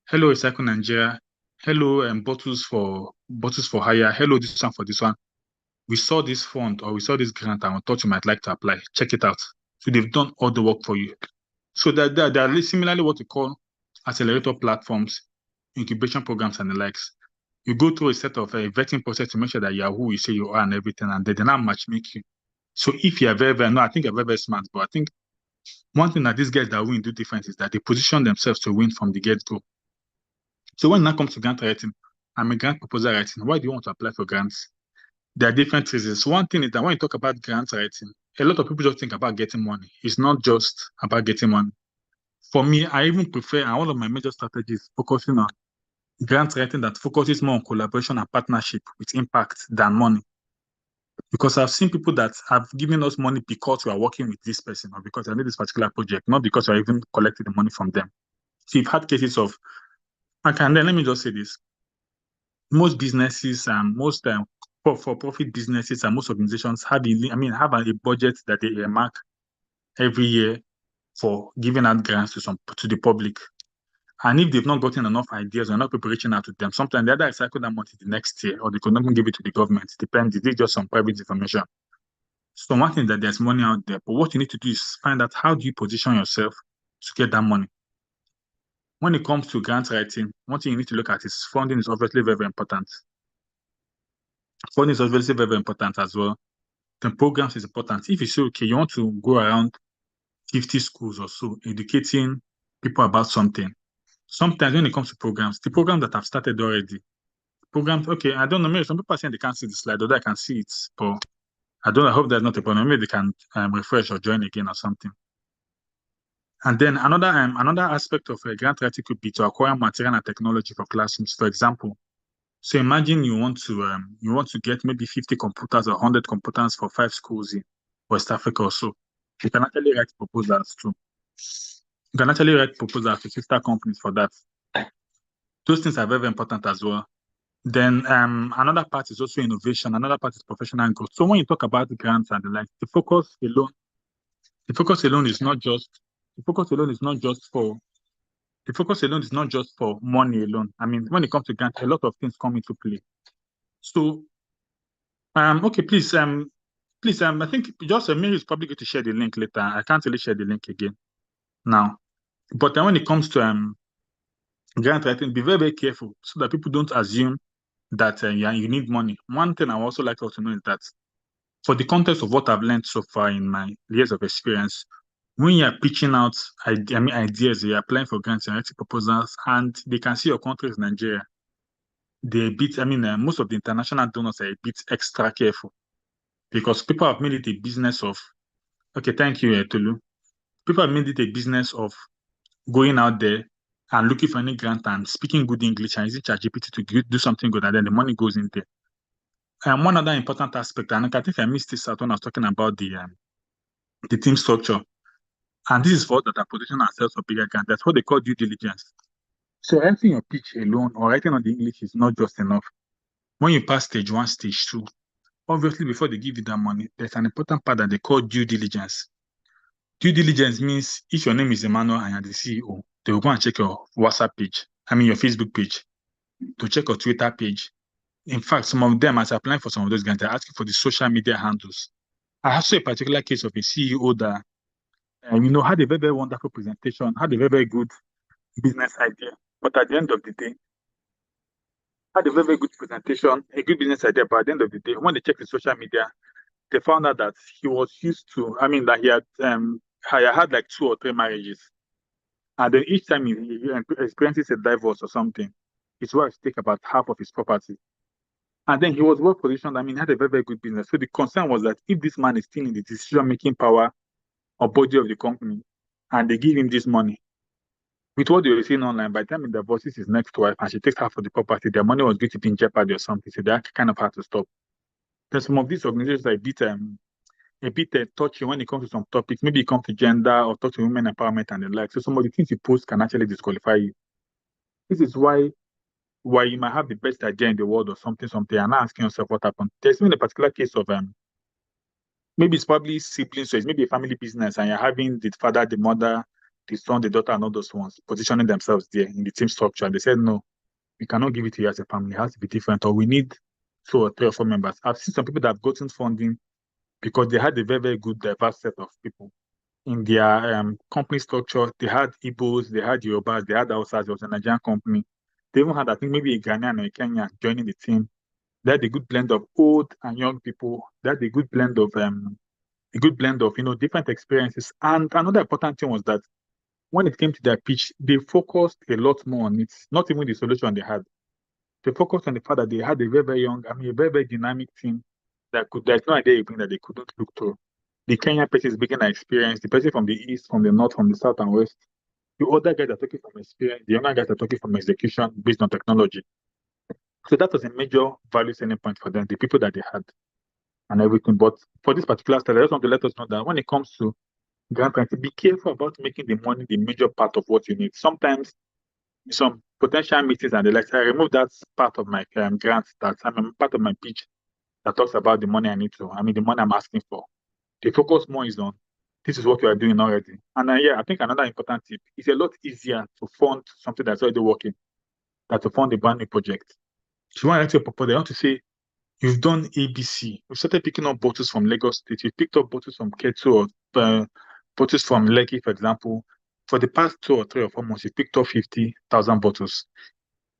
Hello, Recycle Nigeria. Hello, bottles for hire. Hello, this one for this one. We saw this fund or we saw this grant and we thought you might like to apply. Check it out. So they've done all the work for you. So there are similarly what we call accelerator platforms, incubation programs, and the likes. You go through a set of a vetting process to make sure that you are who you say you are and everything, and they now matchmake you. So if you are very, very, no, I think you're very, very smart, but I think one thing that these guys that win do different is that they position themselves to win from the get-go. So when it comes to grant writing, grant proposal writing, why do you want to apply for grants? There are different reasons. One thing is that when you talk about grant writing, a lot of people just think about getting money. It's not just about getting money. for me, I even prefer, and one of my major strategies focusing on grant writing that focuses more on collaboration and partnership with impact than money. Because I've seen people that have given us money because we are working with this person or because I need this particular project, not because we're even collecting the money from them. So you've had cases of, and then let me just say this. Most businesses and most for-profit businesses and most organizations have a budget that they earmark every year for giving out grants to the public. And if they've not gotten enough ideas or not people reaching out to them, sometimes they either recycle that money the next year or they could not even give it to the government. It depends. It's just some private information. So one thing that there's money out there, but what you need to do is find out how do you position yourself to get that money. When it comes to grant writing, one thing you need to look at is funding is obviously very, very important. Funding is obviously very, very important as well. The programs is important. If you say, okay, you want to go around 50 schools or so, educating people about something. Sometimes when it comes to programs, the programs that have started already, programs, okay, I don't know, maybe some people are saying they can't see the slide, although I can see it, but I hope that's not a problem. Maybe they can refresh or join again or something. And then another aspect of grant writing could be to acquire material and technology for classrooms. For example, so imagine you want to get maybe 50 computers or 100 computers for 5 schools in West Africa or so. You can actually write proposals too. You can actually write proposals to sister companies for that. Those things are very, very important as well. Then another part is also innovation. Another part is professional growth. So when you talk about the grants and the like, the focus alone is not just for money alone. I mean, when it comes to grants, a lot of things come into play. So okay, please, I think just Mary is probably going to share the link later. I can't really share the link again now. But then when it comes to grant writing, be very, very careful so that people don't assume that you need money. One thing I would also like to know is that for the context of what I've learned so far in my years of experience, when you're pitching out ideas, you're applying for grants and writing proposals, and they can see your country is Nigeria, most of the international donors are a bit extra careful because people have made it a business of, okay, thank you, Tolu. People have made it a business of going out there and looking for any grant and speaking good English and using ChatGPT to do something good, and then the money goes in there. And one other important aspect, and I think I missed this out when I was talking about the team structure. And this is for that are positioning ourselves for bigger grants. That's what they call due diligence. So writing your pitch alone or writing on the English is not just enough. When you pass stage 1, stage 2, obviously before they give you that money, there's an important part that they call due diligence. Due diligence means if your name is Emmanuel and you're the CEO, they will go and check your WhatsApp page, your Facebook page, to check your Twitter page. In fact, some of them, as applying for some of those grants, they're asking for the social media handles. I saw a particular case of a CEO that, had a very, very wonderful presentation, had a very, very good business idea. But at the end of the day, had a very, very good presentation, a good business idea. But at the end of the day, when they checked the social media, they found out that he was used to, that he had like 2 or 3 marriages. And then each time he experiences a divorce or something, his wife takes about half of his property. And then he was well positioned. He had a very, very good business. So the concern was that if this man is still in the decision-making power or body of the company, and they give him this money, with what they were seeing online, by the time he divorces his next wife and she takes half of the property, their money was going to be in jeopardy or something. So they kind of had to stop. Then some of these organizations are a bit touchy when it comes to some topics. Maybe it comes to gender or talk to women empowerment and the like. So some of the things you post can actually disqualify you. This is why you might have the best idea in the world or something, and not asking yourself what happened. There's been a particular case of maybe it's probably siblings, so it's maybe a family business, and you're having the father, the mother, the son, the daughter, and all those ones positioning themselves there in the team structure. And they said, no, we cannot give it to you as a family. It has to be different, or we need 2 or 3 or 4 members. I've seen some people that have gotten funding because they had a very, very good diverse set of people in their company structure. They had Igbos, they had Yorubas, they had Hausas. It was a Nigerian company. They even had, I think, maybe a Ghanaian or a Kenyan joining the team. They had a good blend of old and young people. They had a good blend of different experiences. And another important thing was that when it came to their pitch, they focused a lot more on it, not even the solution they had. They focused on the fact that they had a very, very young, a very, very dynamic team there's no idea even that they couldn't look through. The Kenyan person is bringing an experience, the person from the east, from the north, from the south and west. The other guys are talking from experience. The younger guys are talking from execution based on technology. So that was a major value selling point for them, the people that they had and everything. But for this particular study, I just want to let us know that when it comes to grant writing, be careful about making the money the major part of what you need. Sometimes some potential meetings and the like, I remove that part of my grant, that part of my pitch that talks about the money I need to, the money I'm asking for. The focus more is on this is what you are doing already. And I think another important tip, it's a lot easier to fund something that's already working than to fund a brand new project. So when I to propose, they want to say, you've done ABC. You've started picking up bottles from Lagos State. You've picked up bottles from Ketu or bottles from Lekki, for example. For the past 2 or 3 or 4 months, you've picked up 50,000 bottles.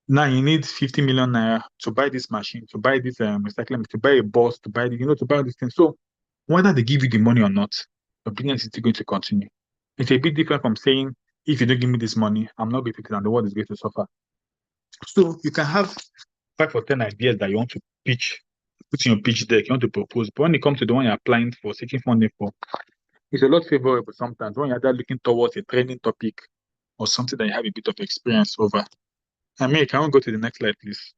Now you need 50 million naira to buy this machine, to buy this recycling, to buy a bus, to buy to buy this thing. So whether they give you the money or not, your business is still going to continue. It's a bit different from saying, if you don't give me this money, I'm not going to take it and the world is going to suffer. So you can have 5 or 10 ideas that you want to pitch, put in your pitch deck, you want to propose. But when it comes to the one you're applying for, seeking funding for, it's a lot favorable sometimes when you're looking towards a training topic or something that you have a bit of experience over. Can we go to the next slide, please?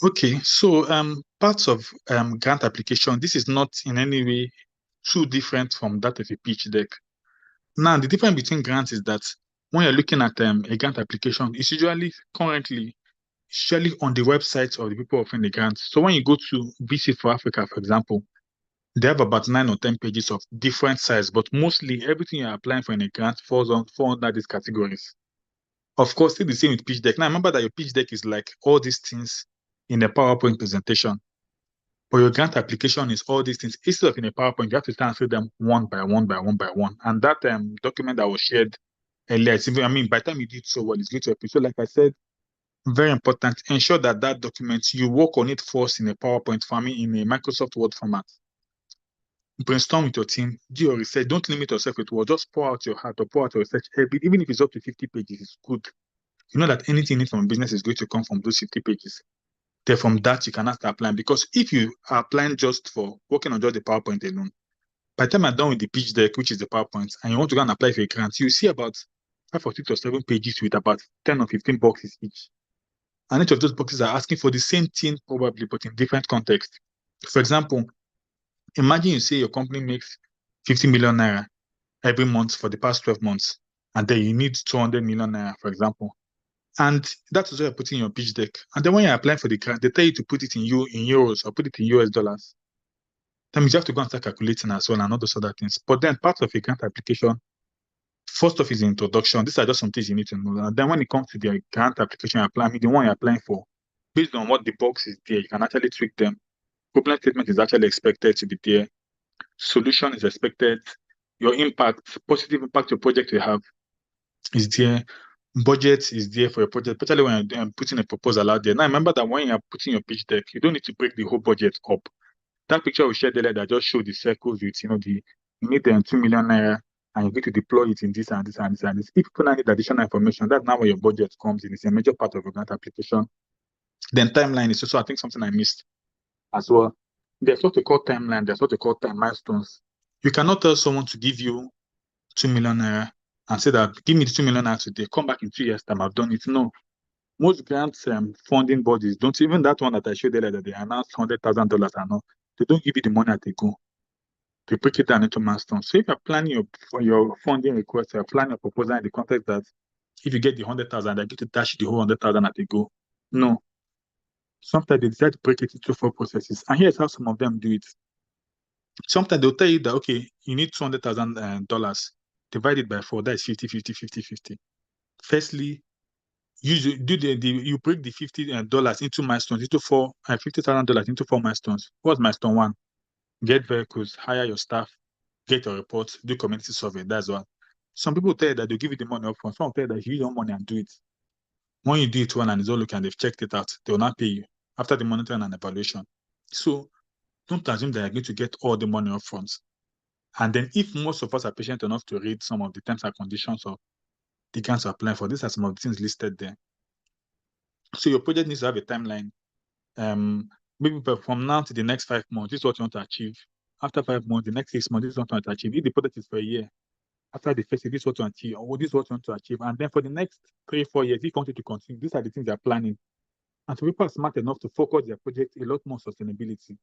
Okay, so parts of grant application, this is not in any way too different from that of a pitch deck. Now, the difference between grants is that when you're looking at a grant application, it's usually currently on the website of the people offering the grant. So when you go to VC for Africa, for example, they have about 9 or 10 pages of different size, but mostly everything you're applying for in a grant falls under these categories. Of course, still the same with pitch deck. Now, remember that your pitch deck is like all these things in a PowerPoint presentation. But your grant application is all these things. Instead of in a PowerPoint, you have to answer them one by one by one by one. And that document that was shared earlier, by the time you did so well, it's going to help you. So like I said, very important, ensure that document, you work on it first in a PowerPoint format, in a Microsoft Word format. Brainstorm with your team, do your research. Don't limit yourself with Word. Just pour out your heart or pour out your research. Even if it's up to 50 pages, it's good. You know that anything in from a business is going to come from those 50 pages. Then from that, you can start applying. Because if you are applying just for working on just the PowerPoint alone, by the time I'm done with the pitch deck, which is the PowerPoint, and you want to go and apply for a grant, you see about 5 or 6 or 7 pages with about 10 or 15 boxes each. And each of those boxes are asking for the same thing, probably, but in different context. For example, imagine you say your company makes 50 million naira every month for the past 12 months, and then you need 200 million naira, for example. And that's what you're putting in your pitch deck. And then when you're applying for the grant, they tell you to put it in euros or put it in US dollars. That means you have to go and start calculating as well and all those other things. But then part of a grant application, first off is the introduction. These are just some things you need to know. And then when it comes to the grant application you're applying, the one you're applying for, based on what the box is there, you can actually tweak them. Problem statement is actually expected to be there. Solution is expected. Your impact, positive impact your project will have is there. Budget is there for your project, especially when you're putting a proposal out there. Now, remember that when you're putting your pitch deck, you don't need to break the whole budget up. That picture we shared earlier that just showed the circles with, you need 2 million naira and you get to deploy it in this and this and this and this. If people need additional information, that's now where your budget comes in. It's a major part of your grant application. Then timeline is also, I think, something I missed as well. There's what we call timeline. There's what we call time milestones. You cannot tell someone to give you 2 million naira and say that, give me the 2 million naira today, come back in 2 years' time, I've done it. No. Most grants funding bodies don't, even that one that I showed earlier that they announced $100,000 and all, they don't give you the money at they go. They break it down into milestones. So if you're planning your funding request, you're planning your proposal in the context that if you get the 100,000, they're going to dash the whole 100,000 at they go. No. Sometimes they decide to break it into 4 processes. And here's how some of them do it. Sometimes they'll tell you that, okay, you need $200,000, divided by 4, that is 50, 50, 50, 50. Firstly, you break the $50 into milestones, into $50,000 into 4 milestones. What's milestone 1? Get vehicles, hire your staff, get your reports, do community survey. That's one. Some people tell you that they'll give you the money up front. Some tell you that you don't money and do it. When you do it well and it's all looking and they've checked it out, they will not pay you after the monitoring and evaluation. So don't assume that you're going to get all the money up front. And then if most of us are patient enough to read some of the terms and conditions of the grants you're applying for, these are some of the things listed there. So your project needs to have a timeline. Maybe from now to the next 5 months, this is what you want to achieve. after 5 months, the next 6 months, this is what you want to achieve. If the project is for a year, after the first year, this is what you want to achieve, or this is what you want to achieve. And then for the next 3-4 years, if you want it to continue, these are the things they're planning. And so people are smart enough to focus their project a lot more sustainability.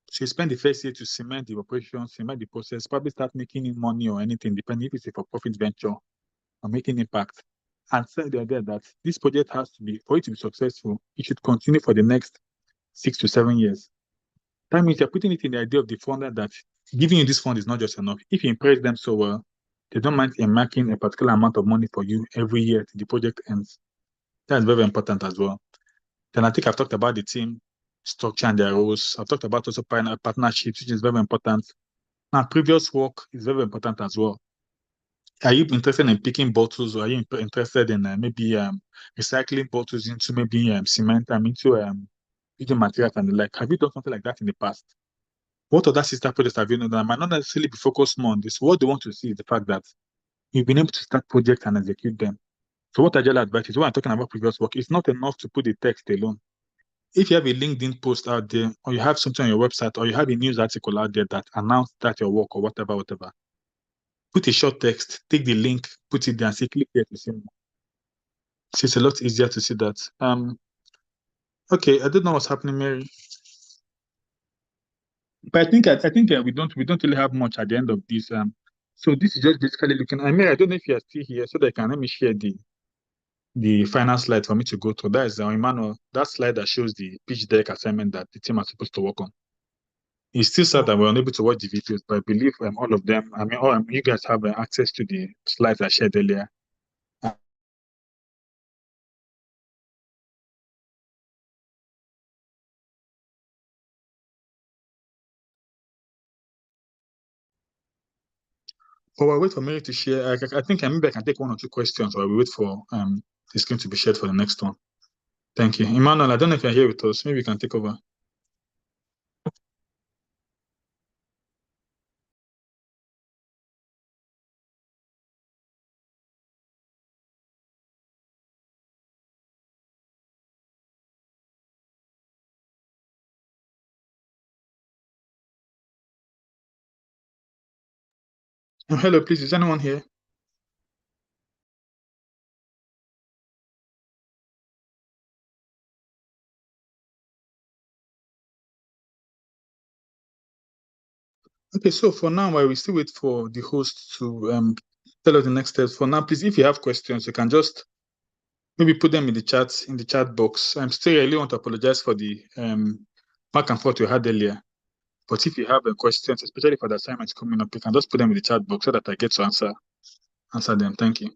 So you spend the first year to cement the operation, cement the process, probably start making money or anything, depending if it's a for-profit venture or making impact. And say the idea that this project has to be, for it to be successful, it should continue for the next 6 to 7 years. That means you're putting it in the idea of the funder that giving you this fund is not just enough. If you impress them so well, they don't mind marking a particular amount of money for you every year till the project ends. That's very important as well. Then I think I've talked about the team structure and their roles. I've talked about also partnerships, which is very important. Now, previous work is very important as well. Are you interested in picking bottles, or are you interested in maybe recycling bottles into maybe cement, into building materials and the like? Have you done something like that in the past? What other sister projects have you done that might not necessarily be focused more on this? What they want to see is the fact that you've been able to start projects and execute them. So what I just advise is when I'm talking about previous work, it's not enough to put the text alone. If you have a LinkedIn post out there, or you have something on your website, or you have a news article out there that announced that your work or whatever, put a short text, take the link, put it there, and say click here to see more. So it's a lot easier to see that. Okay, I don't know what's happening, Mary. But I think we don't really have much at the end of this. So this is just basically looking. Mary, I don't know if you are still here, so that I can let me share the final slide for me to go to. That is Emmanuel, that slide that shows the pitch deck assignment that the team are supposed to work on. It's still sad that we're unable to watch the videos, but I believe all of them, you guys have access to the slides I shared earlier. While I wait for Mary to share, I think maybe I can take 1 or 2 questions while we wait for the screen to be shared for the next one. Thank you. Emmanuel, I don't know if you're here with us. Maybe you can take over. Hello, please. Is anyone here? Okay, so for now, while we still wait for the host to tell us the next steps, for now, please, if you have questions, you can just maybe put them in the chat box. Still, I really want to apologize for the back and forth we had earlier. But if you have questions, especially for the assignments coming up, you can just put them in the chat box so that I get to answer them. Thank you.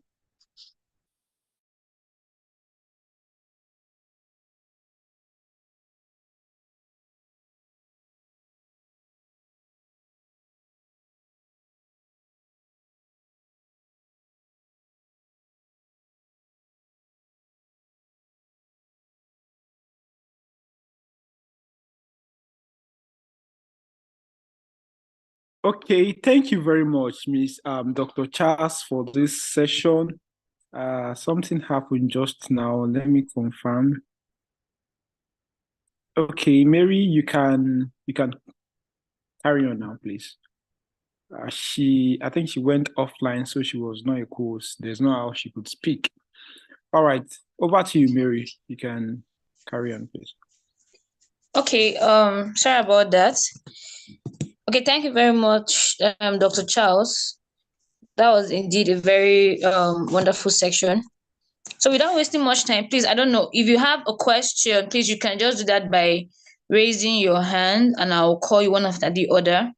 Okay, thank you very much, Miss Dr. Charles, for this session. Something happened just now. Let me confirm. Okay, Mary, you can carry on now, please. I think she went offline, so she was not a host. There's no how she could speak. All right, over to you, Mary. You can carry on, please. Okay, sorry about that. Okay, thank you very much, Dr. Charles. That was indeed a very wonderful section. So without wasting much time, please, I don't know, if you have a question, please, you can just do that by raising your hand and I'll call you one after the other.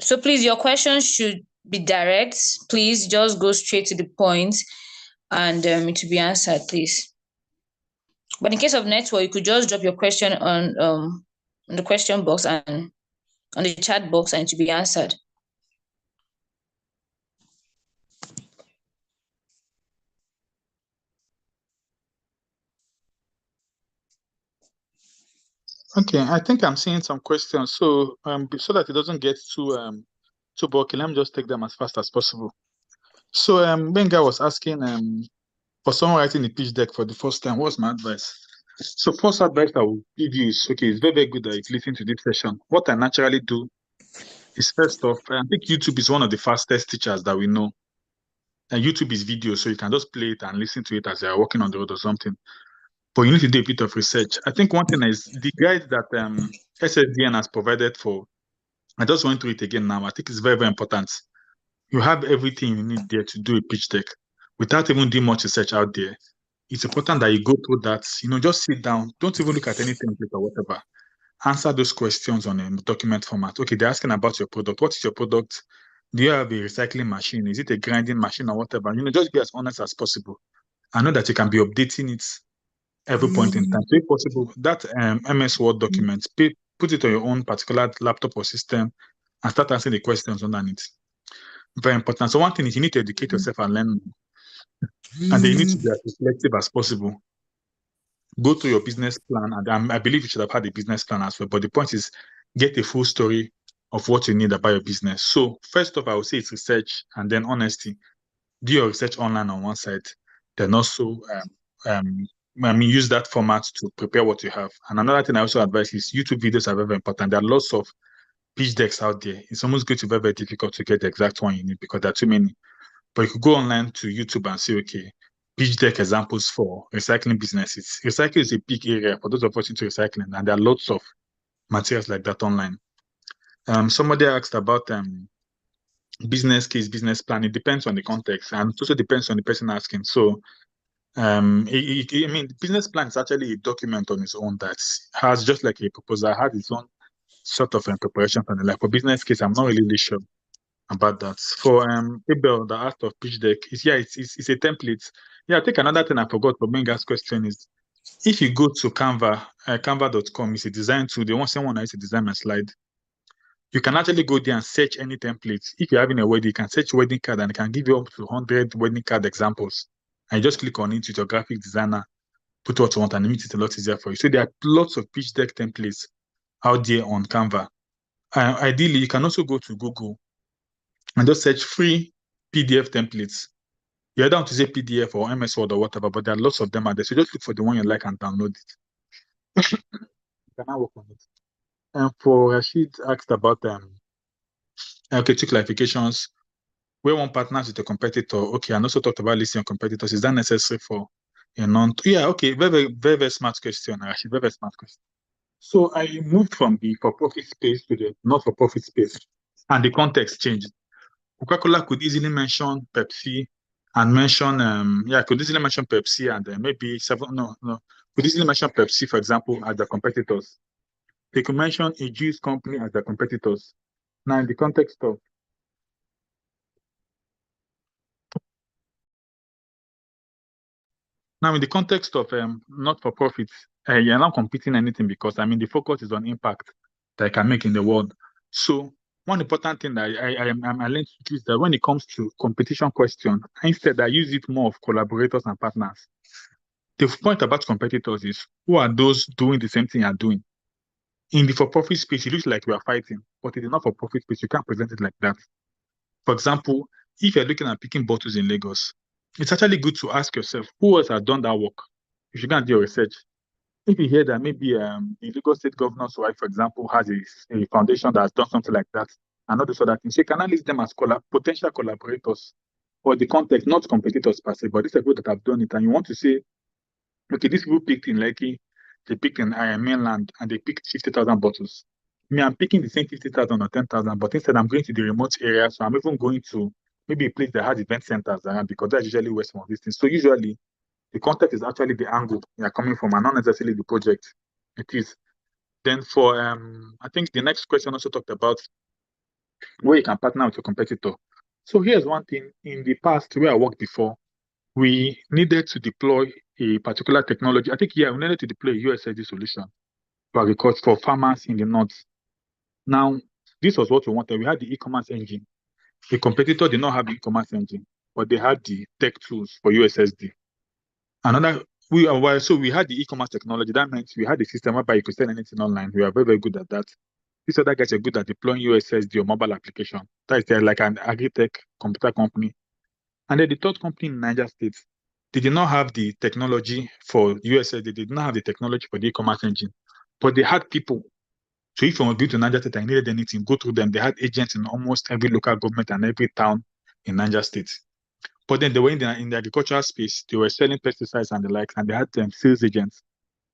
So please, your questions should be direct. Please just go straight to the point and it will be answered, please. But in case of network, you could just drop your question on the question box and on the chat box and it will be answered. Okay, I think I'm seeing some questions. So so that it doesn't get too bulky, let me just take them as fast as possible. So Benga was asking for someone writing the pitch deck for the first time, what's my advice? So first advice I will give you is, okay, it's very, very good that you listen to this session. What I naturally do is, first off, I think YouTube is one of the fastest teachers that we know. And YouTube is video, so you can just play it and listen to it as you're walking on the road or something. But you need to do a bit of research. I think one thing is the guide that SSDN has provided for, I just went through it again now. I think it's very, very important. You have everything you need there to do a pitch deck without even doing much research out there. It's important that you go through that, just sit down. Don't even look at any template or whatever. Answer those questions on a document format. Okay, they're asking about your product. What is your product? Do you have a recycling machine? Is it a grinding machine or whatever? Just be as honest as possible. I know that you can be updating it every point in time. So if possible, that MS Word document, put it on your own particular laptop or system and start answering the questions underneath. Very important. So one thing is you need to educate yourself and learn more. And then you need to be as reflective as possible. Go through your business plan, and I believe you should have had a business plan as well. But the point is, get a full story of what you need about your business. So first off, I would say it's research and then honesty. Do your research online on one side, then also use that format to prepare what you have. And another thing I also advise is YouTube videos are very, very important. There are lots of pitch decks out there. It's almost going to be very, very difficult to get the exact one you need because there are too many. But you could go online to YouTube and say, okay, pitch deck examples for recycling businesses. Recycling is a big area for those of us into recycling, and there are lots of materials like that online. Somebody asked about business case, business plan. It depends on the context, and it also depends on the person asking. So, business plan is actually a document on its own that has, just like a proposal, has its own sort of preparation for the life. For business case, I'm not really sure about that. For Abel, the art of pitch deck is it's a template. Yeah, I think another thing I forgot for Benga's question is, if you go to Canva, canva.com, it's a design tool. They want someone else to design my slide. You can actually go there and search any templates. If you're having a wedding, you can search wedding card and it can give you up to 100 wedding card examples. And you just click on it with your graphic designer, put what you want, and it makes it a lot easier for you. So there are lots of pitch deck templates out there on Canva. Ideally, you can also go to Google and just search free PDF templates. You either want to say PDF or MS Word or whatever, but there are lots of them out there. So just look for the one you like and download it. You can now work on it. And for Rashid asked about two clarifications. Where one partners with a competitor, okay, and also talked about listing competitors. Is that necessary for a non? Yeah, okay, very, very, very, very smart question, Rashid. Very, very smart question. So I moved from the for-profit space to the not-for-profit space, and the context changed. Coca-Cola could easily mention Pepsi and mention, could easily mention Pepsi and maybe could easily mention Pepsi, for example, as their competitors. They could mention a juice company as their competitors. Now, in the context of not-for-profit, you're not competing anything because, the focus is on impact that I can make in the world. So one important thing that I learned to do is that when it comes to competition question, instead I use it more of collaborators and partners. The point about competitors is, who are those doing the same thing you're doing? In the for-profit space, it looks like we are fighting, but in the not-for-profit space, you can't present it like that. For example, if you're looking at picking bottles in Lagos, it's actually good to ask yourself, who else has done that work? You should go and do your research. If you hear that maybe the Lagos State Governor's wife, for example, has a foundation that has done something like that, and all those other things, you can list them as potential collaborators or the context, not competitors per se, but these are people that have done it. And you want to say, okay, these people picked in Lekki, they picked in mainland, and they picked 50,000 bottles. I'm picking the same 50,000 or 10,000, but instead I'm going to the remote area. So I'm even going to maybe a place that has event centers around, because that's usually where some of these things. So usually the context is actually the angle you're coming from and not necessarily the project. It is. Then for, I think the next question also talked about where you can partner with your competitor. So here's one thing. In the past, where I worked before, we needed to deploy a particular technology. I think, we needed to deploy a USSD solution for agriculture, for farmers in the north. Now, this was what we wanted. We had the e-commerce engine. The competitor did not have the e-commerce engine, but they had the tech tools for USSD. We had the e-commerce technology. That meant we had the system whereby you could sell anything online. We are very, very good at that. These other guys are good at deploying USSD or mobile application. That is like an agri-tech computer company. And then the third company in Niger State, They did not have the technology for USA. They did not have the technology for the e-commerce engine, but they had people. So if you want to build to Niger State and needed anything, go through them. They had agents in almost every local government and every town in Niger State. But then they were in the agricultural space. They were selling pesticides and the likes, and they had sales agents.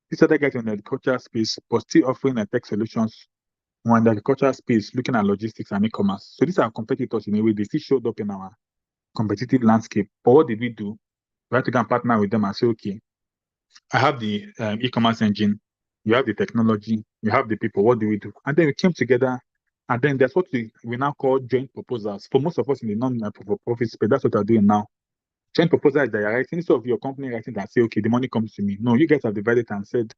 These other guys in the agricultural space, but still offering tech solutions on the agricultural space, looking at logistics and e-commerce. So these are competitors in a way. They still showed up in our competitive landscape. But what did we do? We had to go and partner with them and say, okay, I have the e-commerce engine, you have the technology, you have the people, what do we do? And then we came together, and then that's what we now call joint proposals. For most of us in the non-profit space, that's what we're doing now. Joint proposal is that you're writing, instead of your company writing and say, okay, the money comes to me. No, you guys have divided and said,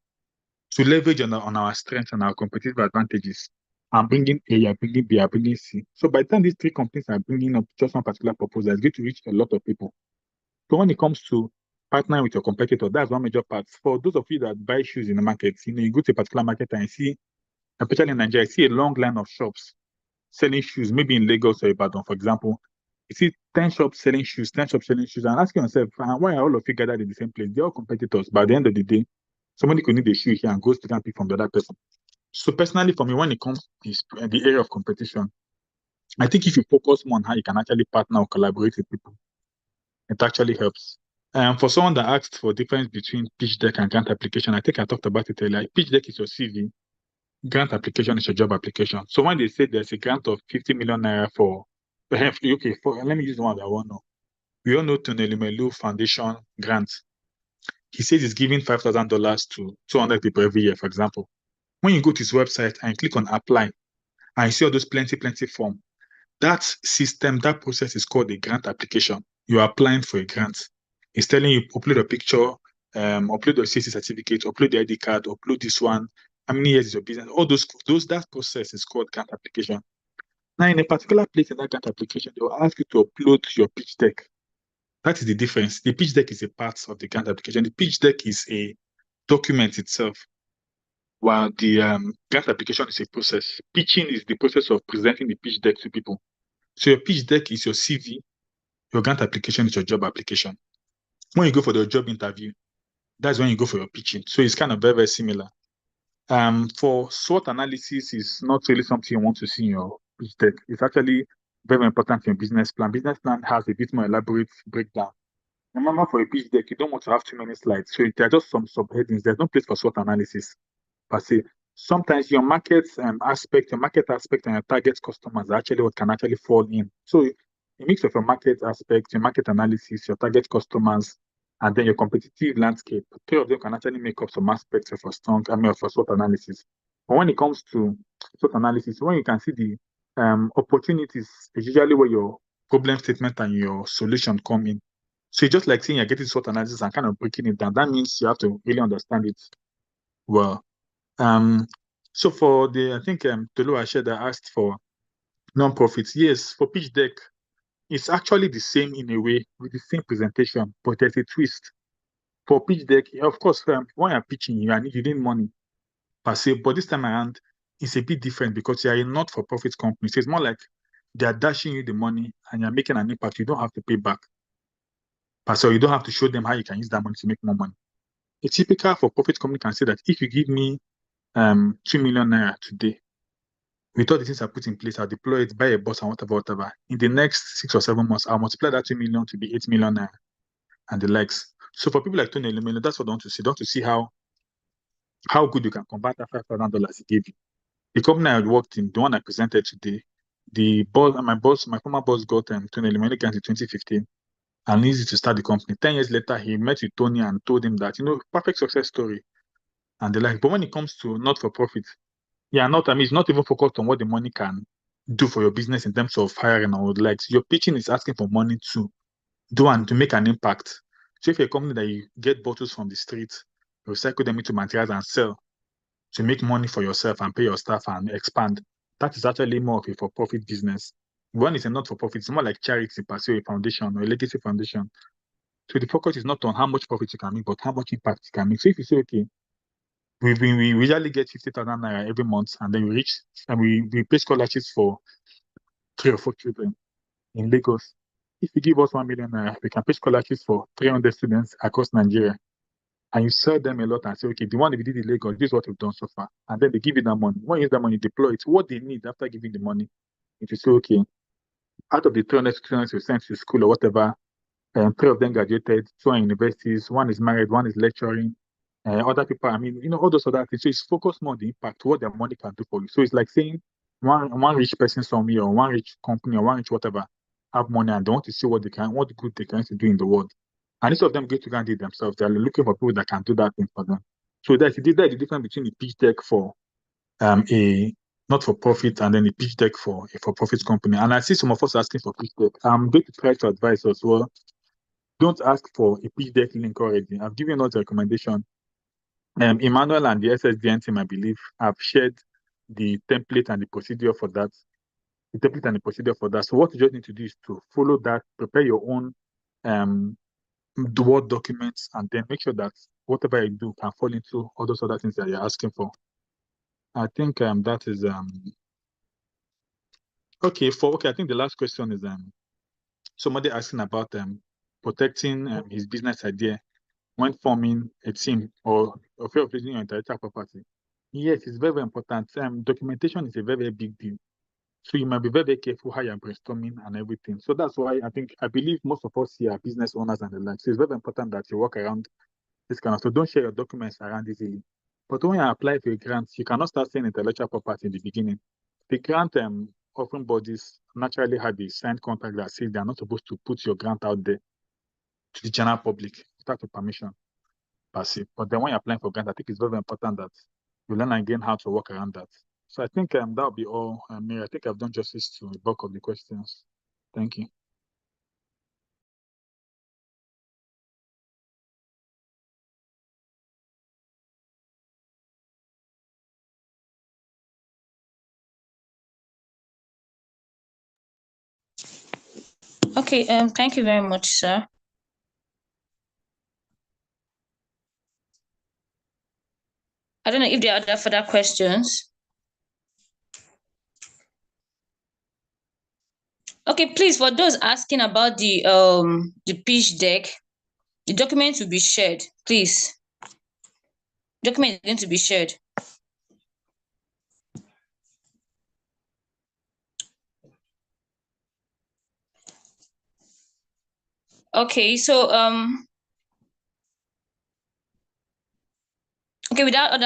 to leverage on our strengths and our competitive advantages, I'm bringing A, I'm bringing B, I'm bringing C. So by the time these three companies are bringing up just one particular proposal, it's going to reach a lot of people. So when it comes to partnering with your competitor, that's one major part. For those of you that buy shoes in the market, you go to a particular market and you see, especially in Nigeria, you see a long line of shops selling shoes, maybe in Lagos or Ibadan, for example. You see 10 shops selling shoes, 10 shops selling shoes, and asking yourself, why are all of you gathered in the same place? They're all competitors, but at the end of the day, somebody could need a shoe here and goes to pick from the other person. So personally, for me, when it comes to the area of competition, I think if you focus more on how you can actually partner or collaborate with people, it actually helps. For someone that asked for difference between pitch deck and grant application, I think I talked about it earlier. Pitch deck is your CV. Grant application is your job application. So when they say there's a grant of 50 million naira let me use the one that I want to know. We all know Tuneli Melu Foundation grant. He says he's giving $5,000 to 200 people every year, for example. When you go to his website and click on apply, and you see all those plenty form, that system, that process is called a grant application. You're applying for a grant. It's telling you upload a picture, upload your CC certificate, upload the ID card, upload this one, how many years is your business, all that process is called grant application. Now, in a particular place in that grant application, they will ask you to upload your pitch deck. That is the difference. The pitch deck is a part of the grant application. The pitch deck is a document itself, while the grant application is a process. Pitching is the process of presenting the pitch deck to people. So your pitch deck is your CV, your grant application is your job application. When you go for the job interview, that's when you go for your pitching. So it's kind of very, very similar. For SWOT analysis is not really something you want to see in your pitch deck. It's actually very important in your business plan. Business plan has a bit more elaborate breakdown. Remember, for a pitch deck, you don't want to have too many slides. So there are just some subheadings. There's no place for SWOT analysis per se. Sometimes your market aspect and your target customers are actually what can actually fall in. So a mix of your market aspect, your market analysis, your target customers, and then your competitive landscape. Three of them can actually make up some aspects of a SWOT analysis. But when it comes to SWOT analysis, when you can see the opportunities is usually where your problem statement and your solution come in. So it's just like saying you're getting SWOT analysis and kind of breaking it down. That means you have to really understand it well. So for I think Tolu Asheda asked for non-profits. Yes, for pitch deck, it's actually the same in a way with the same presentation, but there's a twist. For pitch deck, of course, when you're pitching, you need money per se, but this time around, it's a bit different because you're a not-for-profit company. So it's more like they're dashing you the money and you're making an impact. You don't have to pay back. So you don't have to show them how you can use that money to make more money. A typical for-profit company can say that if you give me 2 million naira today, with all the things I put in place, I'll deploy it, buy a bus and whatever. In the next 6 or 7 months, I'll multiply that 2 million to be 8 million naira and the likes. So for people like Tony Elemelo, that's what I want to see. Don't to see how good you can convert that $5,000 he gave you. The company I worked in, the one I presented today, my former boss got Tony Elemelo grant in 2015 and easy to start the company. 10 years later, he met with Tony and told him that, perfect success story and the like. But when it comes to not-for-profit, it's not even focused on what the money can do for your business in terms of hiring or the likes. Your pitching is asking for money to do and to make an impact. So if you're a company that you get bottles from the street, recycle them into materials and sell to make money for yourself and pay your staff and expand, that is actually more of a for-profit business. One is a not-for-profit, it's more like charity, per se, a foundation or a legacy foundation. So the focus is not on how much profit you can make, but how much impact you can make. So if you say, okay, we usually get 50,000 naira every month, and then we pay scholarships for 3 or 4 children in Lagos. if you give us 1 million naira, we can pay scholarships for 300 students across Nigeria. And you sell them a lot and say, okay, the one we did in Lagos, this is what we've done so far. And then they give you that money. When you use that money, deploy it. What they need after giving the money, if you say, okay, out of the 300 students you sent to school or whatever, 3 of them graduated, 2 are in universities, 1 is married, 1 is lecturing, other people, I mean, all those other things. So it's focused more on the impact, what their money can do for you. So it's like saying one rich person somewhere or one rich company or one rich whatever have money and they want to see what good they can do in the world. And instead of them going to go and do it themselves, they're looking for people that can do that thing for them. So that's the difference between a pitch deck for a not-for-profit and then a pitch deck for a for-profit company. And I see some of us asking for pitch deck. I'm going to try to advise as well. Don't ask for a pitch deck link already. I've given out a recommendation. Emmanuel and the SSDN team, I believe, have shared the template and the procedure for that. So what you just need to do is to follow that, prepare your own Word documents, and then make sure that whatever you do can fall into all those other things that you're asking for. I think that is okay. I think the last question is somebody asking about protecting his business idea when forming a team or fear of losing your intellectual property. Yes, it's very, very important. Documentation is a very, very big deal. So you might be very, very careful how you're brainstorming and everything. So that's why I believe most of us here are business owners and the like. So it's very important that you work around this kind of. So don't share your documents around easily. But when you apply for a grant, you cannot start saying intellectual property in the beginning. The grant offering bodies naturally have a signed contract that says they are not supposed to put your grant out there to the general public without your permission. Passive. But then when you're applying for grant, I think it's very, very important that you learn again how to work around that. So I think that'll be all. Mary, I think I've done justice to the bulk of the questions. Thank you. Okay, thank you very much, sir. I don't know if there are other further questions. Okay, please, for those asking about the pitch deck, the document will be shared, please. Document is going to be shared. Okay, so okay, without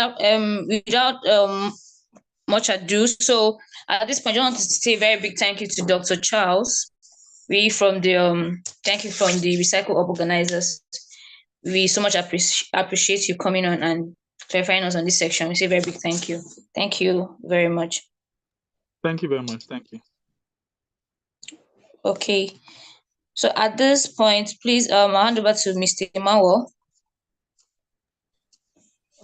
much ado, so at this point, I want to say a very big thank you to Dr. Charles. We from the thank you from the RecycleUp organizers. We so much appreciate you coming on and clarifying us on this section. We say a very big thank you. Thank you very much. Thank you very much. Thank you. Okay. So at this point, please I'll hand over to Mr. Mawo.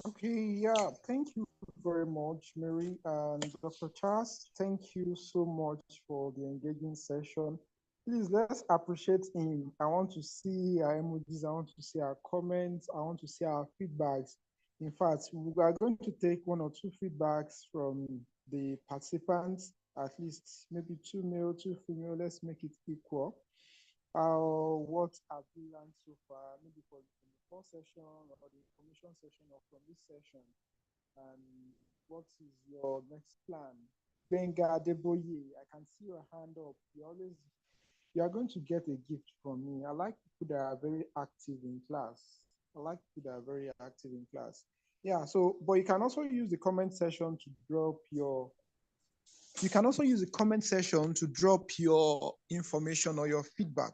Okay, yeah, thank you very much, Mary and Dr. Charles. Thank you so much for the engaging session. Please, let's appreciate him. I want to see our emojis, I want to see our comments, I want to see our feedbacks. In fact, we are going to take 1 or 2 feedbacks from the participants, at least maybe 2 male, 2 female. Let's make it equal. What have you learned so far, maybe for the first session or the information session or from this session? And what is your next plan? Benga Deboye, I can see your hand up. You are going to get a gift from me. I like people that are very active in class. Yeah, so, but you can also use the comment section to drop your information or your feedback.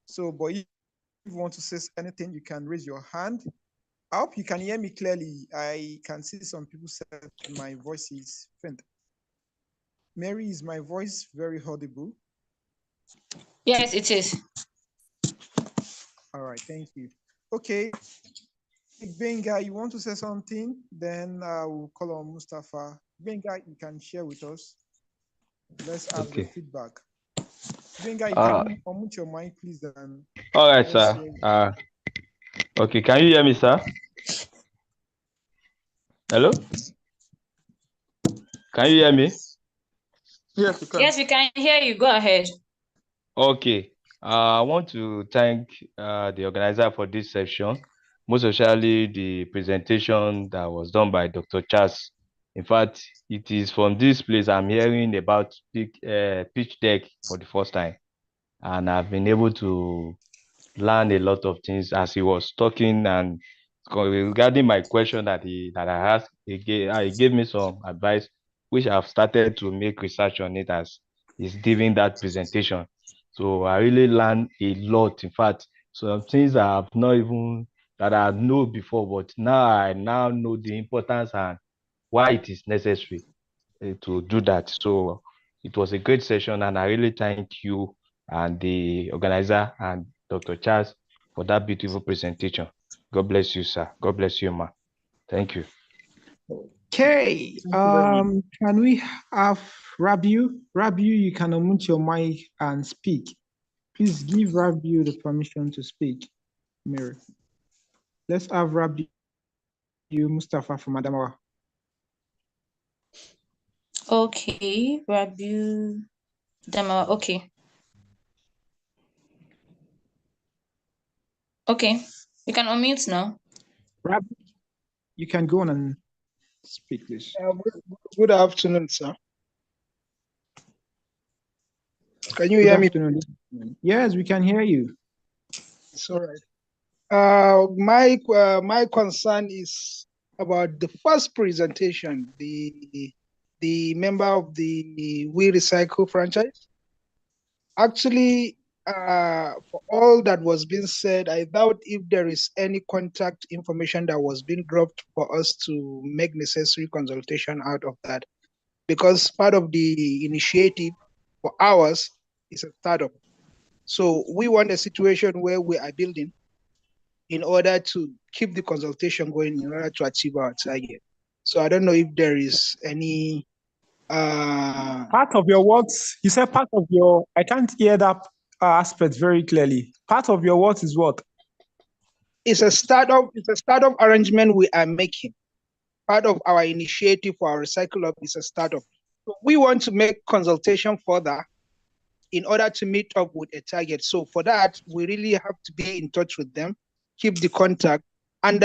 So, but if you want to say anything, you can raise your hand. I hope you can hear me clearly. I can see some people said my voice is faint. Mary, is my voice very audible? Yes, it is. All right, thank you. Okay, Benga, you want to say something? Then I will call on Mustafa. Benga, you can share with us. Let's have the feedback. Benga, you can unmute your mic, please. Then. All right, sir. Okay, can you hear me, sir? Hello? Can you hear me? Yes, you can. Yes, we can hear you. Go ahead. Okay. I want to thank the organizer for this session, most especially the presentation that was done by Dr. Charles. In fact, it is from this place I'm hearing about pitch deck for the first time, and I've been able to learn a lot of things as he was talking. And regarding my question that I asked, he gave me some advice, which I've started to make research on it as he's giving that presentation. So I really learned a lot. In fact, some things I have not even that I know before, but now I know the importance and why it is necessary to do that. So it was a great session, and I really thank you and the organizer and Dr. Charles for that beautiful presentation. God bless you, sir. God bless you, ma. Thank you. Okay. Can we have Rabiu? Rabiu, you can unmute your mic and speak. Please give Rabiu the permission to speak. Mary. Let's have Rabiu Mustafa from Adamawa. Okay, Rabiu Dama. Okay. Okay, you can unmute now. Rabiu, you can go on and speak, please. Good afternoon, sir. Can you hear me? Yes, we can hear you. It's all right. My concern is about the first presentation, the member of the We Recycle franchise. Actually, for all that was being said, I doubt if there is any contact information that was being dropped for us to make necessary consultation out of that, because part of the initiative for ours is a startup. So we want a situation where we are building in order to keep the consultation going, in order to achieve our target. So I don't know if there is any part of your words. You said part of your. I can't hear that aspect very clearly. Part of your words is what? It's a startup. It's a startup arrangement we are making. Part of our initiative for our RecycleUp is a startup. So we want to make consultation further in order to meet up with a target. So for that, we really have to be in touch with them, keep the contact. And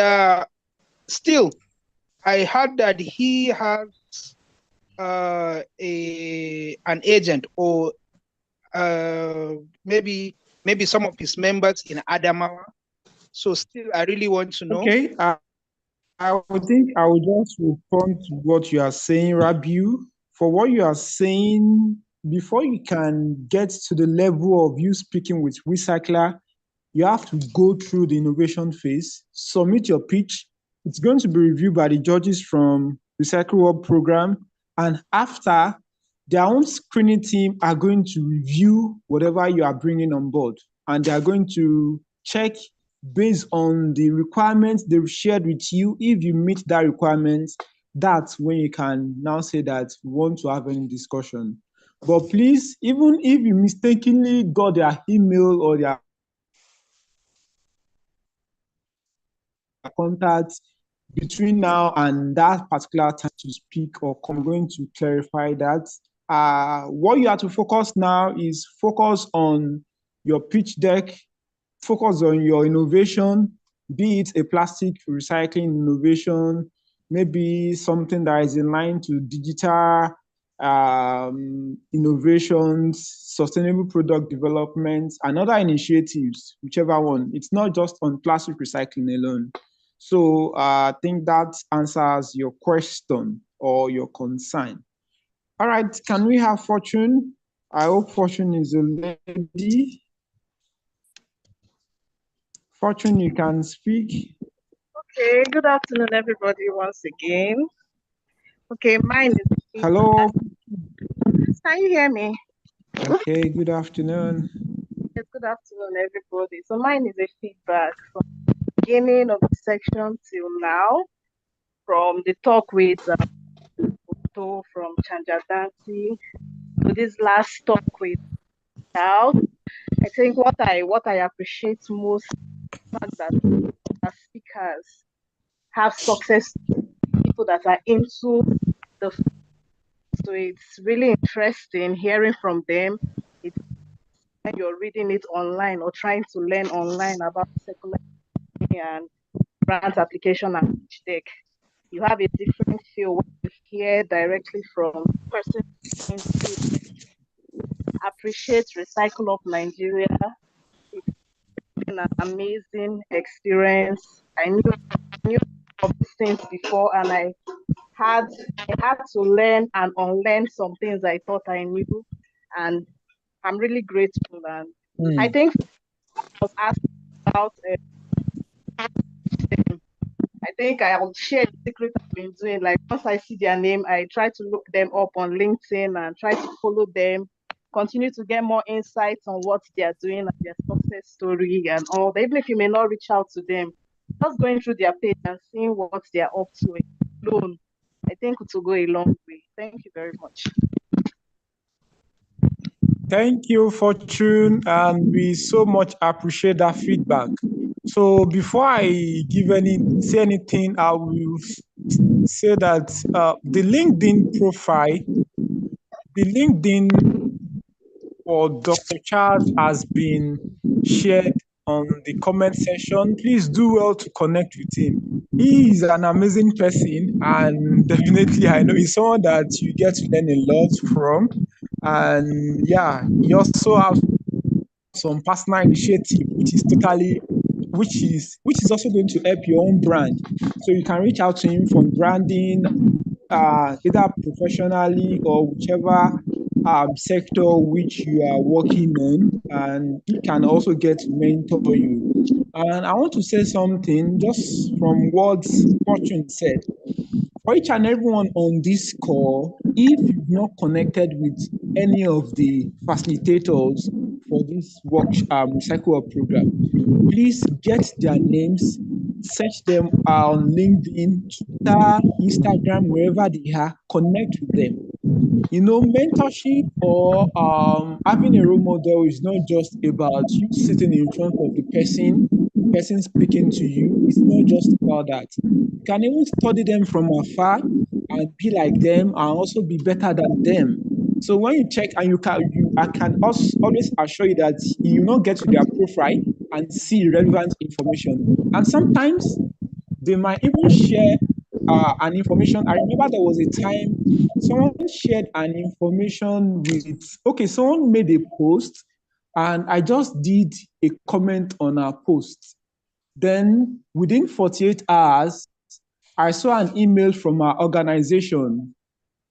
still, I heard that he has an agent, or maybe some of his members in Adamawa. So still, I really want to know. Okay, I would think I will just respond to what you are saying, Rabiu. For what you are saying, before you can get to the level of you speaking with Recycler, you have to go through the innovation phase, submit your pitch. It's going to be reviewed by the judges from RecycleUp program. And after, their own screening team are going to review whatever you are bringing on board. And they are going to check based on the requirements they've shared with you. If you meet that requirement, that's when you can now say that you want to have any discussion. But please, even if you mistakenly got their email or their contact between now and that particular time to speak, or I'm going to clarify that. What you have to focus now is focus on your pitch deck, focus on your innovation, be it a plastic recycling innovation, maybe something that is in line to digital innovations, sustainable product development, and other initiatives, whichever one. It's not just on plastic recycling alone. So I think that answers your question or your concern. All right, can we have Fortune? I hope Fortune is a lady. Fortune, you can speak. Okay, good afternoon, everybody, once again. Okay, mine is... Hello. Can you hear me? Okay, good afternoon. Yes, good afternoon, everybody. So mine is a feedback from the beginning of the section till now, from the talk with Otto from Chanjadansi to this last talk with Al. I think what I appreciate most is the fact that our speakers have success people that are into the, so it's really interesting hearing from them. It's when you're reading it online or trying to learn online about circular economy and grant application and pitch deck. You have a different feel when you hear directly from the person behind the field. Appreciate Recycle Up Nigeria. It's been an amazing experience. I knew of these things before, and I had to learn and unlearn some things I thought I knew, and I'm really grateful. And I think I was asked about. I think I'll share the secret I've been doing. Like once I see their name, I try to look them up on LinkedIn and try to follow them, continue to get more insights on what they are doing and their success story and all that. Even if you may not reach out to them, just going through their page and seeing what they are up to alone, I think it will go a long way. Thank you very much. Thank you, Fortune, and we so much appreciate that feedback. So before I say anything, I will say that the LinkedIn profile, the LinkedIn for Dr. Charles has been shared on the comment section. Please do well to connect with him. He is an amazing person, and definitely I know he's someone that you get to learn a lot from. And yeah, he also has some personal initiative, which is also going to help your own brand. So you can reach out to him for branding, either professionally or whichever sector which you are working on, and he can also get to mentor you. And I want to say something just from what Fortune said. For each and everyone on this call, if you've not connected with any of the facilitators for this RecycleUp program, please get their names, search them on LinkedIn, Twitter, Instagram, wherever they are, connect with them. You know, mentorship or having a role model is not just about you sitting in front of the person speaking to you. It's not just about that. You can even study them from afar and be like them and also be better than them. So when you check, and I can also always assure you that you will not get to their profile and see relevant information. And sometimes they might even share an information. I remember there was a time someone shared an information someone made a post and I just did a comment on our post. Then within 48 hours, I saw an email from our organization.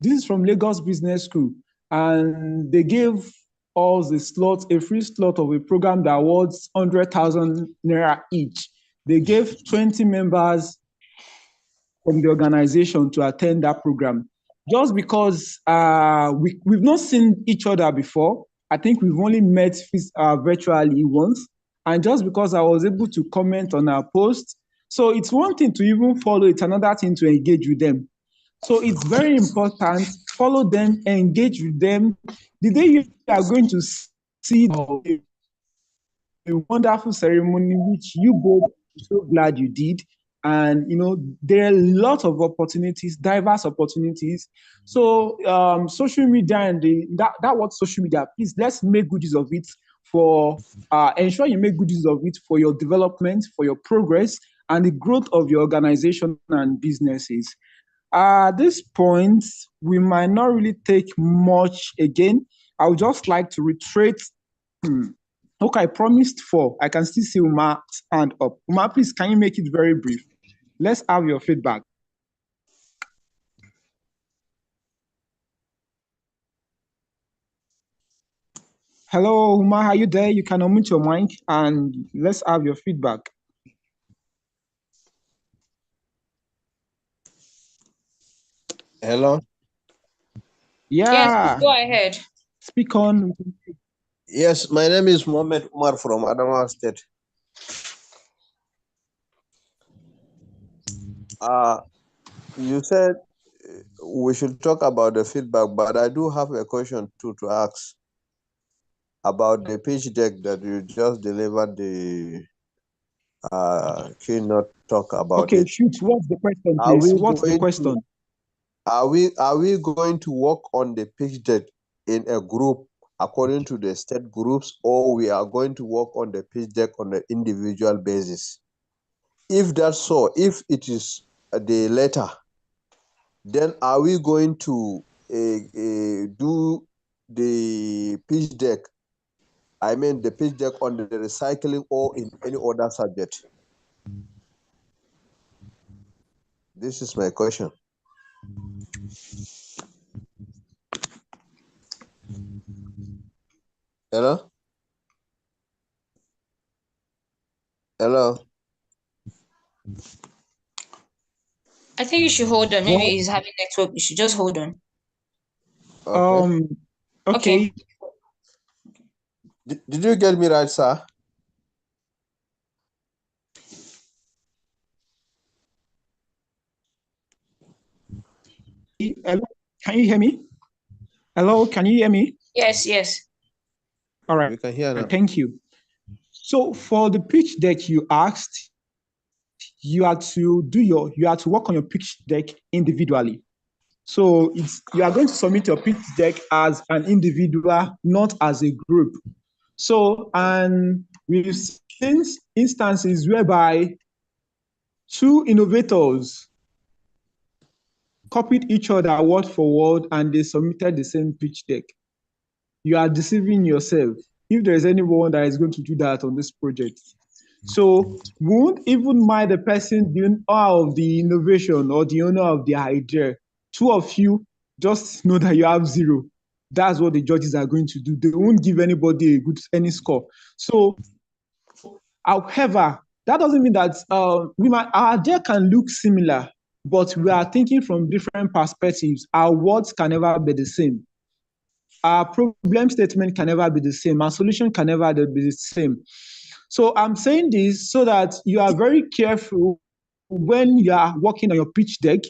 This is from Lagos Business School. And they gave us a free slot of a program that was 100,000 naira each. They gave 20 members from the organization to attend that program. Just because we've not seen each other before. I think we've only met virtually once. And just because I was able to comment on our post, so it's one thing to even follow, it's another thing to engage with them. So it's very important, follow them, engage with them. The day you are going to see a wonderful ceremony, which you both are so glad you did. And, you know, there are lots of opportunities, diverse opportunities. So social media and that word social media, please, let's make good use of it for, ensure you make good use of it for your development, for your progress, and the growth of your organization and businesses. At this point, we might not really take much again. I would just like to reiterate. Okay, I promised 4. I can still see Uma's hand up. Uma, please, can you make it very brief? Let's have your feedback. Hello, Uma, are you there? You can unmute your mic and let's have your feedback. Hello? Yes, go ahead. Speak on. Yes, my name is Mohammed Umar from Adamawa State. You said we should talk about the feedback, but I do have a question too to ask about the pitch deck that you just delivered the keynote talk about. Okay, shoot, what's the question, please? What's the question? Are we going to work on the pitch deck in a group according to the state groups, or we are going to work on the pitch deck on an individual basis? If that's so, if it is the latter, then are we going to do the pitch deck, I mean the pitch deck on the recycling or in any other subject? This is my question. Hello? Hello? I think you should hold on. Maybe he's having network. You should just hold on. Okay. Okay. Did you get me right, sir? Hello, can you hear me? Hello, can you hear me? Yes, yes. All right. We can hear now. Thank you. So for the pitch deck you asked, you are to work on your pitch deck individually. So you are going to submit your pitch deck as an individual, not as a group. So, and we've seen instances whereby two innovators copied each other word for word and they submitted the same pitch deck. You are deceiving yourself if there is anyone that is going to do that on this project. So we won't even mind the person the owner of the innovation or the owner of the idea. Two of you just know that you have zero. That's what the judges are going to do. They won't give anybody any score. So, however, that doesn't mean that our idea can look similar, but we are thinking from different perspectives. Our words can never be the same. Our problem statement can never be the same. Our solution can never be the same. So I'm saying this so that you are very careful when you are working on your pitch deck.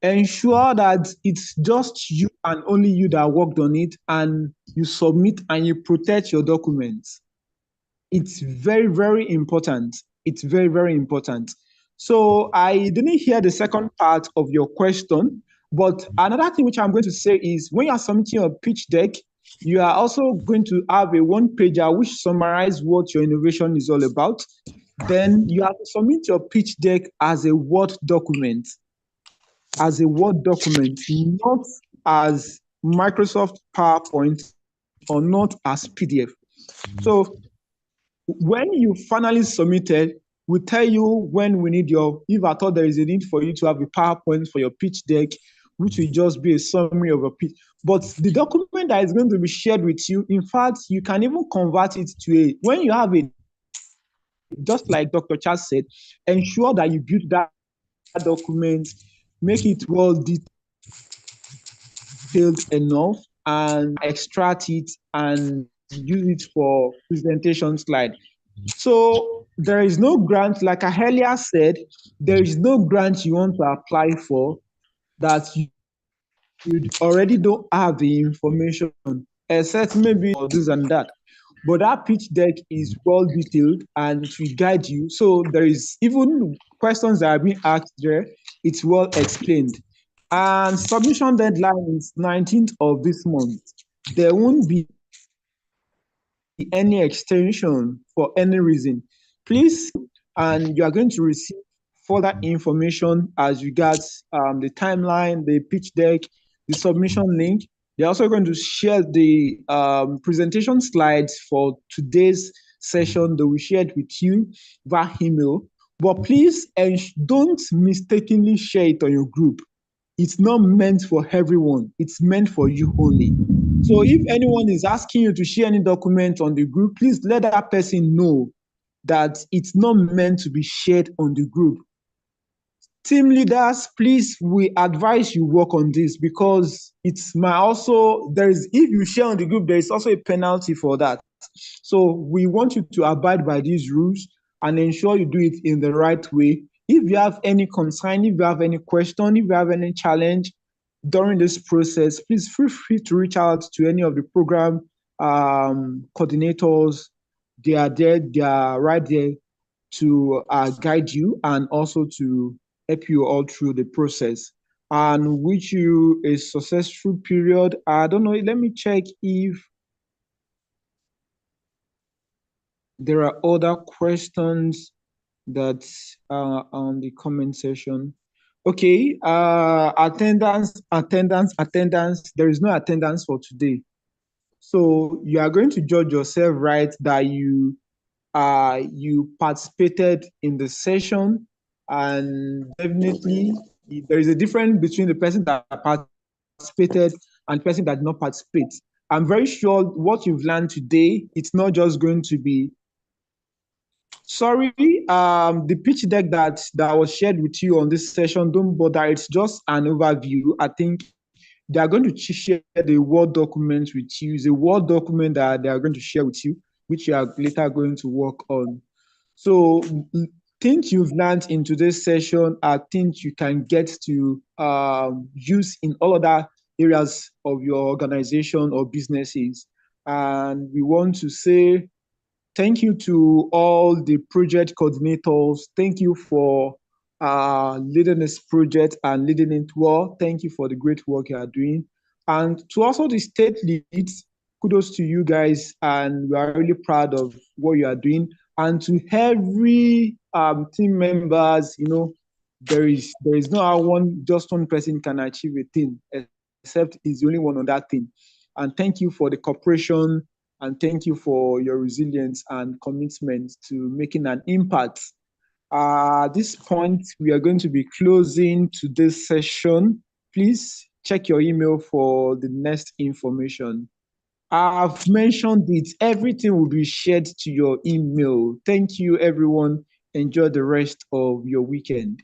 Ensure that it's just you and only you that worked on it, and you submit and you protect your documents. It's very, very important. It's very, very important. So I didn't hear the second part of your question, but another thing which I'm going to say is when you are submitting your pitch deck, you are also going to have a one-pager which summarizes what your innovation is all about. Then you have to submit your pitch deck as a Word document. As a Word document, not as Microsoft PowerPoint or not as PDF. So when you finally submitted, we tell you when we need if I thought there is a need for you to have a PowerPoint for your pitch deck, which will just be a summary of a pitch. But the document that is going to be shared with you, in fact, you can even convert it to when you have it, just like Dr. Charles said, ensure that you build that document, make it well detailed enough, and extract it and use it for presentation slide. So there is no grant, like I earlier said, there is no grant you want to apply for that you already don't have the information, except maybe this and that. But that pitch deck is well detailed and it will guide you. So there is even questions that are being asked there, it's well explained. And submission deadline is 19th of this month. There won't be any extension for any reason. Please, and you are going to receive further information as regards the timeline, the pitch deck, the submission link. They're also going to share the presentation slides for today's session that we shared with you via email. But please don't mistakenly share it on your group. It's not meant for everyone. It's meant for you only. So if anyone is asking you to share any document on the group, please let that person know that it's not meant to be shared on the group. Team leaders, please, we advise you work on this because if you share on the group, there is also a penalty for that. So we want you to abide by these rules and ensure you do it in the right way. If you have any concern, if you have any question, if you have any challenge during this process, please feel free to reach out to any of the program coordinators. They are there, they are right there to guide you and also to help you all through the process and wish you a successful period. I don't know, let me check if there are other questions that are on the comment section. Okay, attendance. There is no attendance for today. So you are going to judge yourself, right, that you participated in the session, and definitely there is a difference between the person that participated and the person that did not participate. I'm very sure what you've learned today, it's not just going to be sorry, the pitch deck that was shared with you on this session, don't bother. It's just an overview. I think they are going to share the Word document with you. It's a Word document that they are going to share with you, which you are later going to work on. So things you've learned in today's session are things you can get to use in all other areas of your organization or businesses. And we want to say thank you to all the project coordinators. Thank you for leading this project and leading it well. Thank you for the great work you are doing. And to also the state leads, kudos to you guys. And we are really proud of what you are doing. And to every team members, there is no just one person can achieve a thing, except he's the only one on that thing. And thank you for the cooperation, and thank you for your resilience and commitment to making an impact. At this point, we are going to be closing today's session. Please check your email for the next information. I've mentioned it. Everything will be shared to your email. Thank you, everyone. Enjoy the rest of your weekend.